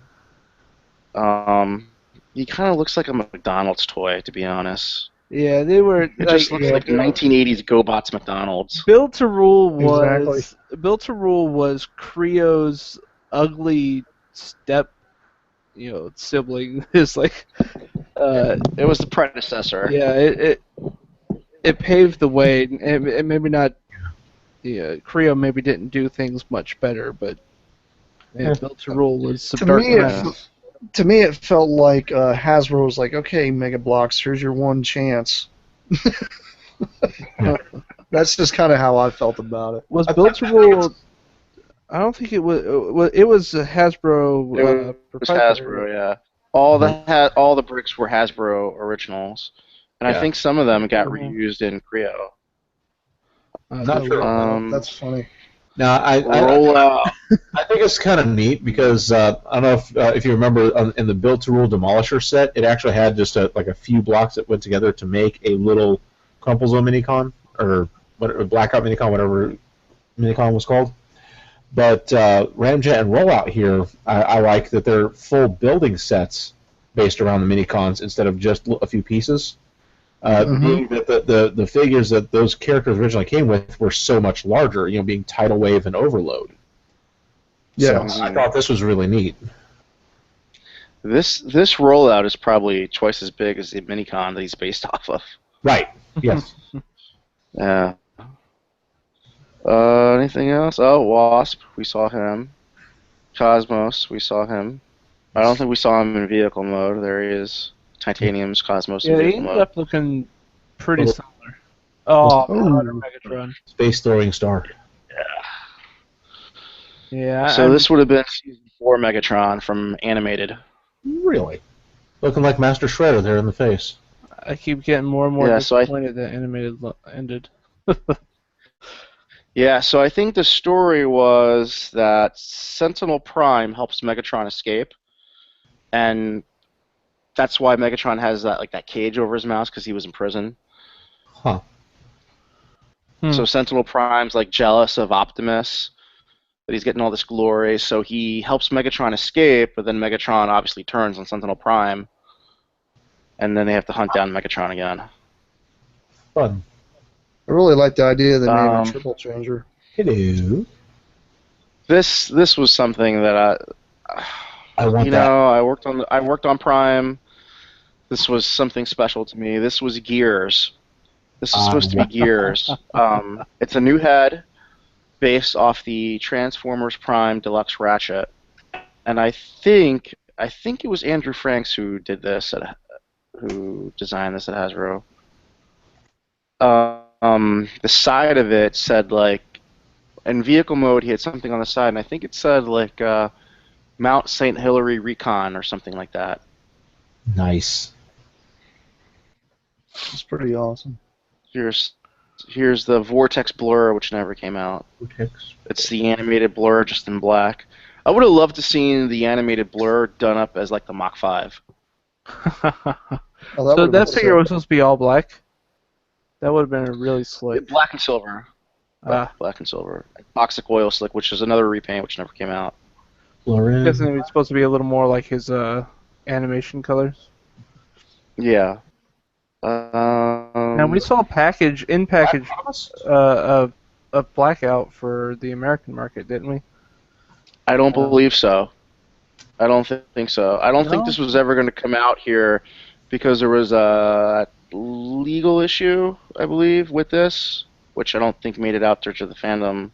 A: He kind of looks like a McDonald's toy, to be honest.
B: Yeah, they were.
A: It just looks like
D: yeah.
A: 1980s GoBots McDonald's.
B: Built to Rule was
E: Exactly.
B: Built to Rule was Creo's ugly step, sibling. It's like,
A: It was the predecessor.
B: yeah, it paved the way. It maybe not. Yeah, Creo maybe didn't do things much better, but man, Built to Rule was some
E: To
B: dark
E: me,
B: times.
E: to me, it felt like Hasbro was like, okay, Mega Bloks, here's your one chance. That's just kind of how I felt about it.
B: Was Built to Rule? I don't think it was. It was a Hasbro.
A: It was
B: proprietary.
A: Hasbro, yeah. All the bricks were Hasbro originals, and I
C: Yeah.
A: think some of them got
B: Mhm.
A: reused in Creo.
C: Not sure.
E: That's funny.
C: Now,
A: Roll out.
C: I think it's kind of neat because I don't know if you remember in the Built to Rule Demolisher set, it actually had just like a few blocks that went together to make a little Crumplezone minicon or Blackout minicon, whatever minicon was called. But Ramjet and Rollout here, I like that they're full building sets based around the minicons instead of just a few pieces. Being that the figures that those characters originally came with were so much larger, being Tidal Wave and Overload.
E: Yeah.
C: So I thought this was really neat.
A: This rollout is probably twice as big as the minicon that he's based off of.
C: Right. Yes.
A: Yeah. Anything else? Oh, Wasp. We saw him. Cosmos. We saw him. I don't think we saw him in vehicle mode. There he is. Titanium's Cosmos in
B: Yeah, he
A: vehicle
B: ended
A: mode.
B: up looking pretty
C: Little-
B: similar. Oh,
E: Oh.
B: Modern Megatron.
C: Space Throwing Star.
B: Yeah.
A: So this would have been Season 4 Megatron from Animated.
C: Really? Looking like Master Shredder there in the face.
B: I keep getting more and more
A: Yeah, so I-
B: disappointed that animated ended.
A: Yeah, so I think the story was that Sentinel Prime helps Megatron escape, and that's why Megatron has that cage over his mouth because he was in prison.
C: Huh.
A: So Sentinel Prime's jealous of Optimus, that he's getting all this glory, so he helps Megatron escape, but then Megatron obviously turns on Sentinel Prime, and then they have to hunt down Megatron again.
C: Fun.
E: I really like the idea that they made
A: Um,
E: a triple changer.
C: Hello.
A: This was something that
C: I want that.
A: I worked on Prime. This was something special to me. This was Gears. This is supposed to be Gears. It's a new head based off the Transformers Prime Deluxe Ratchet, and I think it was Andrew Franks who did this who designed this at Hasbro. The side of it said in vehicle mode he had something on the side, and I think it said Mount St. Hilary Recon or something like that.
C: Nice.
E: It's pretty awesome.
A: Here's the Vortex Blur, which never came out.
C: Vortex.
A: It's the animated Blur just in black. I would have loved to see the animated Blur done up as the Mach 5.
E: Oh,
B: So
E: would've
B: that
E: been
B: figure
E: sick.
B: was supposed to be all black. That would have been a really slick.
A: Black and silver. Black and silver. Toxic Oil Slick, which is another repaint which never came out.
B: I'm guessing it was supposed to be a little more like his animation colors.
A: Yeah.
B: Now we saw a package of Blackout for the American market, didn't we?
A: I don't believe so. I don't think so. I don't think
B: No?
A: this was ever going to come out here because there was a legal issue, I believe, with this, which I don't think made it out there to the fandom.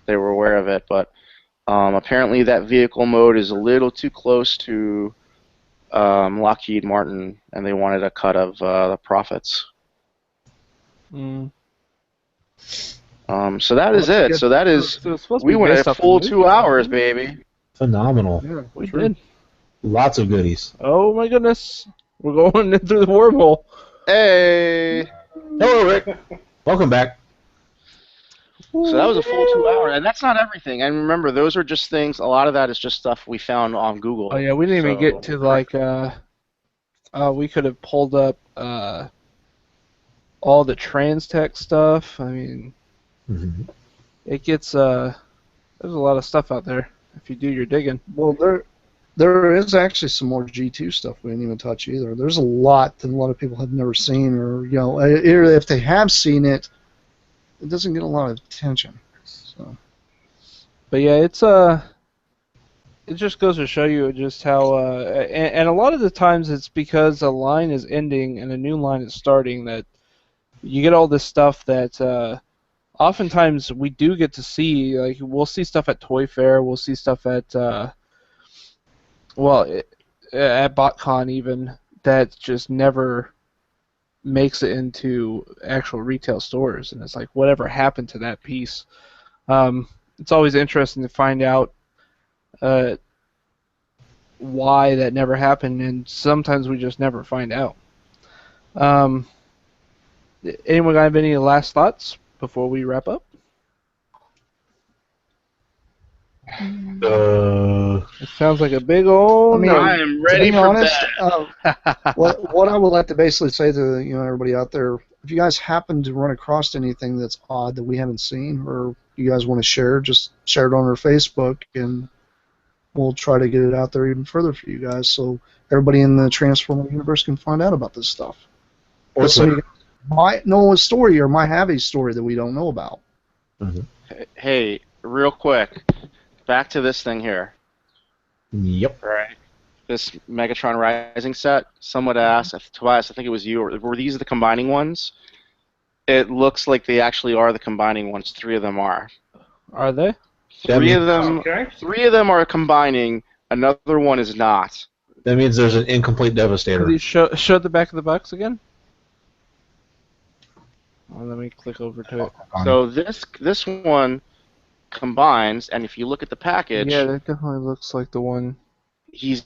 A: They were aware of it, but apparently that vehicle mode is a little too close to Lockheed Martin, and they wanted a cut of the profits.
B: Mm.
A: So that is it. So that is.
B: So it's supposed to
A: We
B: be
A: went
B: based
A: a
B: off the
A: full
B: movie.
A: 2 hours, baby.
C: Phenomenal.
E: Yeah,
B: We
E: true.
B: did.
C: Lots of goodies.
B: Oh my goodness, we're going in through the wormhole.
A: Hey.
C: Hello, Rick. Welcome back.
A: So that was a full 2 hours, and that's not everything. And remember, those are just things. A lot of that is just stuff we found on Google.
B: Oh yeah, we didn't even
A: So-
B: get to we could have pulled up all the trans tech stuff. I mean,
C: Mm-hmm.
B: it gets there's a lot of stuff out there if you do your digging.
E: Well, there is actually some more G2 stuff we didn't even touch either. There's a lot that a lot of people have never seen, or if they have seen it, it doesn't get a lot of attention. So.
B: But yeah, it just goes to show you just how, and a lot of the times it's because a line is ending and a new line is starting that you get all this stuff that oftentimes we do get to see. Like, we'll see stuff at Toy Fair, we'll see stuff at, at BotCon even, that just never makes it into actual retail stores, and it's like, whatever happened to that piece? It's always interesting to find out why that never happened, and sometimes we just never find out. Anyone got any last thoughts before we wrap up? It sounds like a big old.
E: I mean,
A: I am ready
E: to be
A: for
E: honest,
A: bed.
E: what I would like to basically say to everybody out there, if you guys happen to run across anything that's odd that we haven't seen, or you guys want to share, just share it on our Facebook, and we'll try to get it out there even further for you guys, so everybody in the Transformer universe can find out about this stuff. Or some of you guys might know a story or might have a story that we don't know about.
C: Mm-hmm.
A: Hey, real quick, back to this thing here.
C: Yep.
A: Right. This Megatron Rising set. Someone asked, Tobias, I think it was you, were these the combining ones? It looks like they actually are the combining ones. 3 of them are.
B: Are they?
A: Three of them.
D: Okay.
A: 3 of them are combining. Another one is not.
C: That means there's an incomplete Devastator.
B: Could you show the back of the box again? Well, let me click over to it.
A: So this one combines, and if you look at the package,
B: Yeah, that definitely looks like the one.
A: you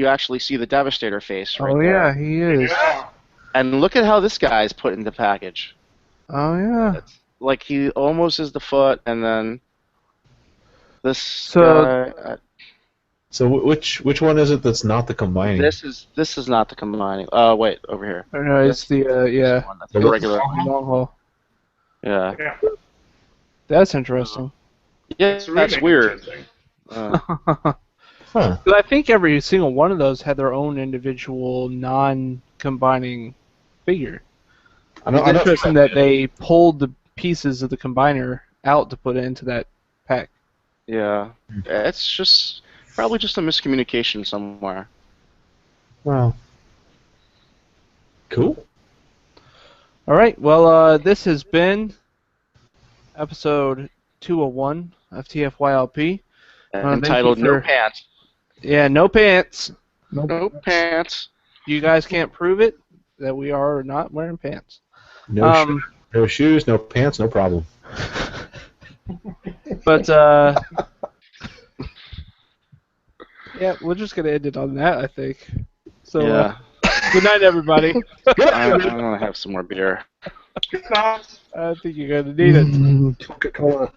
A: actually see the Devastator face right
B: Oh
A: there.
B: yeah, he is.
D: Yeah.
A: And look at how this guy is put in the package.
B: Oh yeah.
A: It's like he almost is the foot, and then this
B: So-
A: guy.
C: So which one is it that's not the combining?
A: This is not the combining. Wait, over here.
B: Oh, no, it's the yeah.
A: This one, that's the regular.
B: Long haul.
A: Yeah.
D: Yeah.
B: That's interesting.
A: Yeah,
D: It's really
A: that's weird.
D: interesting.
C: Huh.
B: But I think every single one of those had their own individual non-combining figure. It's interesting that they pulled the pieces of the combiner out to put it into that pack.
A: Yeah. It's just probably just a miscommunication somewhere.
C: Wow. Cool.
B: All right. Well, this has been episode 201 of TFYLP. thank
A: Entitled
B: you
A: No
B: for-
A: Pants.
B: Yeah, no pants.
A: No pants.
B: You guys can't prove it that we are not wearing pants.
C: No, no shoes, no pants, no problem.
B: But yeah, we're just gonna end it on that, I think. So
A: Yeah.
B: good night, everybody.
A: I'm gonna have some more beer.
D: Good night.
B: I think you're gonna need it.
E: Coca-Cola.